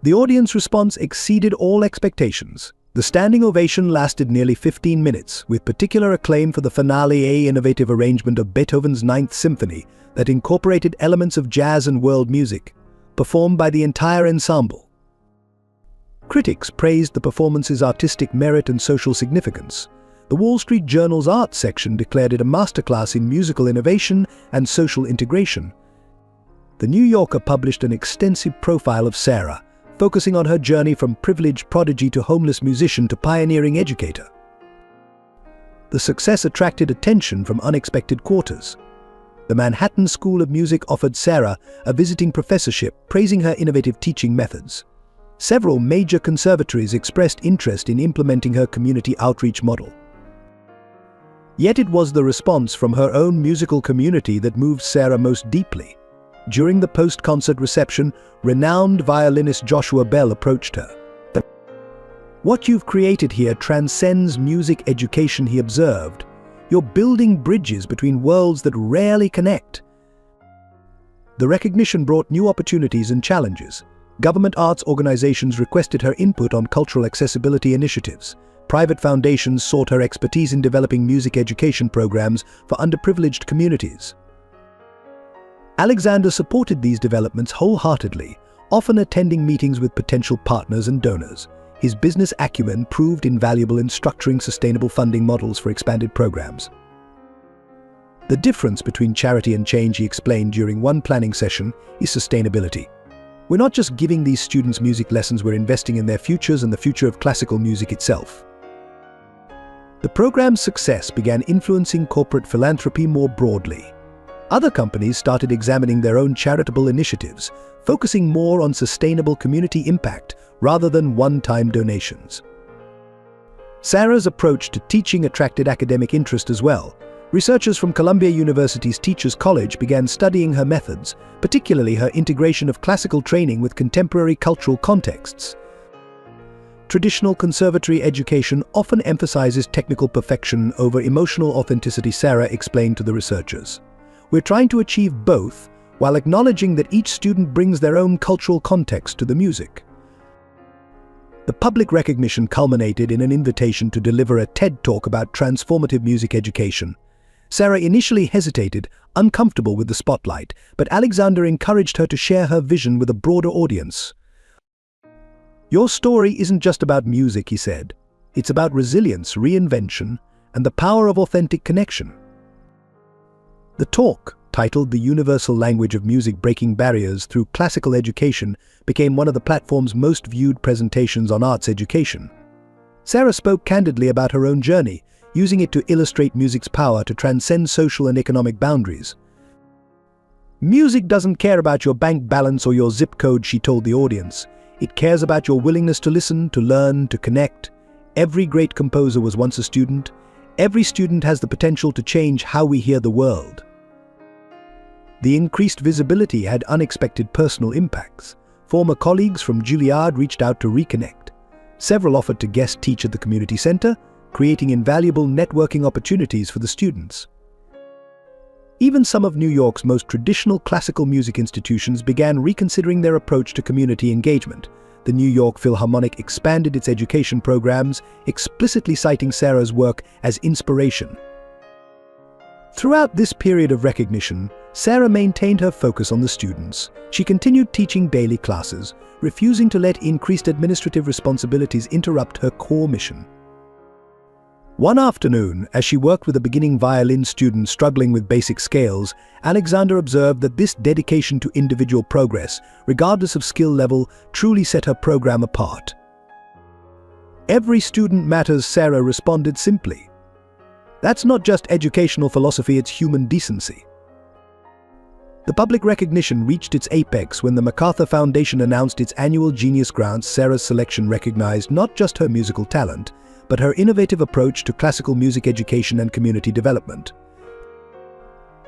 The audience response exceeded all expectations. The standing ovation lasted nearly 15 minutes, with particular acclaim for the finale, a innovative arrangement of Beethoven's Ninth Symphony that incorporated elements of jazz and world music, performed by the entire ensemble. Critics praised the performance's artistic merit and social significance. The Wall Street Journal's art section declared it a masterclass in musical innovation and social integration. The New Yorker published an extensive profile of Sarah, focusing on her journey from privileged prodigy to homeless musician to pioneering educator. The success attracted attention from unexpected quarters. The Manhattan School of Music offered Sarah a visiting professorship, praising her innovative teaching methods. Several major conservatories expressed interest in implementing her community outreach model. Yet it was the response from her own musical community that moved Sarah most deeply. During the post-concert reception, renowned violinist Joshua Bell approached her. "What you've created here transcends music education," he observed. "You're building bridges between worlds that rarely connect." The recognition brought new opportunities and challenges. Government arts organizations requested her input on cultural accessibility initiatives. Private foundations sought her expertise in developing music education programs for underprivileged communities. Alexander supported these developments wholeheartedly, often attending meetings with potential partners and donors. His business acumen proved invaluable in structuring sustainable funding models for expanded programs. The difference between charity and change, he explained during one planning session, is sustainability. "We're not just giving these students music lessons, we're investing in their futures and the future of classical music itself." The program's success began influencing corporate philanthropy more broadly. Other companies started examining their own charitable initiatives, focusing more on sustainable community impact rather than one-time donations. Sarah's approach to teaching attracted academic interest as well. Researchers from Columbia University's Teachers College began studying her methods, particularly her integration of classical training with contemporary cultural contexts. Traditional conservatory education often emphasizes technical perfection over emotional authenticity, Sarah explained to the researchers. "We're trying to achieve both, while acknowledging that each student brings their own cultural context to the music." The public recognition culminated in an invitation to deliver a TED Talk about transformative music education. Sarah initially hesitated, uncomfortable with the spotlight, but Alexander encouraged her to share her vision with a broader audience. "Your story isn't just about music," he said. "It's about resilience, reinvention, and the power of authentic connection." The talk, titled "The Universal Language of Music: Breaking Barriers Through Classical Education," became one of the platform's most viewed presentations on arts education. Sarah spoke candidly about her own journey, using it to illustrate music's power to transcend social and economic boundaries. "Music doesn't care about your bank balance or your zip code," she told the audience. "It cares about your willingness to listen, to learn, to connect. Every great composer was once a student. Every student has the potential to change how we hear the world." The increased visibility had unexpected personal impacts. Former colleagues from Juilliard reached out to reconnect. Several offered to guest teach at the community center, creating invaluable networking opportunities for the students. Even some of New York's most traditional classical music institutions began reconsidering their approach to community engagement. The New York Philharmonic expanded its education programs, explicitly citing Sarah's work as inspiration. Throughout this period of recognition, Sarah maintained her focus on the students. She continued teaching daily classes, refusing to let increased administrative responsibilities interrupt her core mission. One afternoon, as she worked with a beginning violin student struggling with basic scales, Alexander observed that this dedication to individual progress, regardless of skill level, truly set her program apart. "Every student matters," Sarah responded simply. "That's not just educational philosophy, it's human decency." The public recognition reached its apex when the MacArthur Foundation announced its annual Genius Grants. Sarah's selection recognized not just her musical talent, but her innovative approach to classical music education and community development.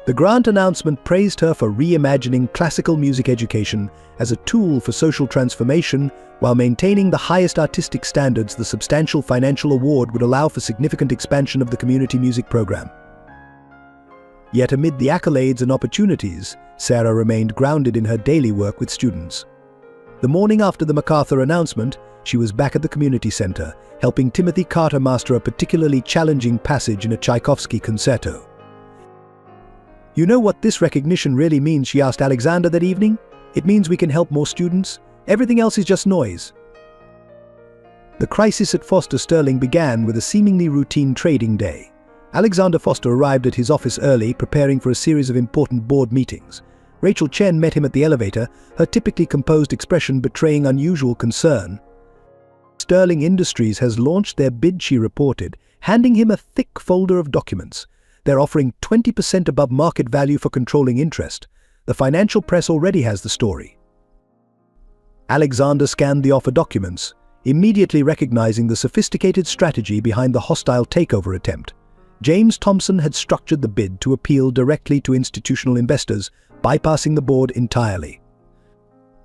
The grant announcement praised her for reimagining classical music education as a tool for social transformation while maintaining the highest artistic standards. The substantial financial award would allow for significant expansion of the community music program. Yet amid the accolades and opportunities, Sarah remained grounded in her daily work with students. The morning after the MacArthur announcement, she was back at the community center, helping Timothy Carter master a particularly challenging passage in a Tchaikovsky concerto. "You know what this recognition really means?" she asked Alexander that evening. "It means we can help more students. Everything else is just noise." The crisis at Foster Sterling began with a seemingly routine trading day. Alexander Foster arrived at his office early, preparing for a series of important board meetings. Rachel Chen met him at the elevator, her typically composed expression betraying unusual concern. "Sterling Industries has launched their bid," she reported, handing him a thick folder of documents. "They're offering 20% above market value for controlling interest. The financial press already has the story." Alexander scanned the offer documents, immediately recognizing the sophisticated strategy behind the hostile takeover attempt. James Thompson had structured the bid to appeal directly to institutional investors, bypassing the board entirely.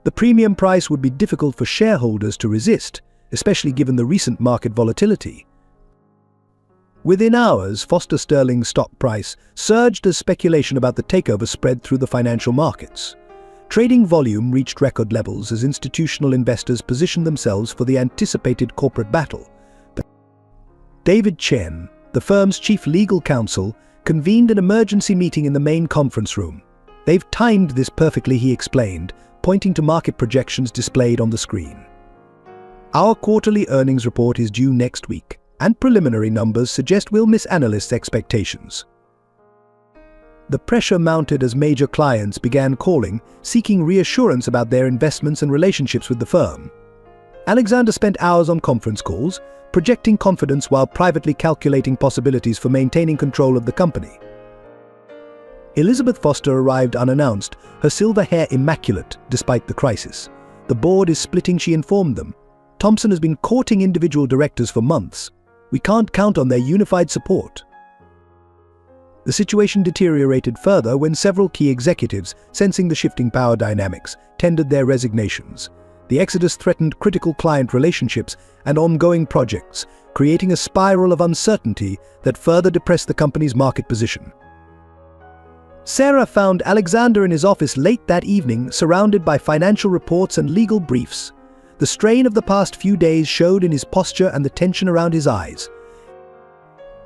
The premium price would be difficult for shareholders to resist, especially given the recent market volatility. Within hours, Foster Sterling's stock price surged as speculation about the takeover spread through the financial markets. Trading volume reached record levels as institutional investors positioned themselves for the anticipated corporate battle. David Chen, the firm's chief legal counsel, convened an emergency meeting in the main conference room. "They've timed this perfectly," he explained, pointing to market projections displayed on the screen. "Our quarterly earnings report is due next week, and preliminary numbers suggest we'll miss analysts' expectations." The pressure mounted as major clients began calling, seeking reassurance about their investments and relationships with the firm. Alexander spent hours on conference calls, projecting confidence while privately calculating possibilities for maintaining control of the company. Elizabeth Foster arrived unannounced, her silver hair immaculate despite the crisis. "The board is splitting," she informed them. "Thompson has been courting individual directors for months. We can't count on their unified support." The situation deteriorated further when several key executives, sensing the shifting power dynamics, tendered their resignations. The exodus threatened critical client relationships and ongoing projects, creating a spiral of uncertainty that further depressed the company's market position. Sarah found Alexander in his office late that evening, surrounded by financial reports and legal briefs. The strain of the past few days showed in his posture and the tension around his eyes.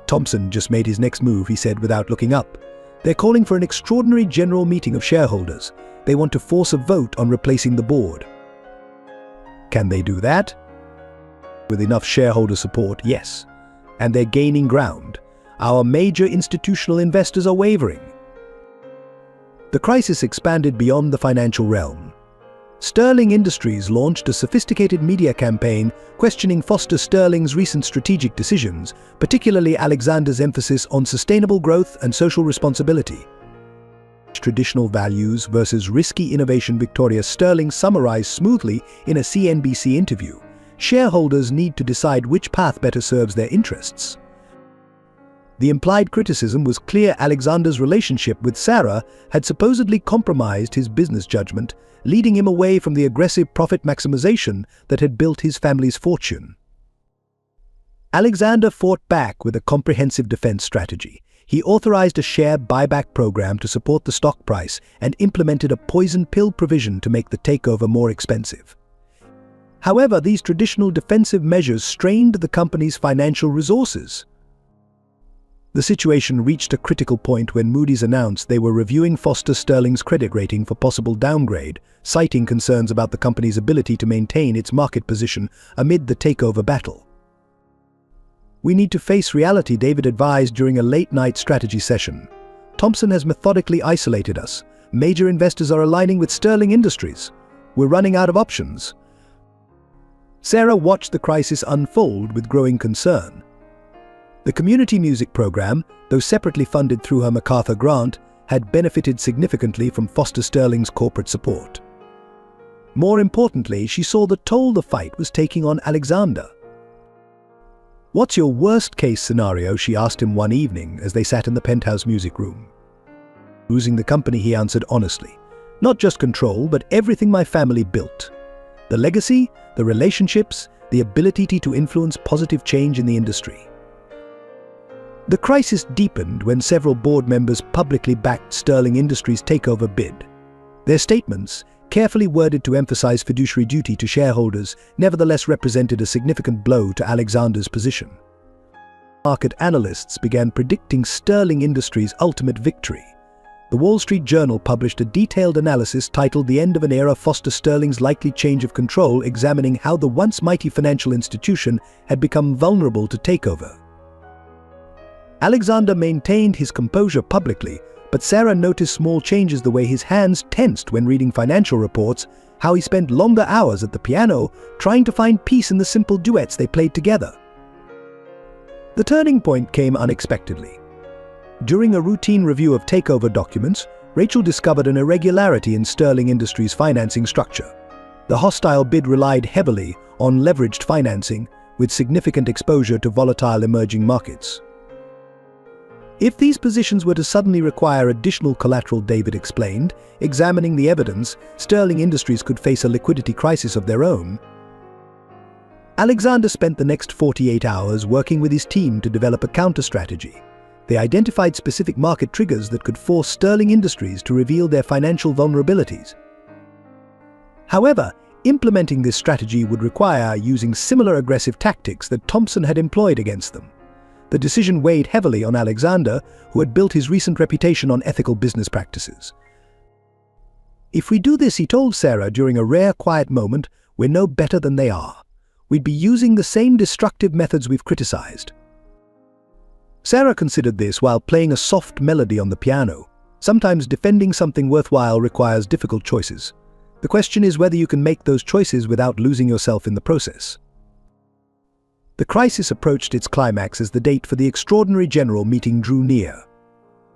"Thompson just made his next move," he said without looking up. "They're calling for an extraordinary general meeting of shareholders. They want to force a vote on replacing the board." Can they do that? With enough shareholder support, yes. And they're gaining ground. Our major institutional investors are wavering. The crisis expanded beyond the financial realm. Sterling Industries launched a sophisticated media campaign questioning Foster Sterling's recent strategic decisions, particularly Alexander's emphasis on sustainable growth and social responsibility. Traditional values versus risky innovation, Victoria Sterling summarized smoothly in a CNBC interview. "Shareholders need to decide which path better serves their interests." The implied criticism was clear. Alexander's relationship with Sarah had supposedly compromised his business judgment, leading him away from the aggressive profit maximization that had built his family's fortune. Alexander fought back with a comprehensive defense strategy. He authorized a share buyback program to support the stock price and implemented a poison pill provision to make the takeover more expensive. However, these traditional defensive measures strained the company's financial resources. The situation reached a critical point when Moody's announced they were reviewing Foster Sterling's credit rating for possible downgrade, citing concerns about the company's ability to maintain its market position amid the takeover battle. "We need to face reality," David advised during a late-night strategy session. "Thomson has methodically isolated us. Major investors are aligning with Sterling Industries. We're running out of options." Sarah watched the crisis unfold with growing concern. The community music program, though separately funded through her MacArthur grant, had benefited significantly from Foster Sterling's corporate support. More importantly, she saw the toll the fight was taking on Alexander. "What's your worst-case scenario?" she asked him one evening as they sat in the penthouse music room. "Losing the company," he answered honestly. "Not just control, but everything my family built. The legacy, the relationships, the ability to influence positive change in the industry." The crisis deepened when several board members publicly backed Sterling Industries' takeover bid. Their statements, carefully worded to emphasize fiduciary duty to shareholders, nevertheless represented a significant blow to Alexander's position. Market analysts began predicting Sterling Industries' ultimate victory. The Wall Street Journal published a detailed analysis titled "The End of an Era: Foster Sterling's Likely Change of Control," examining how the once mighty financial institution had become vulnerable to takeover. Alexander maintained his composure publicly, but Sarah noticed small changes: the way his hands tensed when reading financial reports, how he spent longer hours at the piano trying to find peace in the simple duets they played together. The turning point came unexpectedly. During a routine review of takeover documents, Rachel discovered an irregularity in Sterling Industries' financing structure. The hostile bid relied heavily on leveraged financing, with significant exposure to volatile emerging markets. If these positions were to suddenly require additional collateral, David explained, examining the evidence, Sterling Industries could face a liquidity crisis of their own. Alexander spent the next 48 hours working with his team to develop a counter-strategy. They identified specific market triggers that could force Sterling Industries to reveal their financial vulnerabilities. However, implementing this strategy would require using similar aggressive tactics that Thomson had employed against them. The decision weighed heavily on Alexander, who had built his recent reputation on ethical business practices. "If we do this," he told Sarah during a rare quiet moment, "we're no better than they are. We'd be using the same destructive methods we've criticized." Sarah considered this while playing a soft melody on the piano. Sometimes defending something worthwhile requires difficult choices. The question is whether you can make those choices without losing yourself in the process. The crisis approached its climax as the date for the extraordinary general meeting drew near.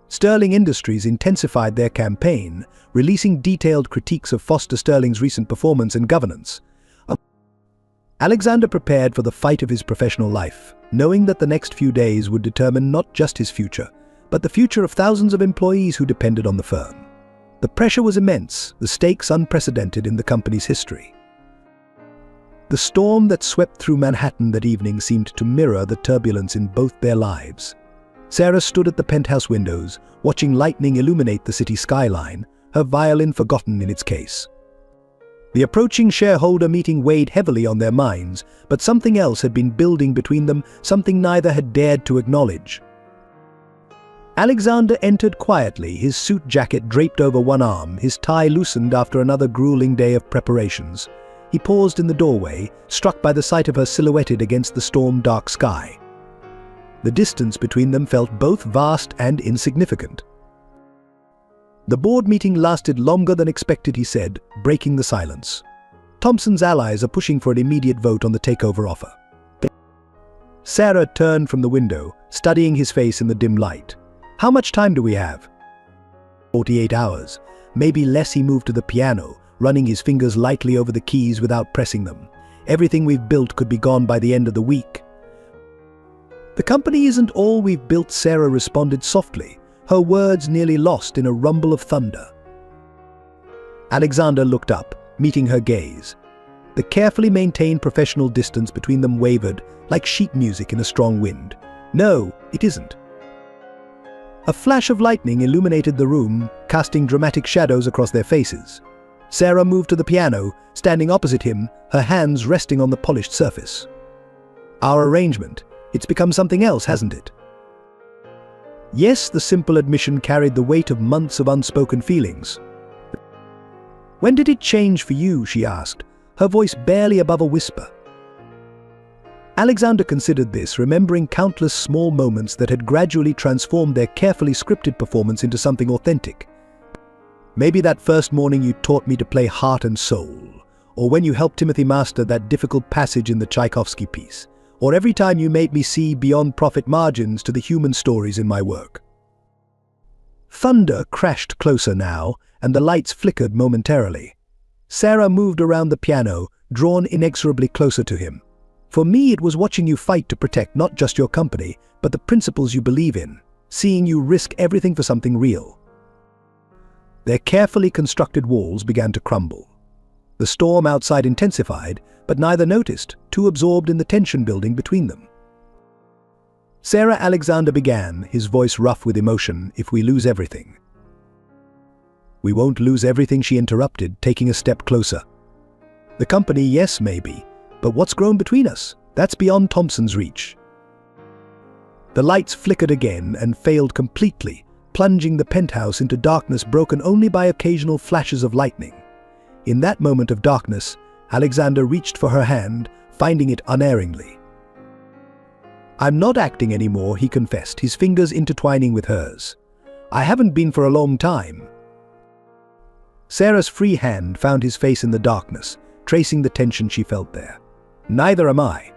Sterling Industries intensified their campaign, releasing detailed critiques of Foster Sterling's recent performance and governance. Alexander prepared for the fight of his professional life, knowing that the next few days would determine not just his future, but the future of thousands of employees who depended on the firm. The pressure was immense, the stakes unprecedented in the company's history. The storm that swept through Manhattan that evening seemed to mirror the turbulence in both their lives. Sarah stood at the penthouse windows, watching lightning illuminate the city skyline, her violin forgotten in its case. The approaching shareholder meeting weighed heavily on their minds, but something else had been building between them, something neither had dared to acknowledge. Alexander entered quietly, his suit jacket draped over one arm, his tie loosened after another grueling day of preparations. He paused in the doorway, struck by the sight of her silhouetted against the storm-dark sky. The distance between them felt both vast and insignificant. "The board meeting lasted longer than expected," he said, breaking the silence. "Thomson's allies are pushing for an immediate vote on the takeover offer." Sarah turned from the window, studying his face in the dim light. "How much time do we have?" 48 hours. Maybe less." He moved to the piano, running his fingers lightly over the keys without pressing them. "Everything we've built could be gone by the end of the week." "The company isn't all we've built," Sarah responded softly, her words nearly lost in a rumble of thunder. Alexander looked up, meeting her gaze. The carefully maintained professional distance between them wavered, like sheet music in a strong wind. No, it isn't. A flash of lightning illuminated the room, casting dramatic shadows across their faces. Sarah moved to the piano, standing opposite him, her hands resting on the polished surface. Our arrangement, it's become something else, hasn't it? Yes, the simple admission carried the weight of months of unspoken feelings. When did it change for you, she asked, her voice barely above a whisper. Alexander considered this, remembering countless small moments that had gradually transformed their carefully scripted performance into something authentic. Maybe that first morning you taught me to play heart and soul, or when you helped Timothy master that difficult passage in the Tchaikovsky piece, or every time you made me see beyond profit margins to the human stories in my work. Thunder crashed closer now, and the lights flickered momentarily. Sarah moved around the piano, drawn inexorably closer to him. For me, it was watching you fight to protect not just your company, but the principles you believe in, seeing you risk everything for something real. Their carefully constructed walls began to crumble. The storm outside intensified, but neither noticed, too absorbed in the tension building between them. Sarah Alexander began, his voice rough with emotion, "If we lose everything." "We won't lose everything," she interrupted, taking a step closer. "The company, yes, maybe, but what's grown between us? That's beyond Thompson's reach." The lights flickered again and failed completely, plunging the penthouse into darkness broken only by occasional flashes of lightning. In that moment of darkness, Alexander reached for her hand, finding it unerringly. "I'm not acting anymore," he confessed, his fingers intertwining with hers. "I haven't been for a long time." Sarah's free hand found his face in the darkness, tracing the tension she felt there. "Neither am I."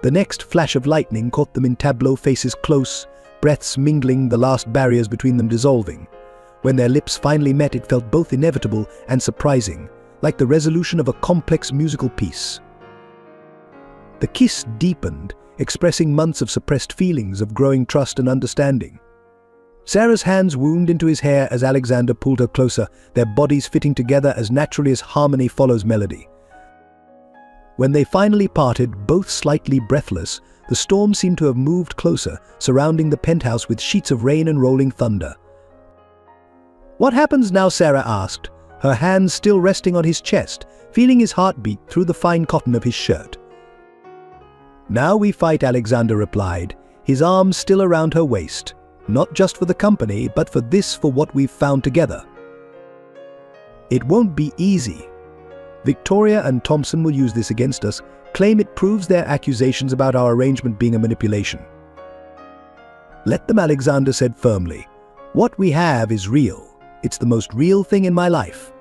The next flash of lightning caught them in tableau, faces close, breaths mingling, the last barriers between them dissolving. When their lips finally met, it felt both inevitable and surprising, like the resolution of a complex musical piece. The kiss deepened, expressing months of suppressed feelings of growing trust and understanding. Sarah's hands wound into his hair as Alexander pulled her closer, their bodies fitting together as naturally as harmony follows melody. When they finally parted, both slightly breathless, the storm seemed to have moved closer, surrounding the penthouse with sheets of rain and rolling thunder. "What happens now?" Sarah asked, her hands still resting on his chest, feeling his heartbeat through the fine cotton of his shirt. "Now we fight," Alexander replied, his arms still around her waist. "Not just for the company, but for what we've found together. It won't be easy. Victoria and Thompson will use this against us, claim it proves their accusations about our arrangement being a manipulation." "Let them," Alexander said firmly. "What we have is real. It's the most real thing in my life."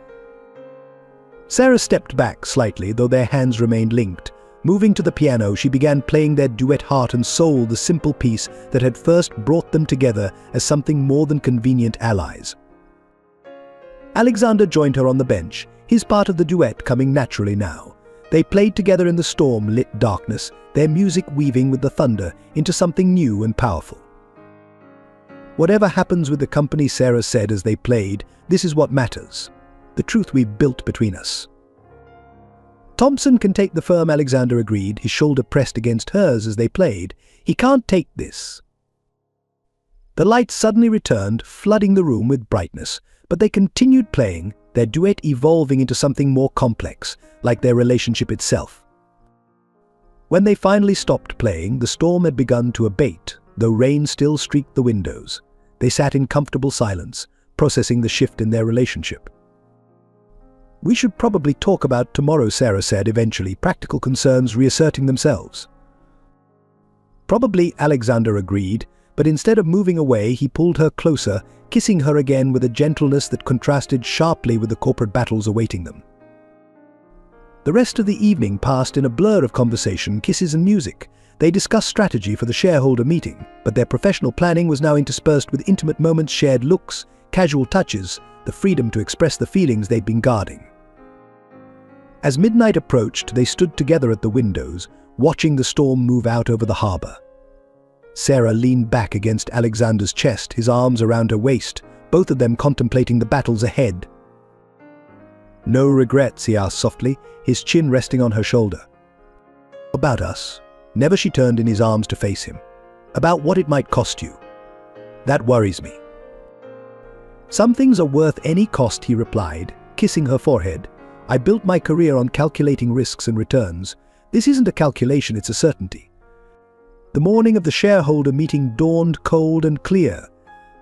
Sarah stepped back slightly, though their hands remained linked. Moving to the piano, she began playing their duet Heart and Soul, the simple piece that had first brought them together as something more than convenient allies. Alexander joined her on the bench, his part of the duet coming naturally now. They played together in the storm-lit darkness, their music weaving with the thunder into something new and powerful. "Whatever happens with the company," Sarah said as they played, "this is what matters. The truth we've built between us." "Thompson can take the firm," Alexander agreed, his shoulder pressed against hers as they played. "He can't take this." The lights suddenly returned, flooding the room with brightness, but they continued playing, their duet evolving into something more complex, like their relationship itself. When they finally stopped playing, the storm had begun to abate, though rain still streaked the windows. They sat in comfortable silence, processing the shift in their relationship. "We should probably talk about tomorrow," Sarah said eventually, practical concerns reasserting themselves. "Probably," Alexander agreed, but instead of moving away, he pulled her closer, kissing her again with a gentleness that contrasted sharply with the corporate battles awaiting them. The rest of the evening passed in a blur of conversation, kisses and music. They discussed strategy for the shareholder meeting, but their professional planning was now interspersed with intimate moments, shared looks, casual touches, the freedom to express the feelings they'd been guarding. As midnight approached, they stood together at the windows, watching the storm move out over the harbor. Sarah leaned back against Alexander's chest, his arms around her waist, both of them contemplating the battles ahead. No regrets, he asked softly, his chin resting on her shoulder. About us. Never. She turned in his arms to face him. About what it might cost you. That worries me. Some things are worth any cost, he replied, kissing her forehead. I built my career on calculating risks and returns. This isn't a calculation, it's a certainty. The morning of the shareholder meeting dawned cold and clear.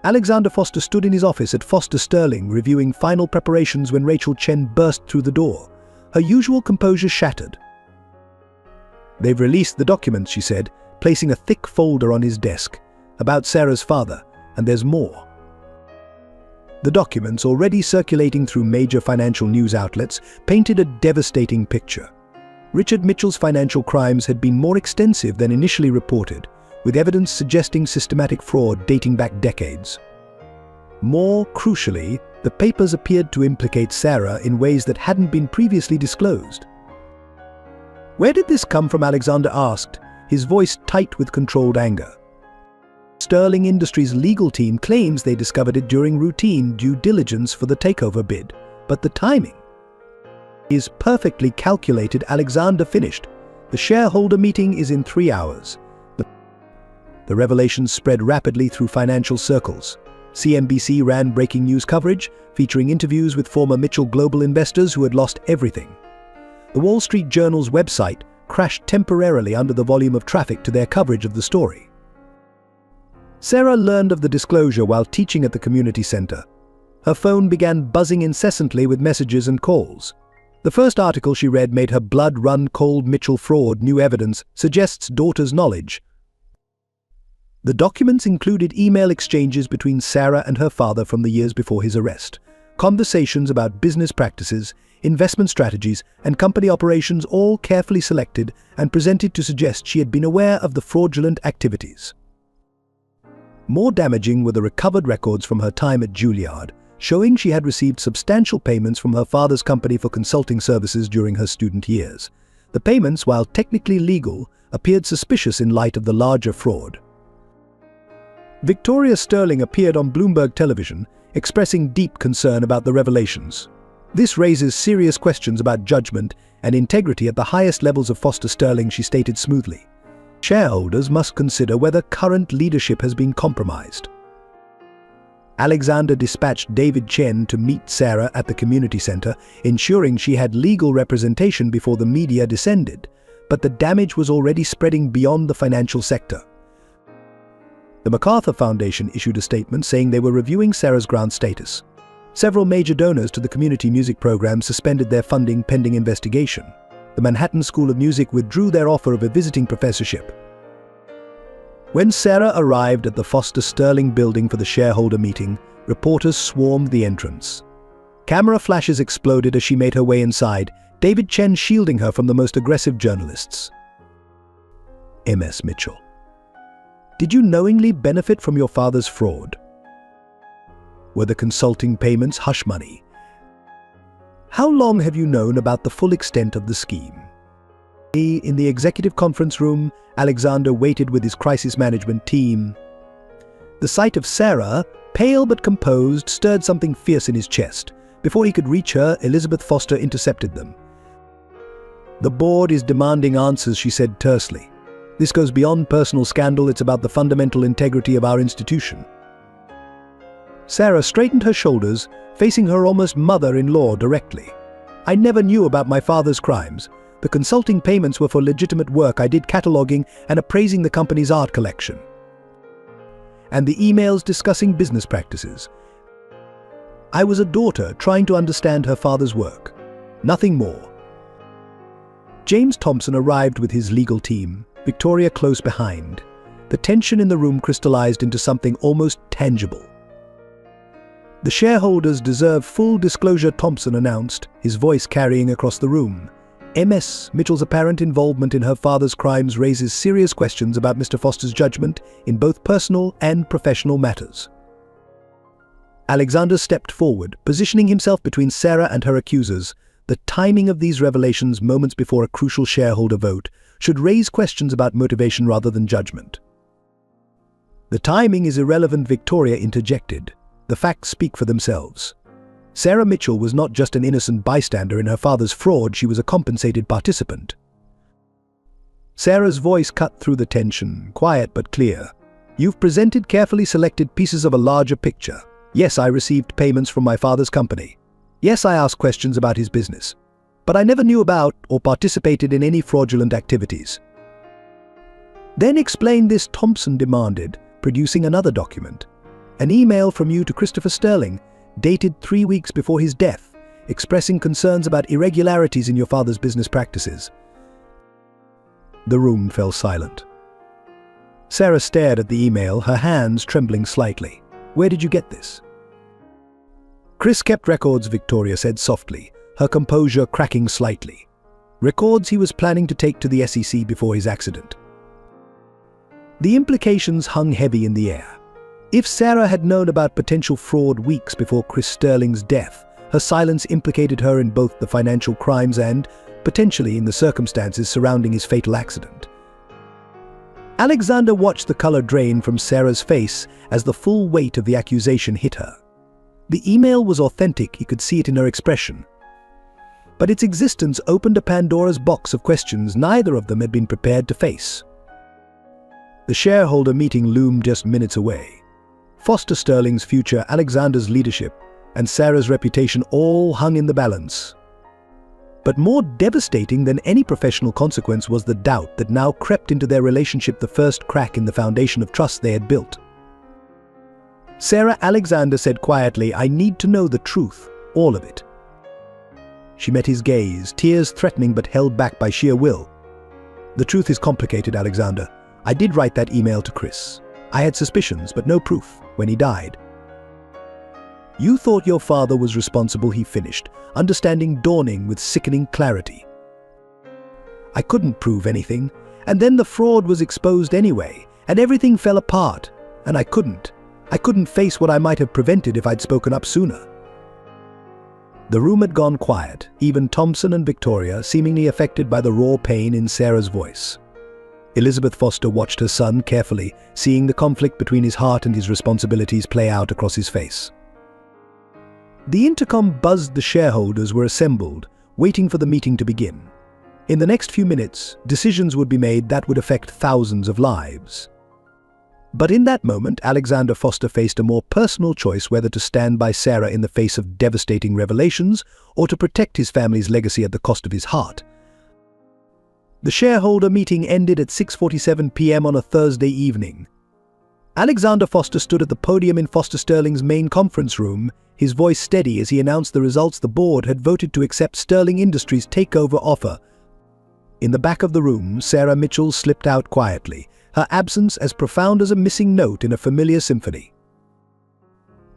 Alexander Foster stood in his office at Foster Sterling reviewing final preparations when Rachel Chen burst through the door. Her usual composure shattered. They've released the documents, she said, placing a thick folder on his desk, about Sarah's father, and there's more. The documents, already circulating through major financial news outlets, painted a devastating picture. Richard Mitchell's financial crimes had been more extensive than initially reported, with evidence suggesting systematic fraud dating back decades. More crucially, the papers appeared to implicate Sarah in ways that hadn't been previously disclosed. Where did this come from? Alexander asked, his voice tight with controlled anger. Sterling Industries' legal team claims they discovered it during routine due diligence for the takeover bid, but the timing is perfectly calculated. Alexander finished. The shareholder meeting is in 3 hours. The revelations spread rapidly through financial circles. CNBC ran breaking news coverage, featuring interviews with former Mitchell Global investors who had lost everything. The Wall Street Journal's website crashed temporarily under the volume of traffic to their coverage of the story. Sarah learned of the disclosure while teaching at the community center. Her phone began buzzing incessantly with messages and calls. The first article she read made her blood run cold. Mitchell fraud, new evidence, suggests daughter's knowledge. The documents included email exchanges between Sarah and her father from the years before his arrest, conversations about business practices, investment strategies, and company operations, all carefully selected and presented to suggest she had been aware of the fraudulent activities. More damaging were the recovered records from her time at Juilliard, showing she had received substantial payments from her father's company for consulting services during her student years. The payments, while technically legal, appeared suspicious in light of the larger fraud. Victoria Sterling appeared on Bloomberg television, expressing deep concern about the revelations. This raises serious questions about judgment and integrity at the highest levels of Foster Sterling, she stated smoothly. Shareholders must consider whether current leadership has been compromised. Alexander dispatched David Chen to meet Sarah at the community center, ensuring she had legal representation before the media descended, but the damage was already spreading beyond the financial sector. The MacArthur Foundation issued a statement saying they were reviewing Sarah's grant status. Several major donors to the community music program suspended their funding pending investigation. The Manhattan School of Music withdrew their offer of a visiting professorship. When Sarah arrived at the Foster Sterling building for the shareholder meeting, reporters swarmed the entrance. Camera flashes exploded as she made her way inside, David Chen shielding her from the most aggressive journalists. Ms. Mitchell, did you knowingly benefit from your father's fraud? Were the consulting payments hush money? How long have you known about the full extent of the scheme? In the executive conference room, Alexander waited with his crisis management team. The sight of Sarah, pale but composed, stirred something fierce in his chest. Before he could reach her, Elizabeth Foster intercepted them. The board is demanding answers, she said tersely. This goes beyond personal scandal, it's about the fundamental integrity of our institution. Sarah straightened her shoulders, facing her almost mother-in-law directly. I never knew about my father's crimes. The consulting payments were for legitimate work. I did cataloging and appraising the company's art collection. And the emails discussing business practices. I was a daughter trying to understand her father's work. Nothing more. James Thompson arrived with his legal team, Victoria close behind. The tension in the room crystallized into something almost tangible. The shareholders deserve full disclosure, Thompson announced, his voice carrying across the room. Ms. Mitchell's apparent involvement in her father's crimes raises serious questions about Mr. Foster's judgment in both personal and professional matters. Alexander stepped forward, positioning himself between Sarah and her accusers. The timing of these revelations, moments before a crucial shareholder vote, should raise questions about motivation rather than judgment. The timing is irrelevant, Victoria interjected. The facts speak for themselves. Sarah Mitchell was not just an innocent bystander in her father's fraud, she was a compensated participant. Sarah's voice cut through the tension, quiet but clear. You've presented carefully selected pieces of a larger picture. Yes, I received payments from my father's company. Yes, I asked questions about his business. But I never knew about or participated in any fraudulent activities. Then explain this, Thompson demanded, producing another document. An email from you to Christopher Sterling, dated 3 weeks before his death, expressing concerns about irregularities in your father's business practices. The room fell silent. Sarah stared at the email, her hands trembling slightly. Where did you get this? Chris kept records, Victoria said softly, her composure cracking slightly. Records he was planning to take to the SEC before his accident. The implications hung heavy in the air. If Sarah had known about potential fraud weeks before Chris Sterling's death, her silence implicated her in both the financial crimes and, potentially, in the circumstances surrounding his fatal accident. Alexander watched the color drain from Sarah's face as the full weight of the accusation hit her. The email was authentic, he could see it in her expression. But its existence opened a Pandora's box of questions neither of them had been prepared to face. The shareholder meeting loomed just minutes away. Foster Sterling's future, Alexander's leadership, and Sarah's reputation all hung in the balance. But more devastating than any professional consequence was the doubt that now crept into their relationship, the first crack in the foundation of trust they had built. Sarah, Alexander said quietly, I need to know the truth, all of it. She met his gaze, tears threatening but held back by sheer will. The truth is complicated, Alexander. I did write that email to Chris. I had suspicions, but no proof, when he died. You thought your father was responsible, he finished, understanding dawning with sickening clarity. I couldn't prove anything, and then the fraud was exposed anyway, and everything fell apart, and I couldn't face what I might have prevented if I'd spoken up sooner. The room had gone quiet, even Thompson and Victoria seemingly affected by the raw pain in Sarah's voice. Elizabeth Foster watched her son carefully, seeing the conflict between his heart and his responsibilities play out across his face. The intercom buzzed. The shareholders were assembled, waiting for the meeting to begin. In the next few minutes, decisions would be made that would affect thousands of lives. But in that moment, Alexander Foster faced a more personal choice, whether to stand by Sarah in the face of devastating revelations or to protect his family's legacy at the cost of his heart. The shareholder meeting ended at 6:47 p.m. on a Thursday evening. Alexander Foster stood at the podium in Foster Sterling's main conference room, his voice steady as he announced the results. The board had voted to accept Sterling Industries' takeover offer. In the back of the room, Sarah Mitchell slipped out quietly, her absence as profound as a missing note in a familiar symphony.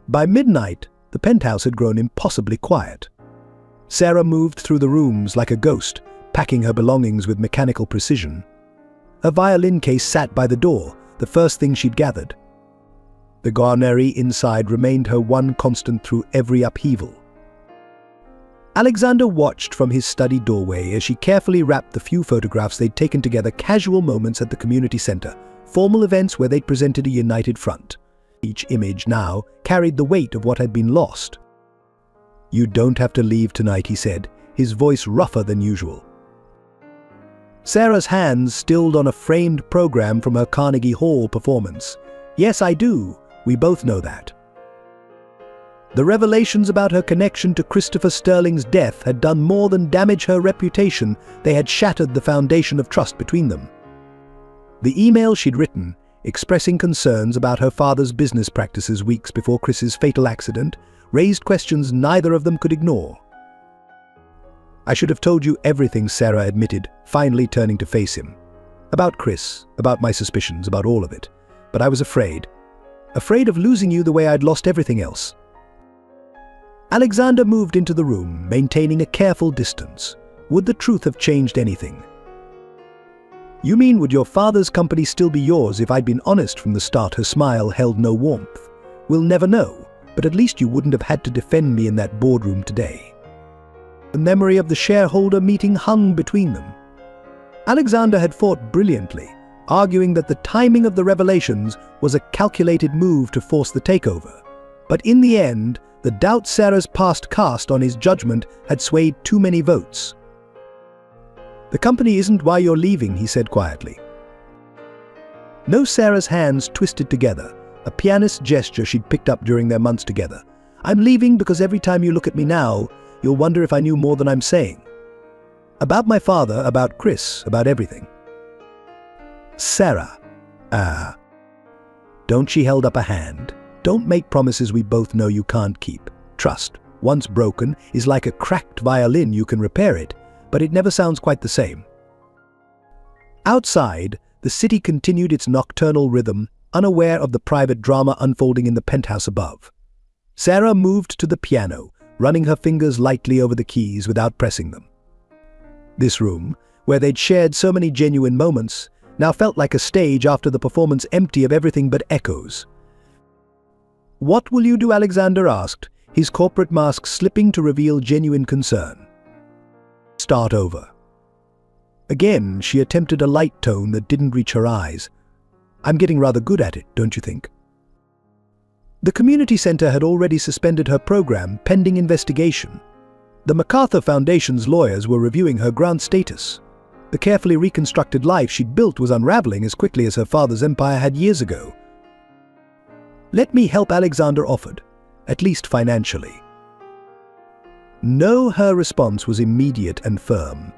By midnight, the penthouse had grown impossibly quiet. Sarah moved through the rooms like a ghost, packing her belongings with mechanical precision. Her violin case sat by the door, the first thing she'd gathered. The garnery inside remained her one constant through every upheaval. Alexander watched from his study doorway as she carefully wrapped the few photographs they'd taken together, casual moments at the community center, formal events where they'd presented a united front. Each image now carried the weight of what had been lost. You don't have to leave tonight, he said, his voice rougher than usual. Sarah's hands stilled on a framed program from her Carnegie Hall performance. Yes, I do. We both know that. The revelations about her connection to Christopher Sterling's death had done more than damage her reputation. They had shattered the foundation of trust between them. The email she'd written, expressing concerns about her father's business practices weeks before Chris's fatal accident, raised questions neither of them could ignore. I should have told you everything, Sarah admitted, finally turning to face him. About Chris, about my suspicions, about all of it. But I was afraid. Afraid of losing you the way I'd lost everything else. Alexander moved into the room, maintaining a careful distance. Would the truth have changed anything? You mean, would your father's company still be yours if I'd been honest from the start? Her smile held no warmth. We'll never know, but at least you wouldn't have had to defend me in that boardroom today. The memory of the shareholder meeting hung between them. Alexander had fought brilliantly, arguing that the timing of the revelations was a calculated move to force the takeover. But in the end, The doubt Sarah's past cast on his judgment had swayed too many votes. "The company isn't why you're leaving," he said quietly. No, Sarah's hands twisted together, a pianist's gesture she'd picked up during their months together. "I'm leaving because every time you look at me now, you'll wonder if I knew more than I'm saying. About my father, about Chris, about everything." "Sarah, Don't." She held up a hand. "Don't make promises we both know you can't keep. Trust, once broken, is like a cracked violin. You can repair it, but it never sounds quite the same." Outside, the city continued its nocturnal rhythm, unaware of the private drama unfolding in the penthouse above. Sarah moved to the piano, running her fingers lightly over the keys without pressing them. This room, where they'd shared so many genuine moments, now felt like a stage after the performance, empty of everything but echoes. "What will you do?" Alexander asked, his corporate mask slipping to reveal genuine concern. "Start over." Again, she attempted a light tone that didn't reach her eyes. "I'm getting rather good at it, don't you think?" The community center had already suspended her program pending investigation. The MacArthur Foundation's lawyers were reviewing her grant status. The carefully reconstructed life she'd built was unraveling as quickly as her father's empire had years ago. "Let me help," Alexander offered, "at least financially." No, her response was immediate and firm.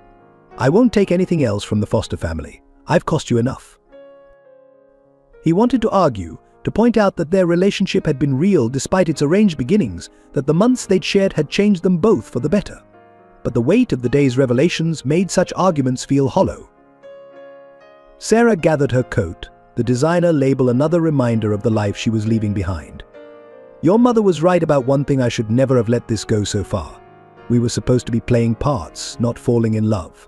"I won't take anything else from the Foster family. I've cost you enough." He wanted to argue, to point out that their relationship had been real despite its arranged beginnings, that the months they'd shared had changed them both for the better. But the weight of the day's revelations made such arguments feel hollow. Sarah gathered her coat, the designer label another reminder of the life she was leaving behind. "Your mother was right about one thing. I should never have let this go so far. We were supposed to be playing parts, not falling in love."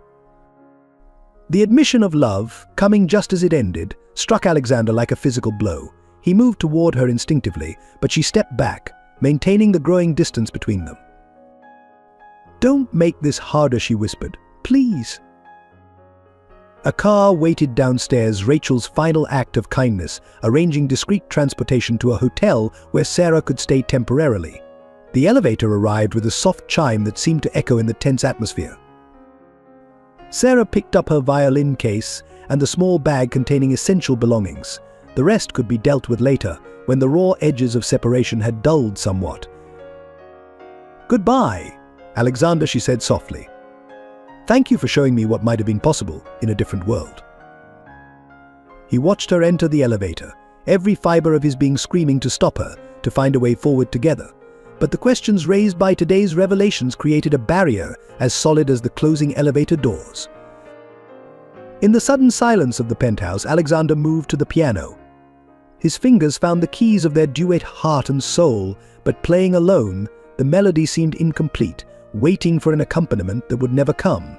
The admission of love, coming just as it ended, struck Alexander like a physical blow. He moved toward her instinctively, but she stepped back, maintaining the growing distance between them. "Don't make this harder," she whispered. "Please." A car waited downstairs, Rachel's final act of kindness, arranging discreet transportation to a hotel where Sarah could stay temporarily. The elevator arrived with a soft chime that seemed to echo in the tense atmosphere. Sarah picked up her violin case and the small bag containing essential belongings. The rest could be dealt with later, when the raw edges of separation had dulled somewhat. "Goodbye, Alexander," she said softly. "Thank you for showing me what might have been possible in a different world." He watched her enter the elevator, every fiber of his being screaming to stop her, to find a way forward together. But the questions raised by today's revelations created a barrier as solid as the closing elevator doors. In the sudden silence of the penthouse, Alexander moved to the piano. His fingers found the keys of their duet heart and soul, but playing alone, the melody seemed incomplete, waiting for an accompaniment that would never come.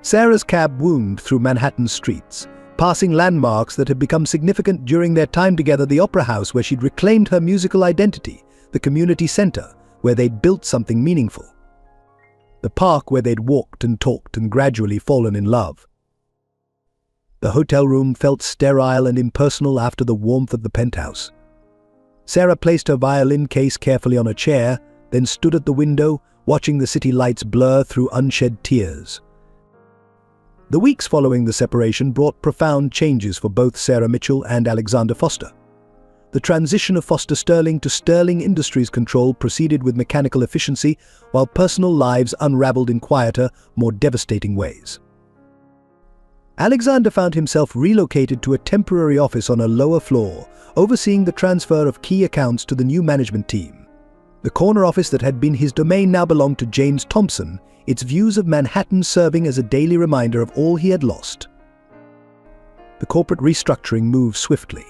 Sarah's cab wound through Manhattan's streets, passing landmarks that had become significant during their time together: the Opera House where she'd reclaimed her musical identity, the community center where they'd built something meaningful, the park where they'd walked and talked and gradually fallen in love. The hotel room felt sterile and impersonal after the warmth of the penthouse. Sarah placed her violin case carefully on a chair, then stood at the window, watching the city lights blur through unshed tears. The weeks following the separation brought profound changes for both Sarah Mitchell and Alexander Foster. The transition of Foster Sterling to Sterling Industries control proceeded with mechanical efficiency, while personal lives unraveled in quieter, more devastating ways. Alexander found himself relocated to a temporary office on a lower floor, overseeing the transfer of key accounts to the new management team. The corner office that had been his domain now belonged to James Thompson, its views of Manhattan serving as a daily reminder of all he had lost. The corporate restructuring moved swiftly.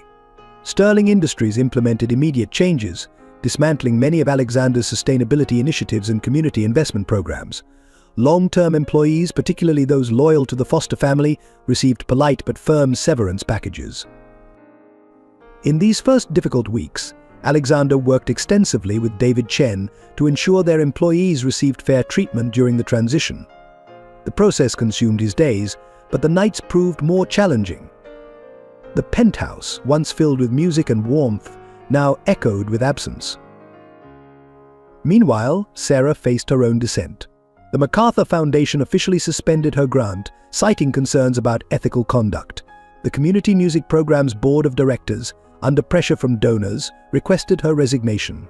Sterling Industries implemented immediate changes, dismantling many of Alexander's sustainability initiatives and community investment programs. Long-term employees, particularly those loyal to the Foster family, received polite but firm severance packages. In these first difficult weeks, Alexander worked extensively with David Chen to ensure their employees received fair treatment during the transition. The process consumed his days, but the nights proved more challenging. The penthouse, once filled with music and warmth, now echoed with absence. Meanwhile, Sarah faced her own dissent. The MacArthur Foundation officially suspended her grant, citing concerns about ethical conduct. The Community Music Program's board of directors, under pressure from donors, requested her resignation.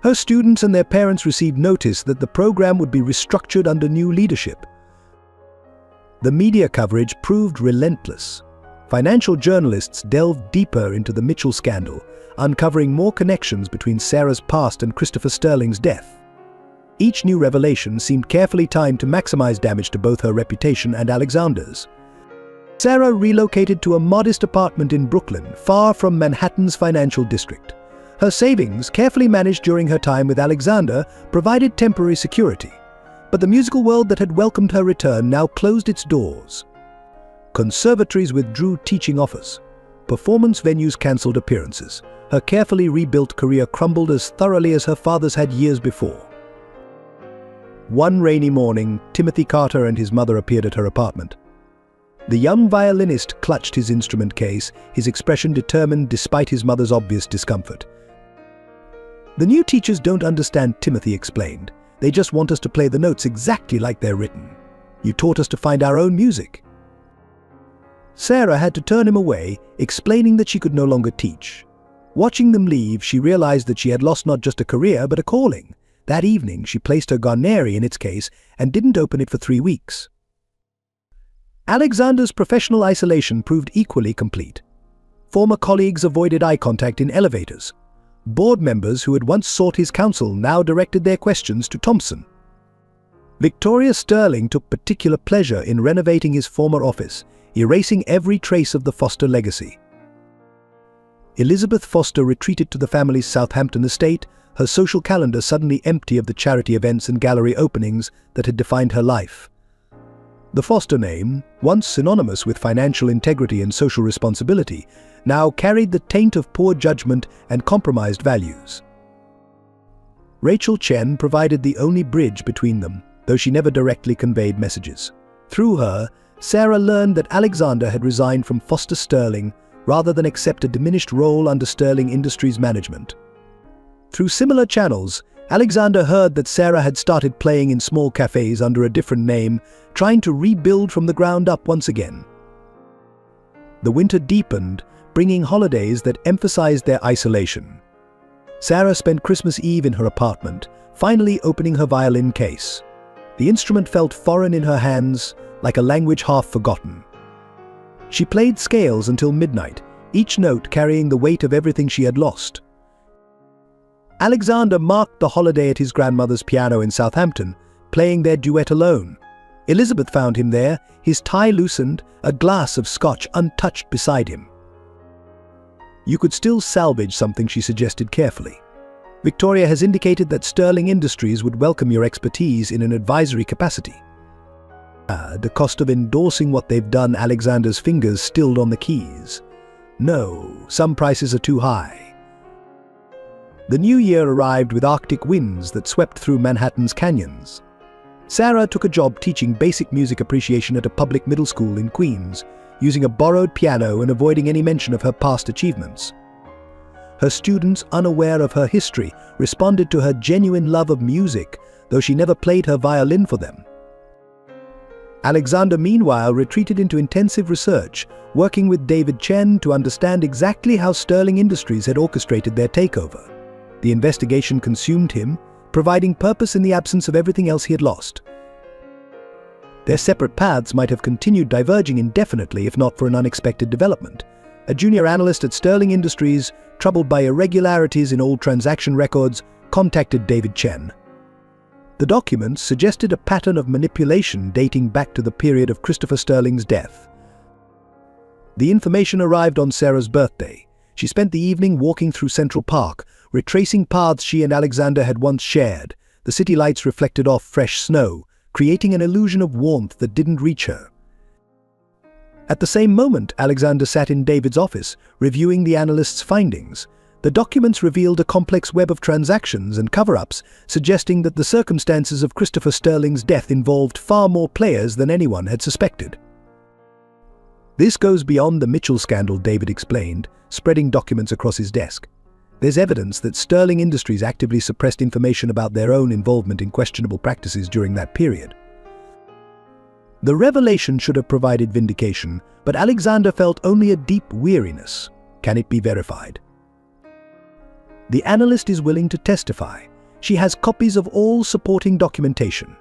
Her students and their parents received notice that the program would be restructured under new leadership. The media coverage proved relentless. Financial journalists delved deeper into the Mitchell scandal, uncovering more connections between Sarah's past and Christopher Sterling's death. Each new revelation seemed carefully timed to maximize damage to both her reputation and Alexander's. Sarah relocated to a modest apartment in Brooklyn, far from Manhattan's financial district. Her savings, carefully managed during her time with Alexander, provided temporary security. But the musical world that had welcomed her return now closed its doors. Conservatories withdrew teaching offers. Performance venues cancelled appearances. Her carefully rebuilt career crumbled as thoroughly as her father's had years before. One rainy morning, Timothy Carter and his mother appeared at her apartment. The young violinist clutched his instrument case, his expression determined despite his mother's obvious discomfort. "The new teachers don't understand," Timothy explained. "They just want us to play the notes exactly like they're written. You taught us to find our own music." Sarah had to turn him away, explaining that she could no longer teach. Watching them leave, she realized that she had lost not just a career, but a calling. That evening, she placed her Guarneri in its case and didn't open it for 3 weeks. Alexander's professional isolation proved equally complete. Former colleagues avoided eye contact in elevators. Board members who had once sought his counsel now directed their questions to Thompson. Victoria Sterling took particular pleasure in renovating his former office, erasing every trace of the Foster legacy. Elizabeth Foster retreated to the family's Southampton estate, her social calendar suddenly empty of the charity events and gallery openings that had defined her life. The Foster name, once synonymous with financial integrity and social responsibility, now carried the taint of poor judgment and compromised values. Rachel Chen provided the only bridge between them, though she never directly conveyed messages. Through her, Sarah learned that Alexander had resigned from Foster Sterling rather than accept a diminished role under Sterling Industries management. Through similar channels, Alexander heard that Sarah had started playing in small cafes under a different name, trying to rebuild from the ground up once again. The winter deepened, bringing holidays that emphasized their isolation. Sarah spent Christmas Eve in her apartment, finally opening her violin case. The instrument felt foreign in her hands, like a language half forgotten. She played scales until midnight, each note carrying the weight of everything she had lost. Alexander marked the holiday at his grandmother's piano in Southampton, playing their duet alone. Elizabeth found him there, his tie loosened, a glass of scotch untouched beside him. "You could still salvage something," she suggested carefully. "Victoria has indicated that Sterling Industries would welcome your expertise in an advisory capacity." The cost of endorsing what they've done, Alexander's fingers stilled on the keys. "No, some prices are too high." The new year arrived with Arctic winds that swept through Manhattan's canyons. Sarah took a job teaching basic music appreciation at a public middle school in Queens, using a borrowed piano and avoiding any mention of her past achievements. Her students, unaware of her history, responded to her genuine love of music, though she never played her violin for them. Alexander, meanwhile, retreated into intensive research, working with David Chen to understand exactly how Sterling Industries had orchestrated their takeover. The investigation consumed him, providing purpose in the absence of everything else he had lost. Their separate paths might have continued diverging indefinitely if not for an unexpected development. A junior analyst at Sterling Industries, troubled by irregularities in old transaction records, contacted David Chen. The documents suggested a pattern of manipulation dating back to the period of Christopher Sterling's death. The information arrived on Sarah's birthday. She spent the evening walking through Central Park, retracing paths she and Alexander had once shared. The city lights reflected off fresh snow, creating an illusion of warmth that didn't reach her. At the same moment, Alexander sat in David's office, reviewing the analyst's findings. The documents revealed a complex web of transactions and cover-ups, suggesting that the circumstances of Christopher Sterling's death involved far more players than anyone had suspected. "This goes beyond the Mitchell scandal," David explained, spreading documents across his desk. There's evidence that Sterling Industries actively suppressed information about their own involvement in questionable practices during that period. The revelation should have provided vindication, but Alexander felt only a deep weariness. Can it be verified? The analyst is willing to testify. She has copies of all supporting documentation.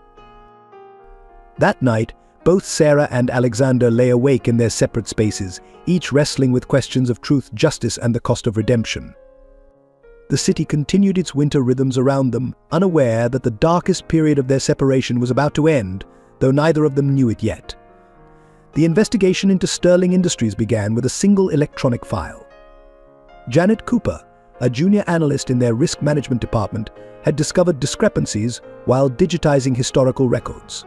That night, both Sarah and Alexander lay awake in their separate spaces, each wrestling with questions of truth, justice, and the cost of redemption. The city continued its winter rhythms around them, unaware that the darkest period of their separation was about to end, though neither of them knew it yet. The investigation into Sterling Industries began with a single electronic file. Janet Cooper, a junior analyst in their risk management department, had discovered discrepancies while digitizing historical records.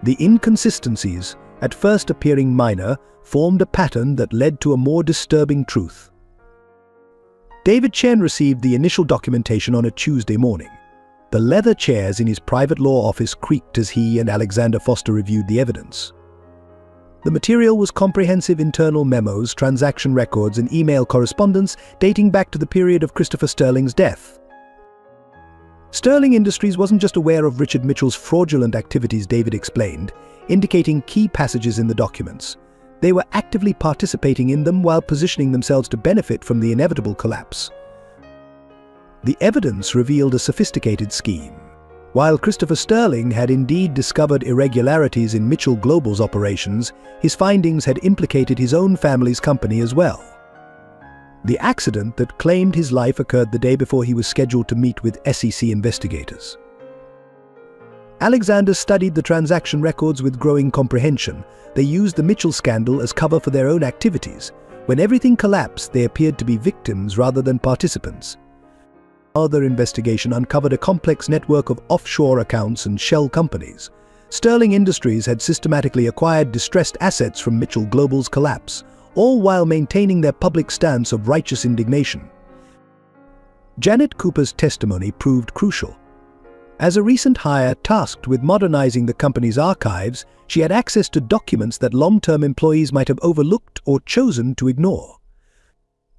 The inconsistencies, at first appearing minor, formed a pattern that led to a more disturbing truth. David Chen received the initial documentation on a Tuesday morning. The leather chairs in his private law office creaked as he and Alexander Foster reviewed the evidence. The material was comprehensive internal memos, transaction records, and email correspondence dating back to the period of Christopher Sterling's death. Sterling Industries wasn't just aware of Richard Mitchell's fraudulent activities, David explained, indicating key passages in the documents. They were actively participating in them while positioning themselves to benefit from the inevitable collapse. The evidence revealed a sophisticated scheme. While Christopher Sterling had indeed discovered irregularities in Mitchell Global's operations, his findings had implicated his own family's company as well. The accident that claimed his life occurred the day before he was scheduled to meet with SEC investigators. Alexander studied the transaction records with growing comprehension. They used the Mitchell scandal as cover for their own activities. When everything collapsed, they appeared to be victims rather than participants. Other investigation uncovered a complex network of offshore accounts and shell companies. Sterling Industries had systematically acquired distressed assets from Mitchell Global's collapse, all while maintaining their public stance of righteous indignation. Janet Cooper's testimony proved crucial. As a recent hire tasked with modernizing the company's archives, she had access to documents that long-term employees might have overlooked or chosen to ignore.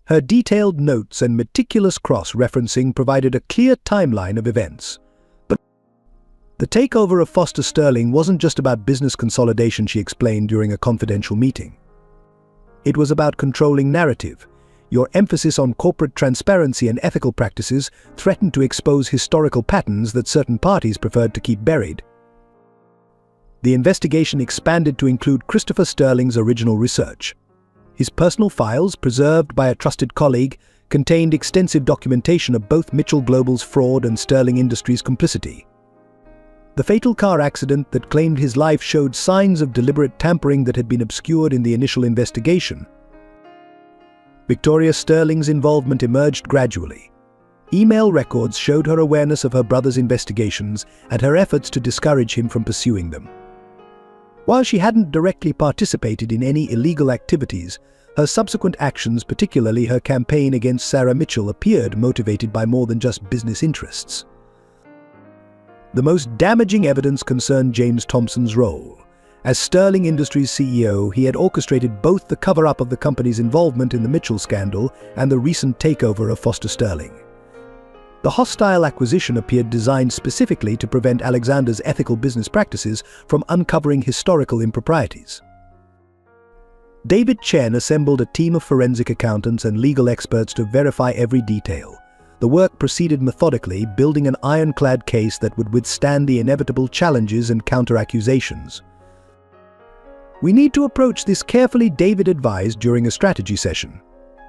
Her detailed notes and meticulous cross-referencing provided a clear timeline of events. But the takeover of Foster Sterling wasn't just about business consolidation, she explained during a confidential meeting. It was about controlling narrative. Your emphasis on corporate transparency and ethical practices threatened to expose historical patterns that certain parties preferred to keep buried. The investigation expanded to include Christopher Sterling's original research. His personal files, preserved by a trusted colleague, contained extensive documentation of both Mitchell Global's fraud and Sterling Industries' complicity. The fatal car accident that claimed his life showed signs of deliberate tampering that had been obscured in the initial investigation. Victoria Sterling's involvement emerged gradually. Email records showed her awareness of her brother's investigations and her efforts to discourage him from pursuing them. While she hadn't directly participated in any illegal activities, her subsequent actions, particularly her campaign against Sarah Mitchell, appeared motivated by more than just business interests. The most damaging evidence concerned James Thompson's role. As Sterling Industries CEO, he had orchestrated both the cover-up of the company's involvement in the Mitchell scandal and the recent takeover of Foster Sterling. The hostile acquisition appeared designed specifically to prevent Alexander's ethical business practices from uncovering historical improprieties. David Chen assembled a team of forensic accountants and legal experts to verify every detail. The work proceeded methodically, building an ironclad case that would withstand the inevitable challenges and counter-accusations. "We need to approach this carefully," David advised during a strategy session.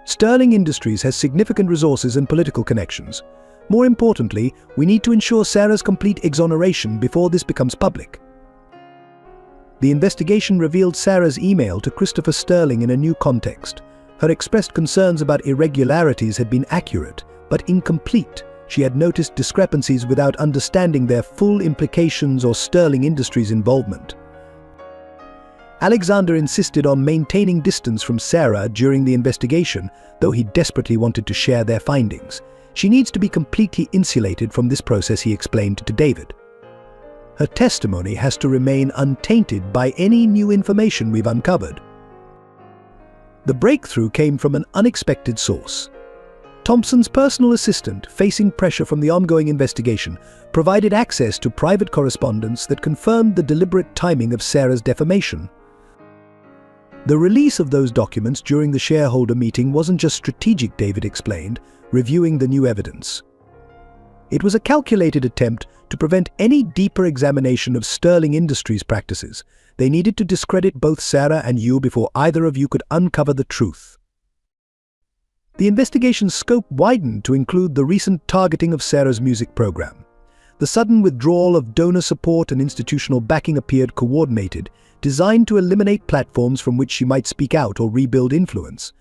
"Sterling Industries has significant resources and political connections. More importantly, we need to ensure Sarah's complete exoneration before this becomes public." The investigation revealed Sarah's email to Christopher Sterling in a new context. Her expressed concerns about irregularities had been accurate, but incomplete. She had noticed discrepancies without understanding their full implications or Sterling Industries' involvement. Alexander insisted on maintaining distance from Sarah during the investigation, though he desperately wanted to share their findings. "She needs to be completely insulated from this process," he explained to David. "Her testimony has to remain untainted by any new information we've uncovered." The breakthrough came from an unexpected source. Thompson's personal assistant, facing pressure from the ongoing investigation, provided access to private correspondence that confirmed the deliberate timing of Sarah's defamation. The release of those documents during the shareholder meeting wasn't just strategic, David explained, reviewing the new evidence. It was a calculated attempt to prevent any deeper examination of Sterling Industries' practices. They needed to discredit both Sarah and you before either of you could uncover the truth. The investigation's scope widened to include the recent targeting of Sarah's music program. The sudden withdrawal of donor support and institutional backing appeared coordinated, designed to eliminate platforms from which she might speak out or rebuild influence.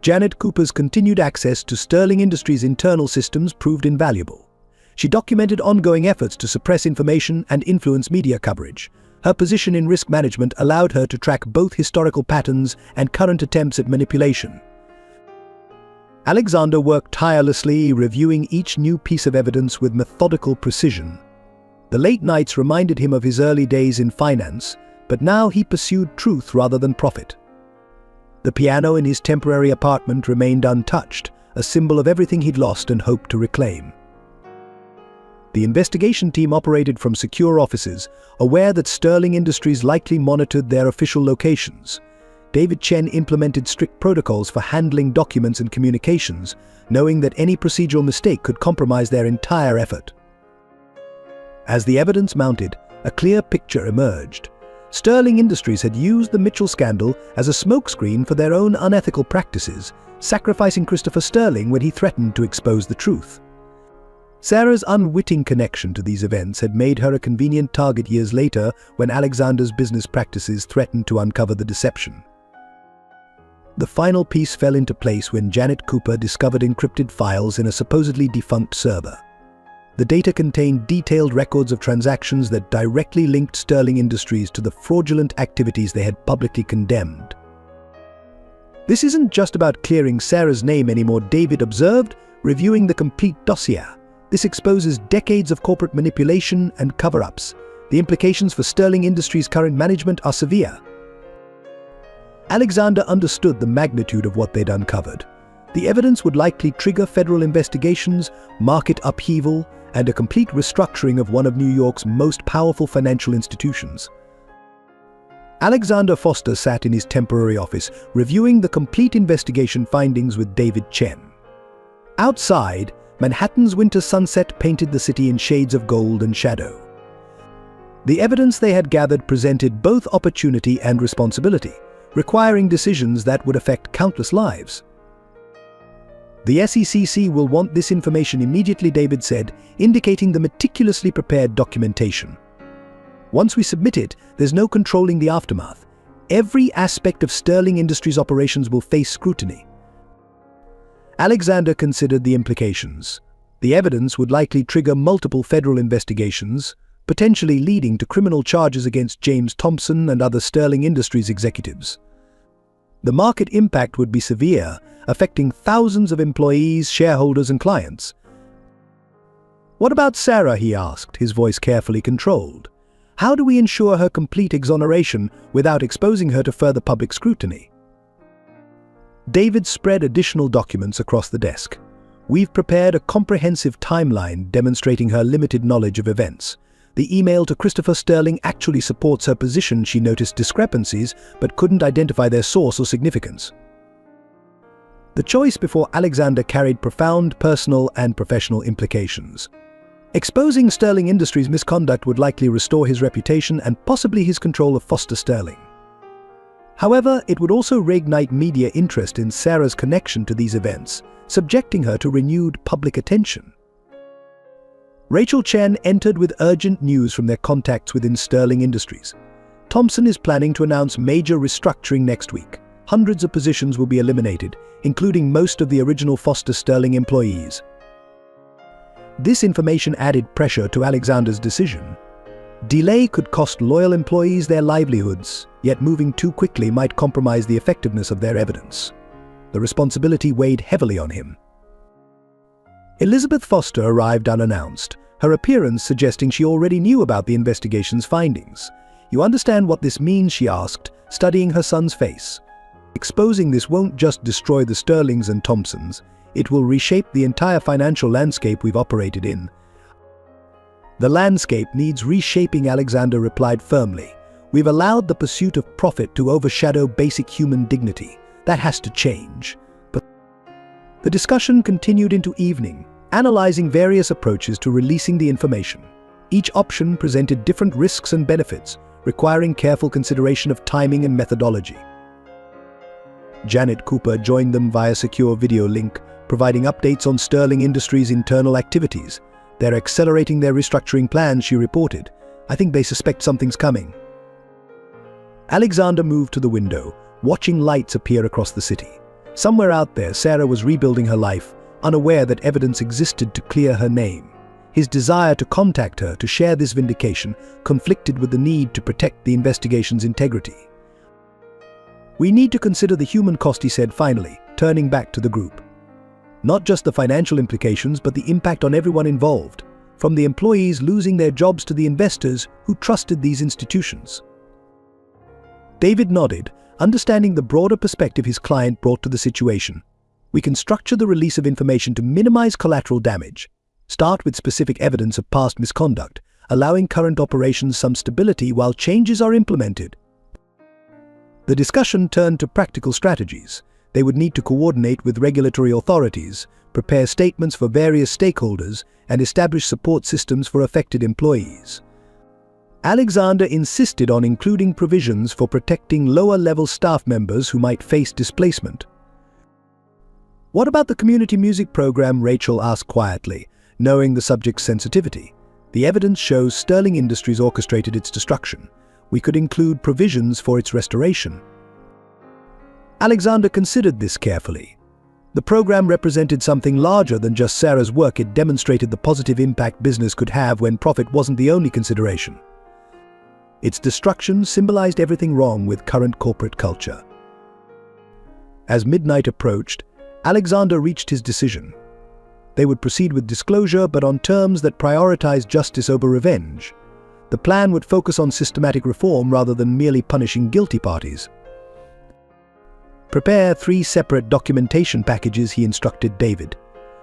Janet Cooper's continued access to Sterling Industries' internal systems proved invaluable. She documented ongoing efforts to suppress information and influence media coverage. Her position in risk management allowed her to track both historical patterns and current attempts at manipulation. Alexander worked tirelessly, reviewing each new piece of evidence with methodical precision. The late nights reminded him of his early days in finance, but now he pursued truth rather than profit. The piano in his temporary apartment remained untouched, a symbol of everything he'd lost and hoped to reclaim. The investigation team operated from secure offices, aware that Sterling Industries likely monitored their official locations. David Chen implemented strict protocols for handling documents and communications, knowing that any procedural mistake could compromise their entire effort. As the evidence mounted, a clear picture emerged. Sterling Industries had used the Mitchell scandal as a smokescreen for their own unethical practices, sacrificing Christopher Sterling when he threatened to expose the truth. Sarah's unwitting connection to these events had made her a convenient target years later when Alexander's business practices threatened to uncover the deception. The final piece fell into place when Janet Cooper discovered encrypted files in a supposedly defunct server. The data contained detailed records of transactions that directly linked Sterling Industries to the fraudulent activities they had publicly condemned. This isn't just about clearing Sarah's name anymore, David observed, reviewing the complete dossier. This exposes decades of corporate manipulation and cover-ups. The implications for Sterling Industries' current management are severe. Alexander understood the magnitude of what they'd uncovered. The evidence would likely trigger federal investigations, market upheaval, and a complete restructuring of one of New York's most powerful financial institutions. Alexander Foster sat in his temporary office, reviewing the complete investigation findings with David Chen. Outside, Manhattan's winter sunset painted the city in shades of gold and shadow. The evidence they had gathered presented both opportunity and responsibility, requiring decisions that would affect countless lives. The SEC will want this information immediately, David said, indicating the meticulously prepared documentation. Once we submit it, there's no controlling the aftermath. Every aspect of Sterling Industries' operations will face scrutiny. Alexander considered the implications. The evidence would likely trigger multiple federal investigations, potentially leading to criminal charges against James Thompson and other Sterling Industries executives. The market impact would be severe, affecting thousands of employees, shareholders, and clients. "What about Sarah?" he asked, his voice carefully controlled. "How do we ensure her complete exoneration without exposing her to further public scrutiny?" David spread additional documents across the desk. "We've prepared a comprehensive timeline demonstrating her limited knowledge of events. The email to Christopher Sterling actually supports her position. She noticed discrepancies but couldn't identify their source or significance." The choice before Alexander carried profound personal and professional implications. Exposing Sterling Industries' misconduct would likely restore his reputation and possibly his control of Foster Sterling. However, it would also reignite media interest in Sarah's connection to these events, subjecting her to renewed public attention. Rachel Chen entered with urgent news from their contacts within Sterling Industries. Thompson is planning to announce major restructuring next week. Hundreds of positions will be eliminated, including most of the original Foster Sterling employees. This information added pressure to Alexander's decision. Delay could cost loyal employees their livelihoods, yet moving too quickly might compromise the effectiveness of their evidence. The responsibility weighed heavily on him. Elizabeth Foster arrived unannounced, her appearance suggesting she already knew about the investigation's findings. "You understand what this means?" she asked, studying her son's face. "Exposing this won't just destroy the Sterlings and Thompsons, It will reshape the entire financial landscape we've operated in. The landscape needs reshaping, Alexander replied firmly. We've allowed the pursuit of profit to overshadow basic human dignity. That has to change. But the discussion continued into evening, analyzing various approaches to releasing the information. Each option presented different risks and benefits, requiring careful consideration of timing and methodology. Janet Cooper joined them via secure video link, providing updates on Sterling Industries' internal activities. They're accelerating their restructuring plans, she reported. I think they suspect something's coming. Alexander moved to the window, watching lights appear across the city. Somewhere out there, Sarah was rebuilding her life, unaware that evidence existed to clear her name. His desire to contact her to share this vindication conflicted with the need to protect the investigation's integrity. We need to consider the human cost, he said finally, turning back to the group. Not just the financial implications, but the impact on everyone involved, from the employees losing their jobs to the investors who trusted these institutions. David nodded, understanding the broader perspective his client brought to the situation. We can structure the release of information to minimize collateral damage. Start with specific evidence of past misconduct, allowing current operations some stability while changes are implemented. The discussion turned to practical strategies. They would need to coordinate with regulatory authorities, prepare statements for various stakeholders, and establish support systems for affected employees. Alexander insisted on including provisions for protecting lower-level staff members who might face displacement. What about the community music program? Rachel asked quietly, knowing the subject's sensitivity. The evidence shows Sterling Industries orchestrated its destruction. We could include provisions for its restoration. Alexander considered this carefully. The program represented something larger than just Sarah's work. It demonstrated the positive impact business could have when profit wasn't the only consideration. Its destruction symbolized everything wrong with current corporate culture. As midnight approached, Alexander reached his decision. They would proceed with disclosure, but on terms that prioritized justice over revenge. The plan would focus on systematic reform rather than merely punishing guilty parties. Prepare 3 separate documentation packages, he instructed David.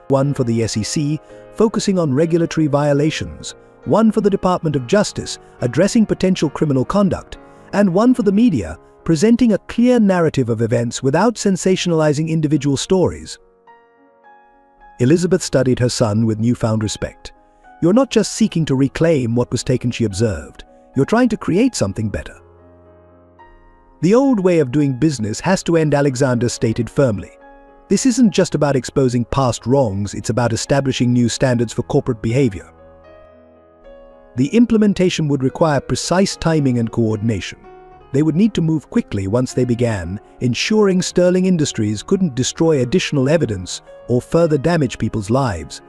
One for the SEC, focusing on regulatory violations. One for the Department of Justice, addressing potential criminal conduct. And one for the media, presenting a clear narrative of events without sensationalizing individual stories. Elizabeth studied her son with newfound respect. You're not just seeking to reclaim what was taken, she observed. You're trying to create something better. The old way of doing business has to end, Alexander stated firmly. This isn't just about exposing past wrongs, it's about establishing new standards for corporate behavior. The implementation would require precise timing and coordination. They would need to move quickly once they began, ensuring Sterling Industries couldn't destroy additional evidence or further damage people's lives.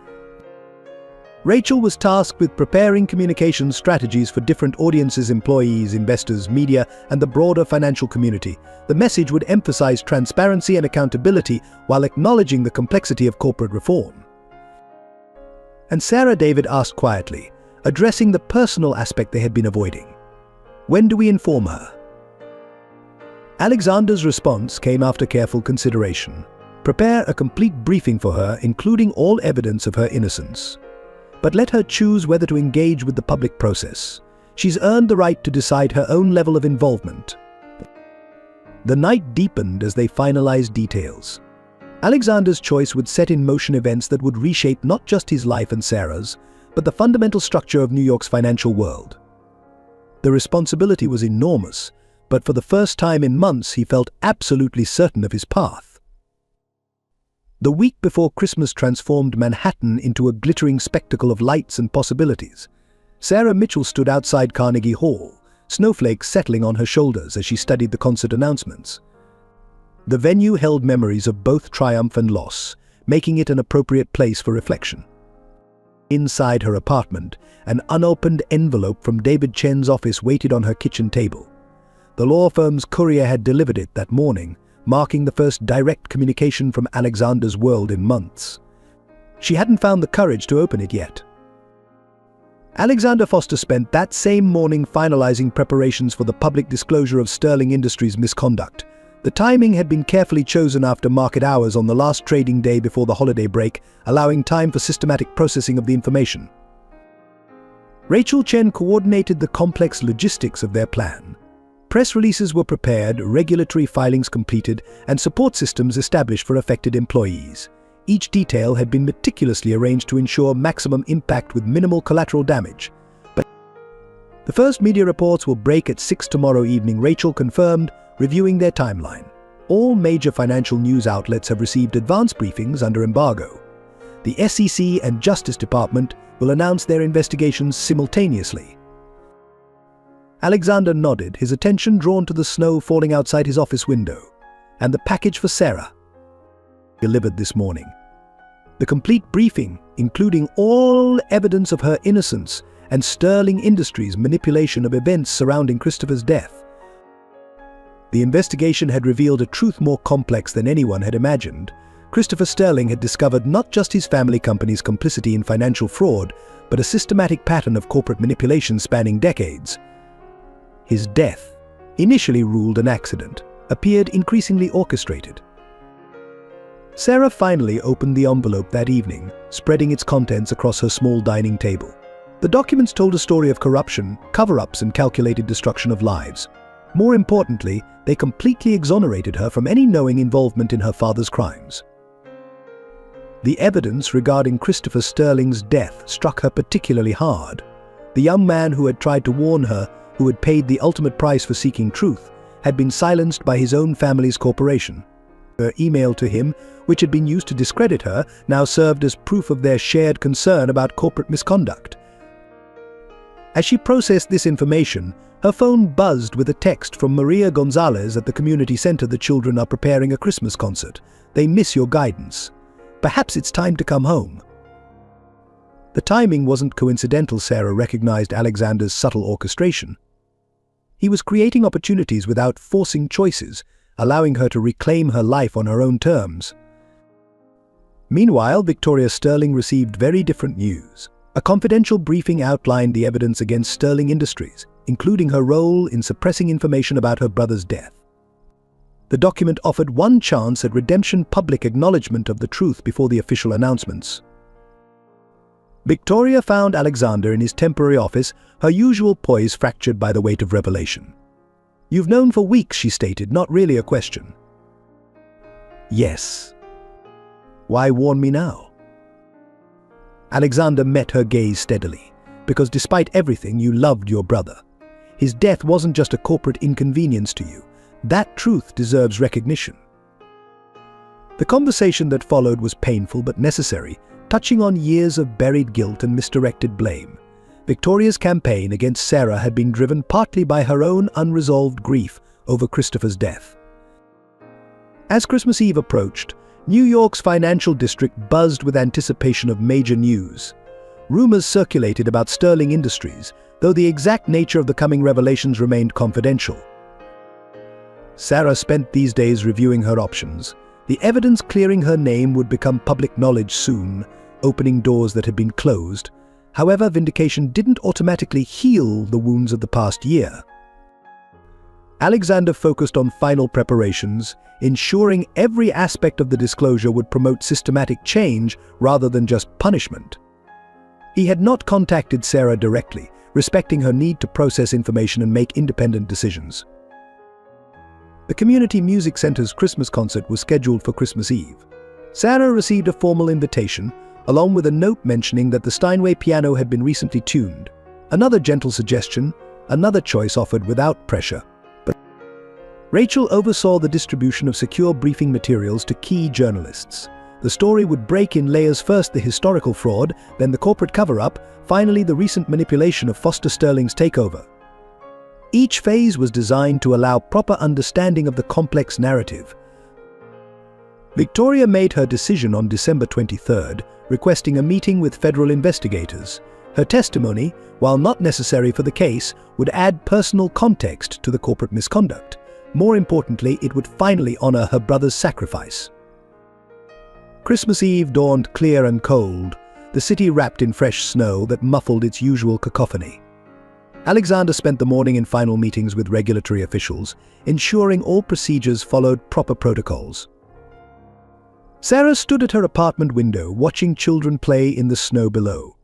Rachel was tasked with preparing communication strategies for different audiences, employees, investors, media, and the broader financial community. The message would emphasize transparency and accountability while acknowledging the complexity of corporate reform. And Sarah, David asked quietly, addressing the personal aspect they had been avoiding. When do we inform her? Alexander's response came after careful consideration. Prepare a complete briefing for her, including all evidence of her innocence. But let her choose whether to engage with the public process. She's earned the right to decide her own level of involvement. The night deepened as they finalized details. Alexander's choice would set in motion events that would reshape not just his life and Sarah's, but the fundamental structure of New York's financial world. The responsibility was enormous, but for the first time in months he felt absolutely certain of his path. The week before Christmas transformed Manhattan into a glittering spectacle of lights and possibilities. Sarah Mitchell stood outside Carnegie Hall, snowflakes settling on her shoulders as she studied the concert announcements. The venue held memories of both triumph and loss, making it an appropriate place for reflection. Inside her apartment, an unopened envelope from David Chen's office waited on her kitchen table. The law firm's courier had delivered it that morning, marking the first direct communication from Alexander's world in months. She hadn't found the courage to open it yet. Alexander Foster spent that same morning finalizing preparations for the public disclosure of Sterling Industries' misconduct. The timing had been carefully chosen after market hours on the last trading day before the holiday break, allowing time for systematic processing of the information. Rachel Chen coordinated the complex logistics of their plan. Press releases were prepared, regulatory filings completed, and support systems established for affected employees. Each detail had been meticulously arranged to ensure maximum impact with minimal collateral damage. But the first media reports will break at 6 tomorrow evening, Rachel confirmed, reviewing their timeline. All major financial news outlets have received advance briefings under embargo. The SEC and Justice Department will announce their investigations simultaneously. Alexander nodded, his attention drawn to the snow falling outside his office window, and the package for Sarah, delivered this morning. The complete briefing, including all evidence of her innocence and Sterling Industries' manipulation of events surrounding Christopher's death. The investigation had revealed a truth more complex than anyone had imagined. Christopher Sterling had discovered not just his family company's complicity in financial fraud, but a systematic pattern of corporate manipulation spanning decades. His death, initially ruled an accident, appeared increasingly orchestrated. Sarah finally opened the envelope that evening, spreading its contents across her small dining table. The documents told a story of corruption, cover-ups, and calculated destruction of lives. More importantly, they completely exonerated her from any knowing involvement in her father's crimes. The evidence regarding Christopher Sterling's death struck her particularly hard. The young man who had tried to warn her, who had paid the ultimate price for seeking truth, had been silenced by his own family's corporation. Her email to him, which had been used to discredit her, now served as proof of their shared concern about corporate misconduct. As she processed this information, her phone buzzed with a text from Maria Gonzalez at the community center. The children are preparing a Christmas concert. They miss your guidance. Perhaps it's time to come home. The timing wasn't coincidental. Sarah recognized Alexander's subtle orchestration. He was creating opportunities without forcing choices, allowing her to reclaim her life on her own terms. Meanwhile, Victoria Sterling received very different news. A confidential briefing outlined the evidence against Sterling Industries, including her role in suppressing information about her brother's death. The document offered one chance at redemption: public acknowledgement of the truth before the official announcements. Victoria found Alexander in his temporary office, her usual poise fractured by the weight of revelation. "You've known for weeks," she stated, not really a question. "Yes. Why warn me now?" Alexander met her gaze steadily. "Because despite everything, you loved your brother. His death wasn't just a corporate inconvenience to you. That truth deserves recognition." The conversation that followed was painful but necessary, touching on years of buried guilt and misdirected blame. Victoria's campaign against Sarah had been driven partly by her own unresolved grief over Christopher's death. As Christmas Eve approached, New York's financial district buzzed with anticipation of major news. Rumors circulated about Sterling Industries, though the exact nature of the coming revelations remained confidential. Sarah spent these days reviewing her options. The evidence clearing her name would become public knowledge soon, opening doors that had been closed. However, vindication didn't automatically heal the wounds of the past year. Alexander focused on final preparations, ensuring every aspect of the disclosure would promote systematic change rather than just punishment. He had not contacted Sarah directly, respecting her need to process information and make independent decisions. The Community Music Center's Christmas concert was scheduled for Christmas Eve. Sarah received a formal invitation, along with a note mentioning that the Steinway piano had been recently tuned. Another gentle suggestion, another choice offered without pressure. But Rachel oversaw the distribution of secure briefing materials to key journalists. The story would break in layers: first the historical fraud, then the corporate cover-up, finally the recent manipulation of Foster Sterling's takeover. Each phase was designed to allow proper understanding of the complex narrative. Victoria made her decision on December 23rd, requesting a meeting with federal investigators. Her testimony, while not necessary for the case, would add personal context to the corporate misconduct. More importantly, it would finally honor her brother's sacrifice. Christmas Eve dawned clear and cold, the city wrapped in fresh snow that muffled its usual cacophony. Alexander spent the morning in final meetings with regulatory officials, ensuring all procedures followed proper protocols. Sarah stood at her apartment window, watching children play in the snow below.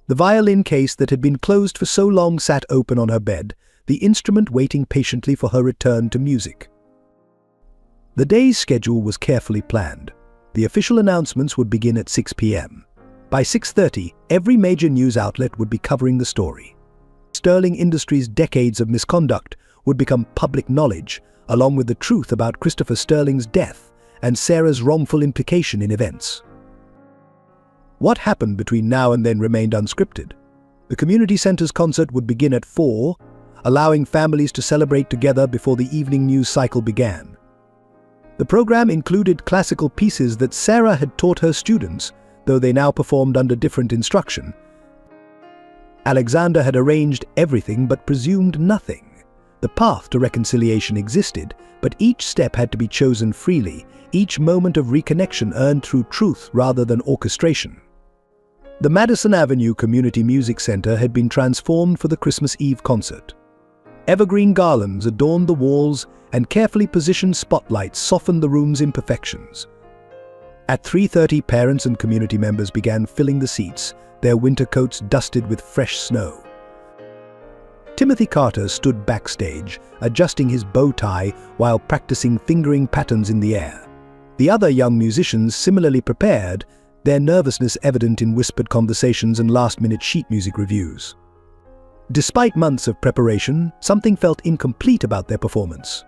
The violin case that had been closed for so long sat open on her bed, the instrument waiting patiently for her return to music. The day's schedule was carefully planned. The official announcements would begin at 6 p.m. By 6:30, every major news outlet would be covering the story. Sterling Industries' decades of misconduct would become public knowledge, along with the truth about Christopher Sterling's death and Sarah's wrongful implication in events. What happened between now and then remained unscripted. The community center's concert would begin at 4, allowing families to celebrate together before the evening news cycle began. The program included classical pieces that Sarah had taught her students, though they now performed under different instruction. Alexander had arranged everything but presumed nothing. The path to reconciliation existed, but each step had to be chosen freely, each moment of reconnection earned through truth rather than orchestration. The Madison Avenue Community Music Center had been transformed for the Christmas Eve concert. Evergreen garlands adorned the walls, and carefully positioned spotlights softened the room's imperfections. At 3:30, parents and community members began filling the seats, their winter coats dusted with fresh snow. Timothy Carter stood backstage, adjusting his bow tie while practicing fingering patterns in the air. The other young musicians similarly prepared, their nervousness evident in whispered conversations and last-minute sheet music reviews. Despite months of preparation, something felt incomplete about their performance.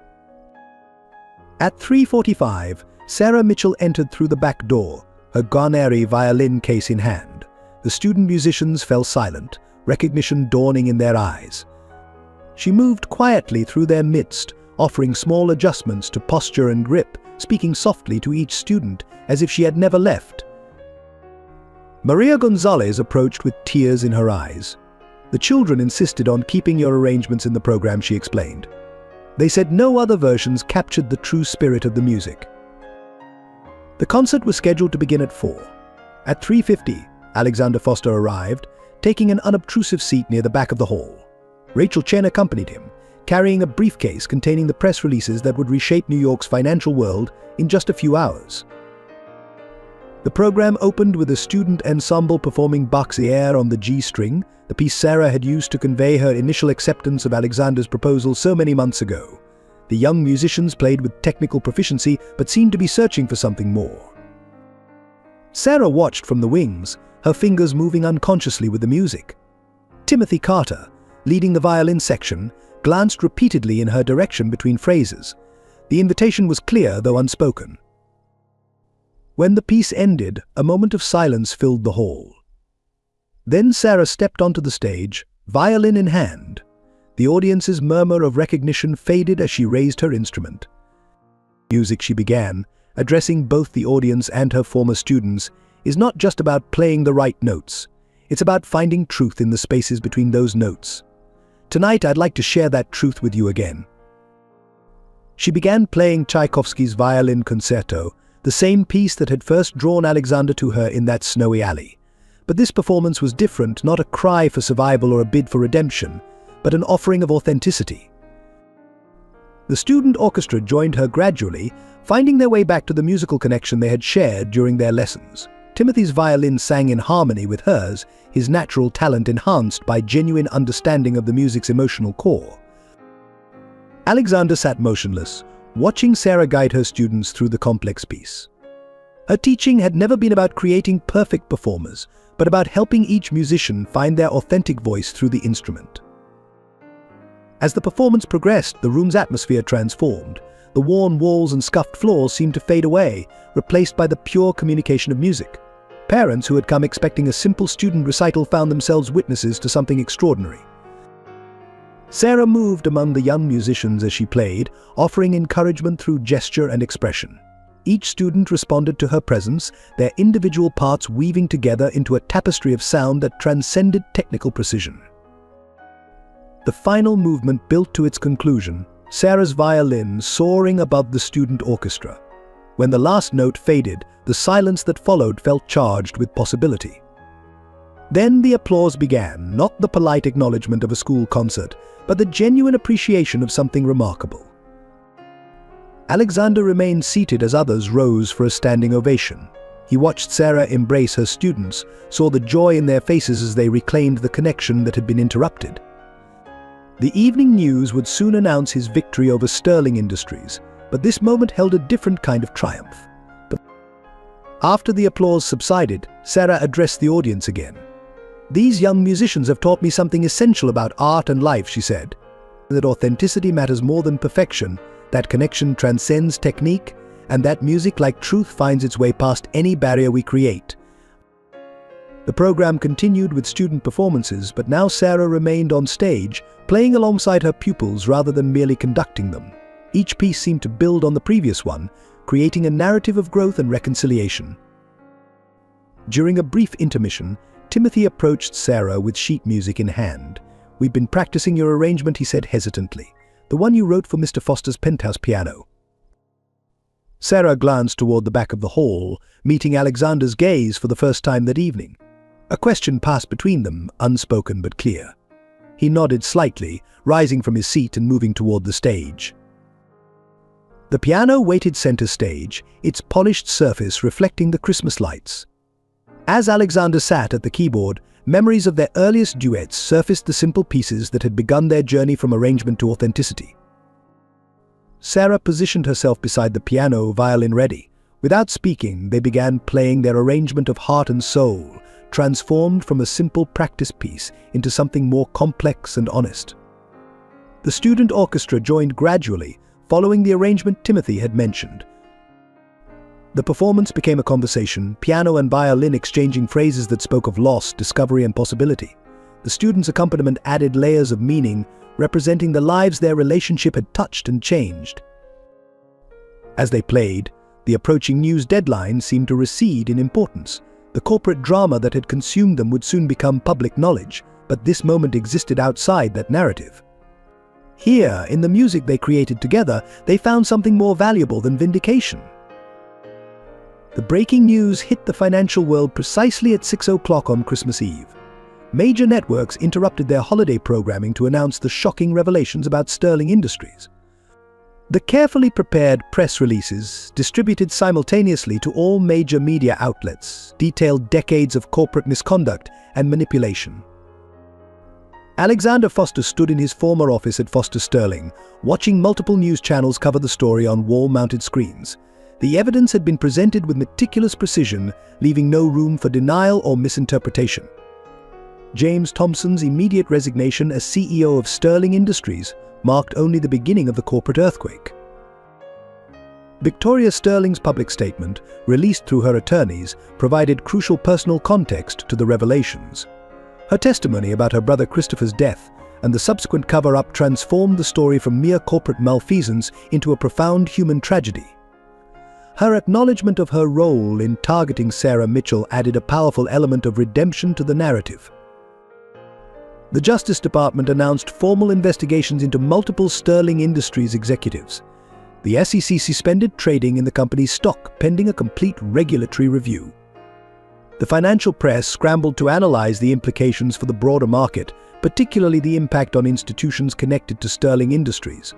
At 3:45, Sarah Mitchell entered through the back door, her Guarneri violin case in hand. The student musicians fell silent, recognition dawning in their eyes. She moved quietly through their midst, offering small adjustments to posture and grip, speaking softly to each student as if she had never left. Maria Gonzalez approached with tears in her eyes. "The children insisted on keeping your arrangements in the program," she explained. "They said no other versions captured the true spirit of the music." The concert was scheduled to begin at 4. At 3:50, Alexander Foster arrived, taking an unobtrusive seat near the back of the hall. Rachel Chen accompanied him, carrying a briefcase containing the press releases that would reshape New York's financial world in just a few hours. The program opened with a student ensemble performing Bach's Air on the G string, the piece Sarah had used to convey her initial acceptance of Alexander's proposal so many months ago. The young musicians played with technical proficiency but seemed to be searching for something more. Sarah watched from the wings, her fingers moving unconsciously with the music. Timothy Carter, leading the violin section, glanced repeatedly in her direction between phrases. The invitation was clear, though unspoken. When the piece ended, a moment of silence filled the hall. Then Sarah stepped onto the stage, violin in hand. The audience's murmur of recognition faded as she raised her instrument. Music, she began, addressing both the audience and her former students, is not just about playing the right notes. It's about finding truth in the spaces between those notes. Tonight, I'd like to share that truth with you again. She began playing Tchaikovsky's Violin Concerto, the same piece that had first drawn Alexander to her in that snowy alley. But this performance was different, not a cry for survival or a bid for redemption, but an offering of authenticity. The student orchestra joined her gradually, finding their way back to the musical connection they had shared during their lessons. Timothy's violin sang in harmony with hers, his natural talent enhanced by genuine understanding of the music's emotional core. Alexander sat motionless, watching Sarah guide her students through the complex piece. Her teaching had never been about creating perfect performers, but about helping each musician find their authentic voice through the instrument. As the performance progressed, the room's atmosphere transformed. The worn walls and scuffed floors seemed to fade away, replaced by the pure communication of music. Parents who had come expecting a simple student recital found themselves witnesses to something extraordinary. Sarah moved among the young musicians as she played, offering encouragement through gesture and expression. Each student responded to her presence, their individual parts weaving together into a tapestry of sound that transcended technical precision. The final movement built to its conclusion, Sarah's violin soaring above the student orchestra. When the last note faded, the silence that followed felt charged with possibility. Then the applause began, not the polite acknowledgement of a school concert, but the genuine appreciation of something remarkable. Alexander remained seated as others rose for a standing ovation. He watched Sarah embrace her students, saw the joy in their faces as they reclaimed the connection that had been interrupted. The evening news would soon announce his victory over Sterling Industries, but this moment held a different kind of triumph. After the applause subsided, Sarah addressed the audience again. "These young musicians have taught me something essential about art and life," she said. "That authenticity matters more than perfection, that connection transcends technique, and that music, like truth, finds its way past any barrier we create." The program continued with student performances, but now Sarah remained on stage, playing alongside her pupils rather than merely conducting them. Each piece seemed to build on the previous one, creating a narrative of growth and reconciliation. During a brief intermission, Timothy approached Sarah with sheet music in hand. "We've been practicing your arrangement," he said hesitantly. "The one you wrote for Mr. Foster's penthouse piano." Sarah glanced toward the back of the hall, meeting Alexander's gaze for the first time that evening. A question passed between them, unspoken but clear. He nodded slightly, rising from his seat and moving toward the stage. The piano waited center stage, its polished surface reflecting the Christmas lights. As Alexander sat at the keyboard, memories of their earliest duets surfaced, the simple pieces that had begun their journey from arrangement to authenticity. Sarah positioned herself beside the piano, violin ready. Without speaking, they began playing their arrangement of heart and soul, transformed from a simple practice piece into something more complex and honest. The student orchestra joined gradually, following the arrangement Timothy had mentioned. The performance became a conversation, piano and violin exchanging phrases that spoke of loss, discovery, and possibility. The students' accompaniment added layers of meaning, representing the lives their relationship had touched and changed. As they played, the approaching news deadline seemed to recede in importance. The corporate drama that had consumed them would soon become public knowledge, but this moment existed outside that narrative. Here, in the music they created together, they found something more valuable than vindication. The breaking news hit the financial world precisely at 6 o'clock on Christmas Eve. Major networks interrupted their holiday programming to announce the shocking revelations about Sterling Industries. The carefully prepared press releases, distributed simultaneously to all major media outlets, detailed decades of corporate misconduct and manipulation. Alexander Foster stood in his former office at Foster Sterling, watching multiple news channels cover the story on wall-mounted screens. The evidence had been presented with meticulous precision, leaving no room for denial or misinterpretation. James Thompson's immediate resignation as CEO of Sterling Industries marked only the beginning of the corporate earthquake. Victoria Sterling's public statement, released through her attorneys, provided crucial personal context to the revelations. Her testimony about her brother Christopher's death and the subsequent cover-up transformed the story from mere corporate malfeasance into a profound human tragedy. Her acknowledgement of her role in targeting Sarah Mitchell added a powerful element of redemption to the narrative. The Justice Department announced formal investigations into multiple Sterling Industries executives. The SEC suspended trading in the company's stock pending a complete regulatory review. The financial press scrambled to analyze the implications for the broader market, particularly the impact on institutions connected to Sterling Industries.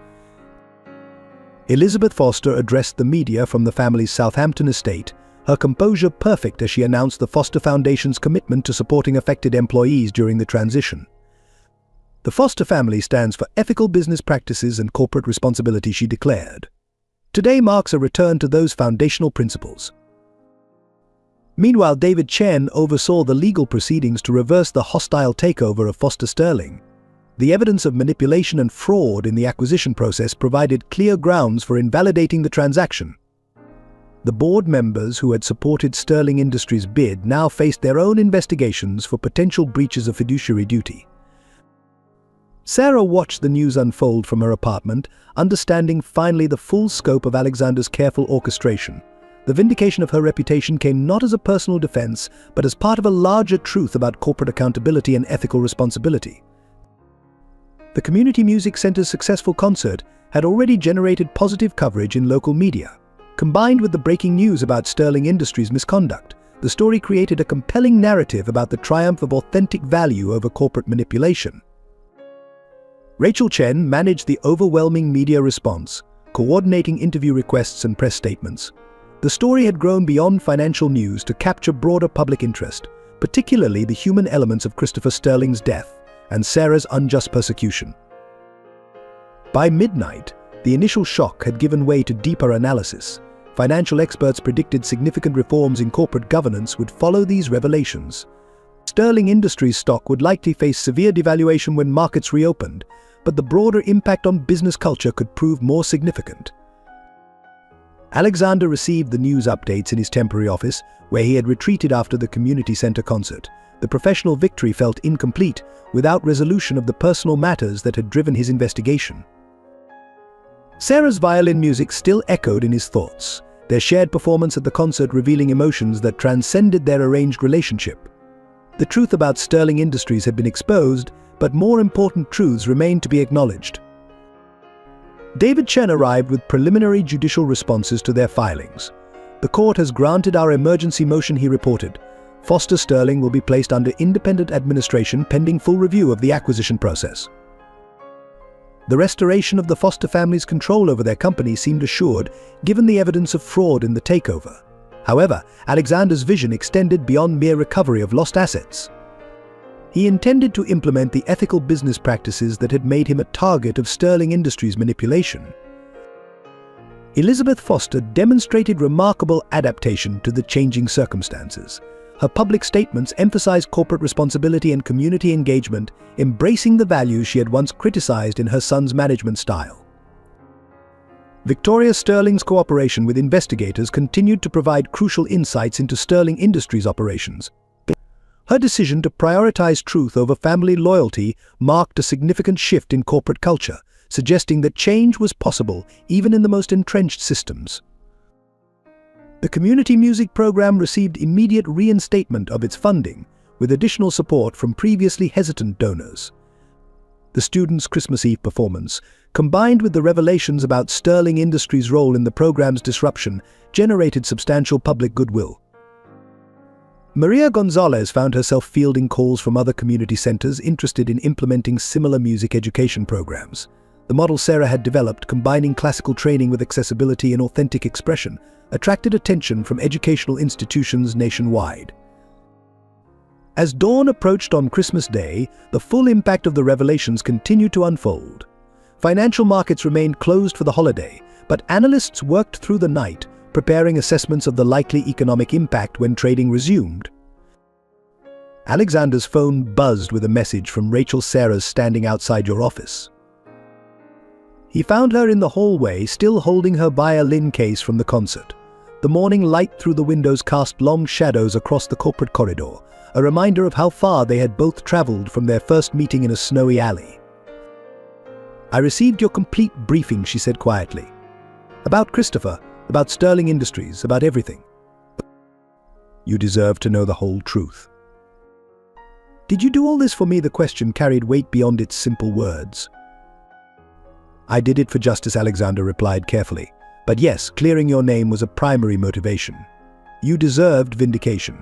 Elizabeth Foster addressed the media from the family's Southampton estate, her composure perfect as she announced the Foster Foundation's commitment to supporting affected employees during the transition. The Foster family stands for ethical business practices and corporate responsibility, she declared. Today marks a return to those foundational principles. Meanwhile, David Chen oversaw the legal proceedings to reverse the hostile takeover of Foster Sterling. The evidence of manipulation and fraud in the acquisition process provided clear grounds for invalidating the transaction. The board members who had supported Sterling Industries' bid now faced their own investigations for potential breaches of fiduciary duty. Sarah watched the news unfold from her apartment, understanding finally the full scope of Alexander's careful orchestration. The vindication of her reputation came not as a personal defense, but as part of a larger truth about corporate accountability and ethical responsibility. The Community Music Center's successful concert had already generated positive coverage in local media. Combined with the breaking news about Sterling Industries' misconduct, the story created a compelling narrative about the triumph of authentic value over corporate manipulation. Rachel Chen managed the overwhelming media response, coordinating interview requests and press statements. The story had grown beyond financial news to capture broader public interest, particularly the human elements of Christopher Sterling's death and Sarah's unjust persecution. By midnight, the initial shock had given way to deeper analysis. Financial experts predicted significant reforms in corporate governance would follow these revelations. Sterling Industries stock would likely face severe devaluation when markets reopened, but the broader impact on business culture could prove more significant. Alexander received the news updates in his temporary office, where he had retreated after the community center concert. The professional victory felt incomplete without resolution of the personal matters that had driven his investigation. Sarah's violin music still echoed in his thoughts, their shared performance at the concert revealing emotions that transcended their arranged relationship. The truth about Sterling Industries had been exposed, but more important truths remained to be acknowledged. David Chen arrived with preliminary judicial responses to their filings. The court has granted our emergency motion, he reported. Foster Sterling will be placed under independent administration pending full review of the acquisition process. The restoration of the Foster family's control over their company seemed assured, given the evidence of fraud in the takeover. However, Alexander's vision extended beyond mere recovery of lost assets. He intended to implement the ethical business practices that had made him a target of Sterling Industries' manipulation. Elizabeth Foster demonstrated remarkable adaptation to the changing circumstances. Her public statements emphasized corporate responsibility and community engagement, embracing the values she had once criticized in her son's management style. Victoria Sterling's cooperation with investigators continued to provide crucial insights into Sterling Industries' operations. Her decision to prioritize truth over family loyalty marked a significant shift in corporate culture, suggesting that change was possible even in the most entrenched systems. The community music program received immediate reinstatement of its funding, with additional support from previously hesitant donors. The students' Christmas Eve performance, combined with the revelations about Sterling Industries' role in the program's disruption, generated substantial public goodwill. Maria Gonzalez found herself fielding calls from other community centers interested in implementing similar music education programs. The model Sarah had developed, combining classical training with accessibility and authentic expression, attracted attention from educational institutions nationwide. As dawn approached on Christmas Day, the full impact of the revelations continued to unfold. Financial markets remained closed for the holiday, but analysts worked through the night, preparing assessments of the likely economic impact when trading resumed. Alexander's phone buzzed with a message from Rachel Sarah's standing outside your office. He found her in the hallway, still holding her violin case from the concert. The morning light through the windows cast long shadows across the corporate corridor, a reminder of how far they had both traveled from their first meeting in a snowy alley. "I received your complete briefing," she said quietly. "About Christopher, about Sterling Industries, about everything. You deserve to know the whole truth." "Did you do all this for me?" The question carried weight beyond its simple words. "I did it for justice," Alexander replied carefully. "But yes, clearing your name was a primary motivation. You deserved vindication."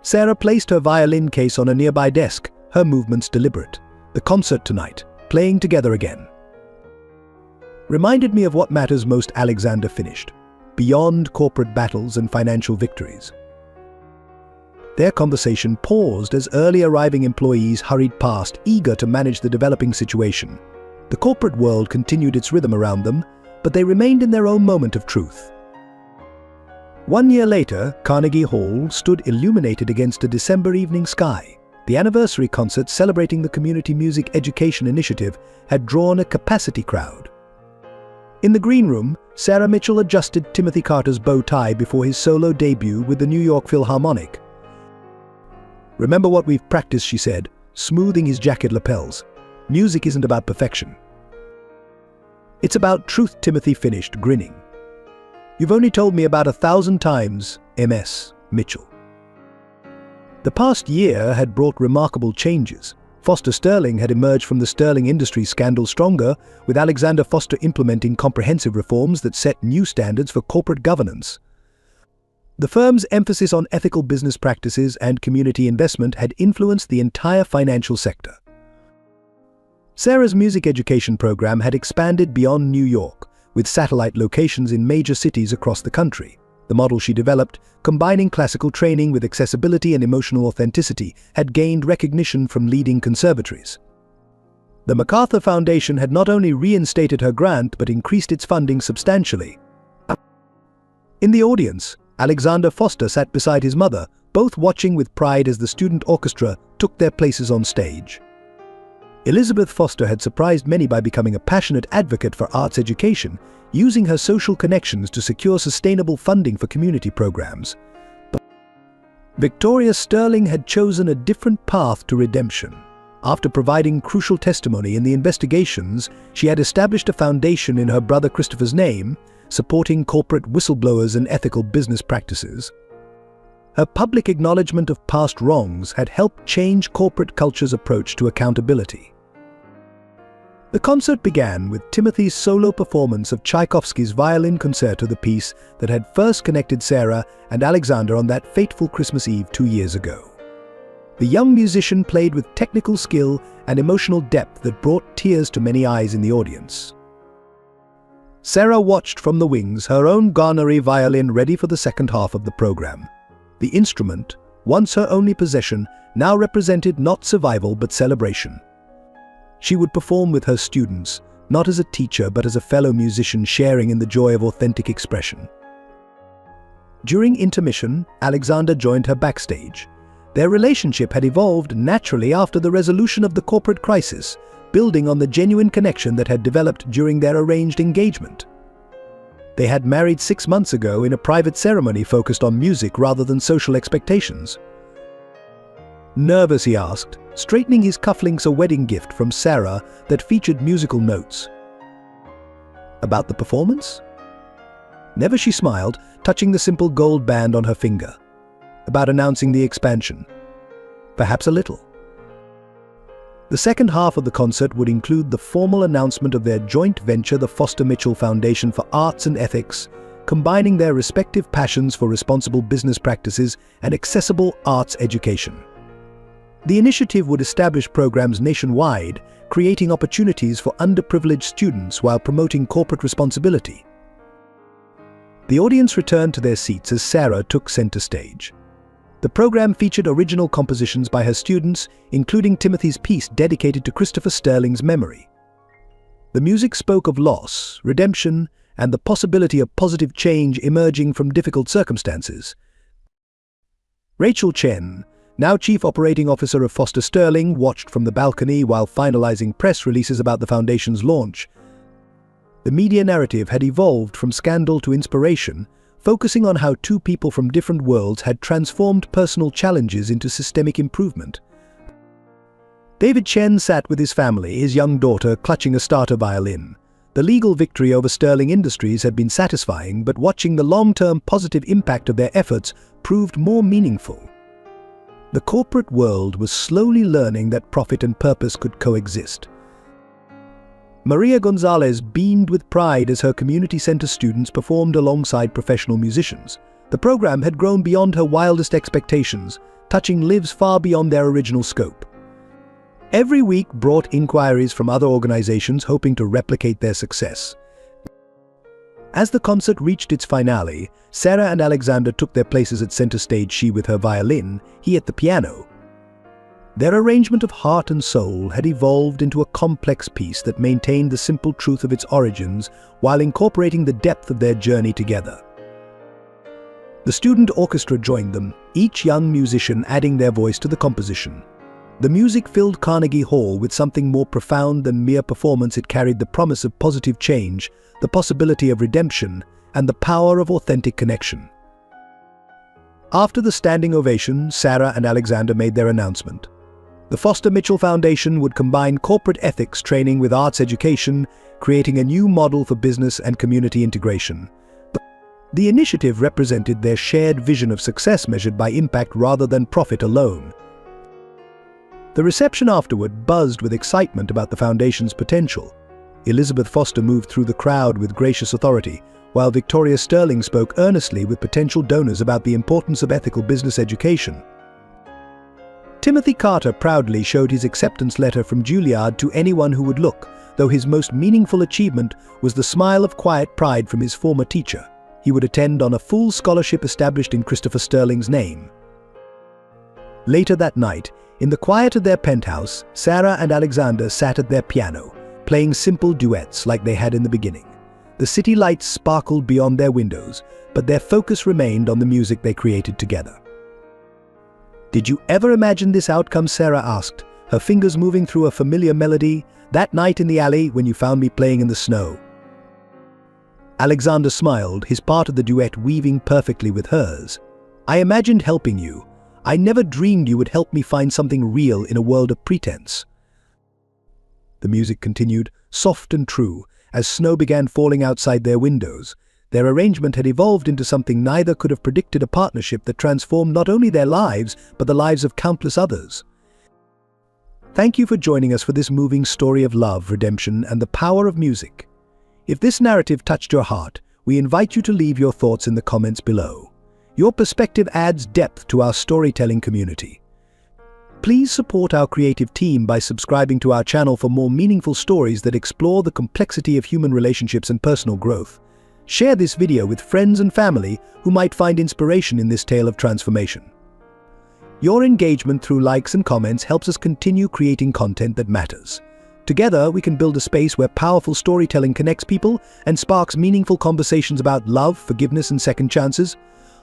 Sarah placed her violin case on a nearby desk, her movements deliberate. "The concert tonight, playing together again, reminded me of what matters most," Alexander finished, "beyond corporate battles and financial victories." Their conversation paused as early arriving employees hurried past, eager to manage the developing situation. The corporate world continued its rhythm around them, but they remained in their own moment of truth. 1 year later, Carnegie Hall stood illuminated against a December evening sky. The anniversary concert celebrating the community music education initiative had drawn a capacity crowd. In the green room, Sarah Mitchell adjusted Timothy Carter's bow tie before his solo debut with the New York Philharmonic. "Remember what we've practiced," she said, smoothing his jacket lapels. "Music isn't about perfection. It's about truth," Timothy finished, grinning. "You've only told me about 1,000 times, Ms. Mitchell." The past year had brought remarkable changes. Foster Sterling had emerged from the Sterling Industries scandal stronger, with Alexander Foster implementing comprehensive reforms that set new standards for corporate governance. The firm's emphasis on ethical business practices and community investment had influenced the entire financial sector. Sarah's music education program had expanded beyond New York, with satellite locations in major cities across the country. The model she developed, combining classical training with accessibility and emotional authenticity, had gained recognition from leading conservatories. The MacArthur Foundation had not only reinstated her grant but increased its funding substantially. In the audience, Alexander Foster sat beside his mother, both watching with pride as the student orchestra took their places on stage. Elizabeth Foster had surprised many by becoming a passionate advocate for arts education, using her social connections to secure sustainable funding for community programs. But Victoria Sterling had chosen a different path to redemption. After providing crucial testimony in the investigations, she had established a foundation in her brother Christopher's name, supporting corporate whistleblowers and ethical business practices. Her public acknowledgement of past wrongs had helped change corporate culture's approach to accountability. The concert began with Timothy's solo performance of Tchaikovsky's violin concerto, the piece that had first connected Sarah and Alexander on that fateful Christmas Eve 2 years ago. The young musician played with technical skill and emotional depth that brought tears to many eyes in the audience. Sarah watched from the wings, her own Garnery violin ready for the second half of the program. The instrument, once her only possession, now represented not survival but celebration. She would perform with her students, not as a teacher but as a fellow musician sharing in the joy of authentic expression. During intermission, Alexander joined her backstage. Their relationship had evolved naturally after the resolution of the corporate crisis, building on the genuine connection that had developed during their arranged engagement. They had married 6 months ago in a private ceremony focused on music rather than social expectations. Nervous, he asked, straightening his cufflinks, a wedding gift from Sarah that featured musical notes. About the performance? Never, she smiled, touching the simple gold band on her finger. About announcing the expansion? Perhaps a little. The second half of the concert would include the formal announcement of their joint venture, the Foster Mitchell Foundation for Arts and Ethics, combining their respective passions for responsible business practices and accessible arts education. The initiative would establish programs nationwide, creating opportunities for underprivileged students while promoting corporate responsibility. The audience returned to their seats as Sarah took center stage. The program featured original compositions by her students, including Timothy's piece dedicated to Christopher Sterling's memory. The music spoke of loss, redemption, and the possibility of positive change emerging from difficult circumstances. Rachel Chen, now Chief Operating Officer of Foster Sterling, watched from the balcony while finalizing press releases about the foundation's launch. The media narrative had evolved from scandal to inspiration, focusing on how two people from different worlds had transformed personal challenges into systemic improvement. David Chen sat with his family, his young daughter clutching a starter violin. The legal victory over Sterling Industries had been satisfying, but watching the long-term positive impact of their efforts proved more meaningful. The corporate world was slowly learning that profit and purpose could coexist. Maria Gonzalez beamed with pride as her community center students performed alongside professional musicians. The program had grown beyond her wildest expectations, touching lives far beyond their original scope. Every week brought inquiries from other organizations hoping to replicate their success. As the concert reached its finale, Sarah and Alexander took their places at center stage, she with her violin, he at the piano. Their arrangement of heart and soul had evolved into a complex piece that maintained the simple truth of its origins while incorporating the depth of their journey together. The student orchestra joined them, each young musician adding their voice to the composition. The music filled Carnegie Hall with something more profound than mere performance. It carried the promise of positive change, the possibility of redemption, and the power of authentic connection. After the standing ovation, Sarah and Alexander made their announcement. The Foster Mitchell Foundation would combine corporate ethics training with arts education, creating a new model for business and community integration. The initiative represented their shared vision of success measured by impact rather than profit alone. The reception afterward buzzed with excitement about the foundation's potential. Elizabeth Foster moved through the crowd with gracious authority, while Victoria Sterling spoke earnestly with potential donors about the importance of ethical business education. Timothy Carter proudly showed his acceptance letter from Juilliard to anyone who would look, though his most meaningful achievement was the smile of quiet pride from his former teacher. He would attend on a full scholarship established in Christopher Sterling's name. Later that night, in the quiet of their penthouse, Sarah and Alexander sat at their piano, playing simple duets like they had in the beginning. The city lights sparkled beyond their windows, but their focus remained on the music they created together. "Did you ever imagine this outcome?" Sarah asked, her fingers moving through a familiar melody, "that night in the alley when you found me playing in the snow?" Alexander smiled, his part of the duet weaving perfectly with hers. "I imagined helping you. I never dreamed you would help me find something real in a world of pretense." The music continued, soft and true, as snow began falling outside their windows. Their arrangement had evolved into something neither could have predicted, a partnership that transformed not only their lives, but the lives of countless others. Thank you for joining us for this moving story of love, redemption, and the power of music. If this narrative touched your heart, we invite you to leave your thoughts in the comments below. Your perspective adds depth to our storytelling community. Please support our creative team by subscribing to our channel for more meaningful stories that explore the complexity of human relationships and personal growth. Share this video with friends and family who might find inspiration in this tale of transformation. Your engagement through likes and comments helps us continue creating content that matters. Together, we can build a space where powerful storytelling connects people and sparks meaningful conversations about love, forgiveness, and second chances.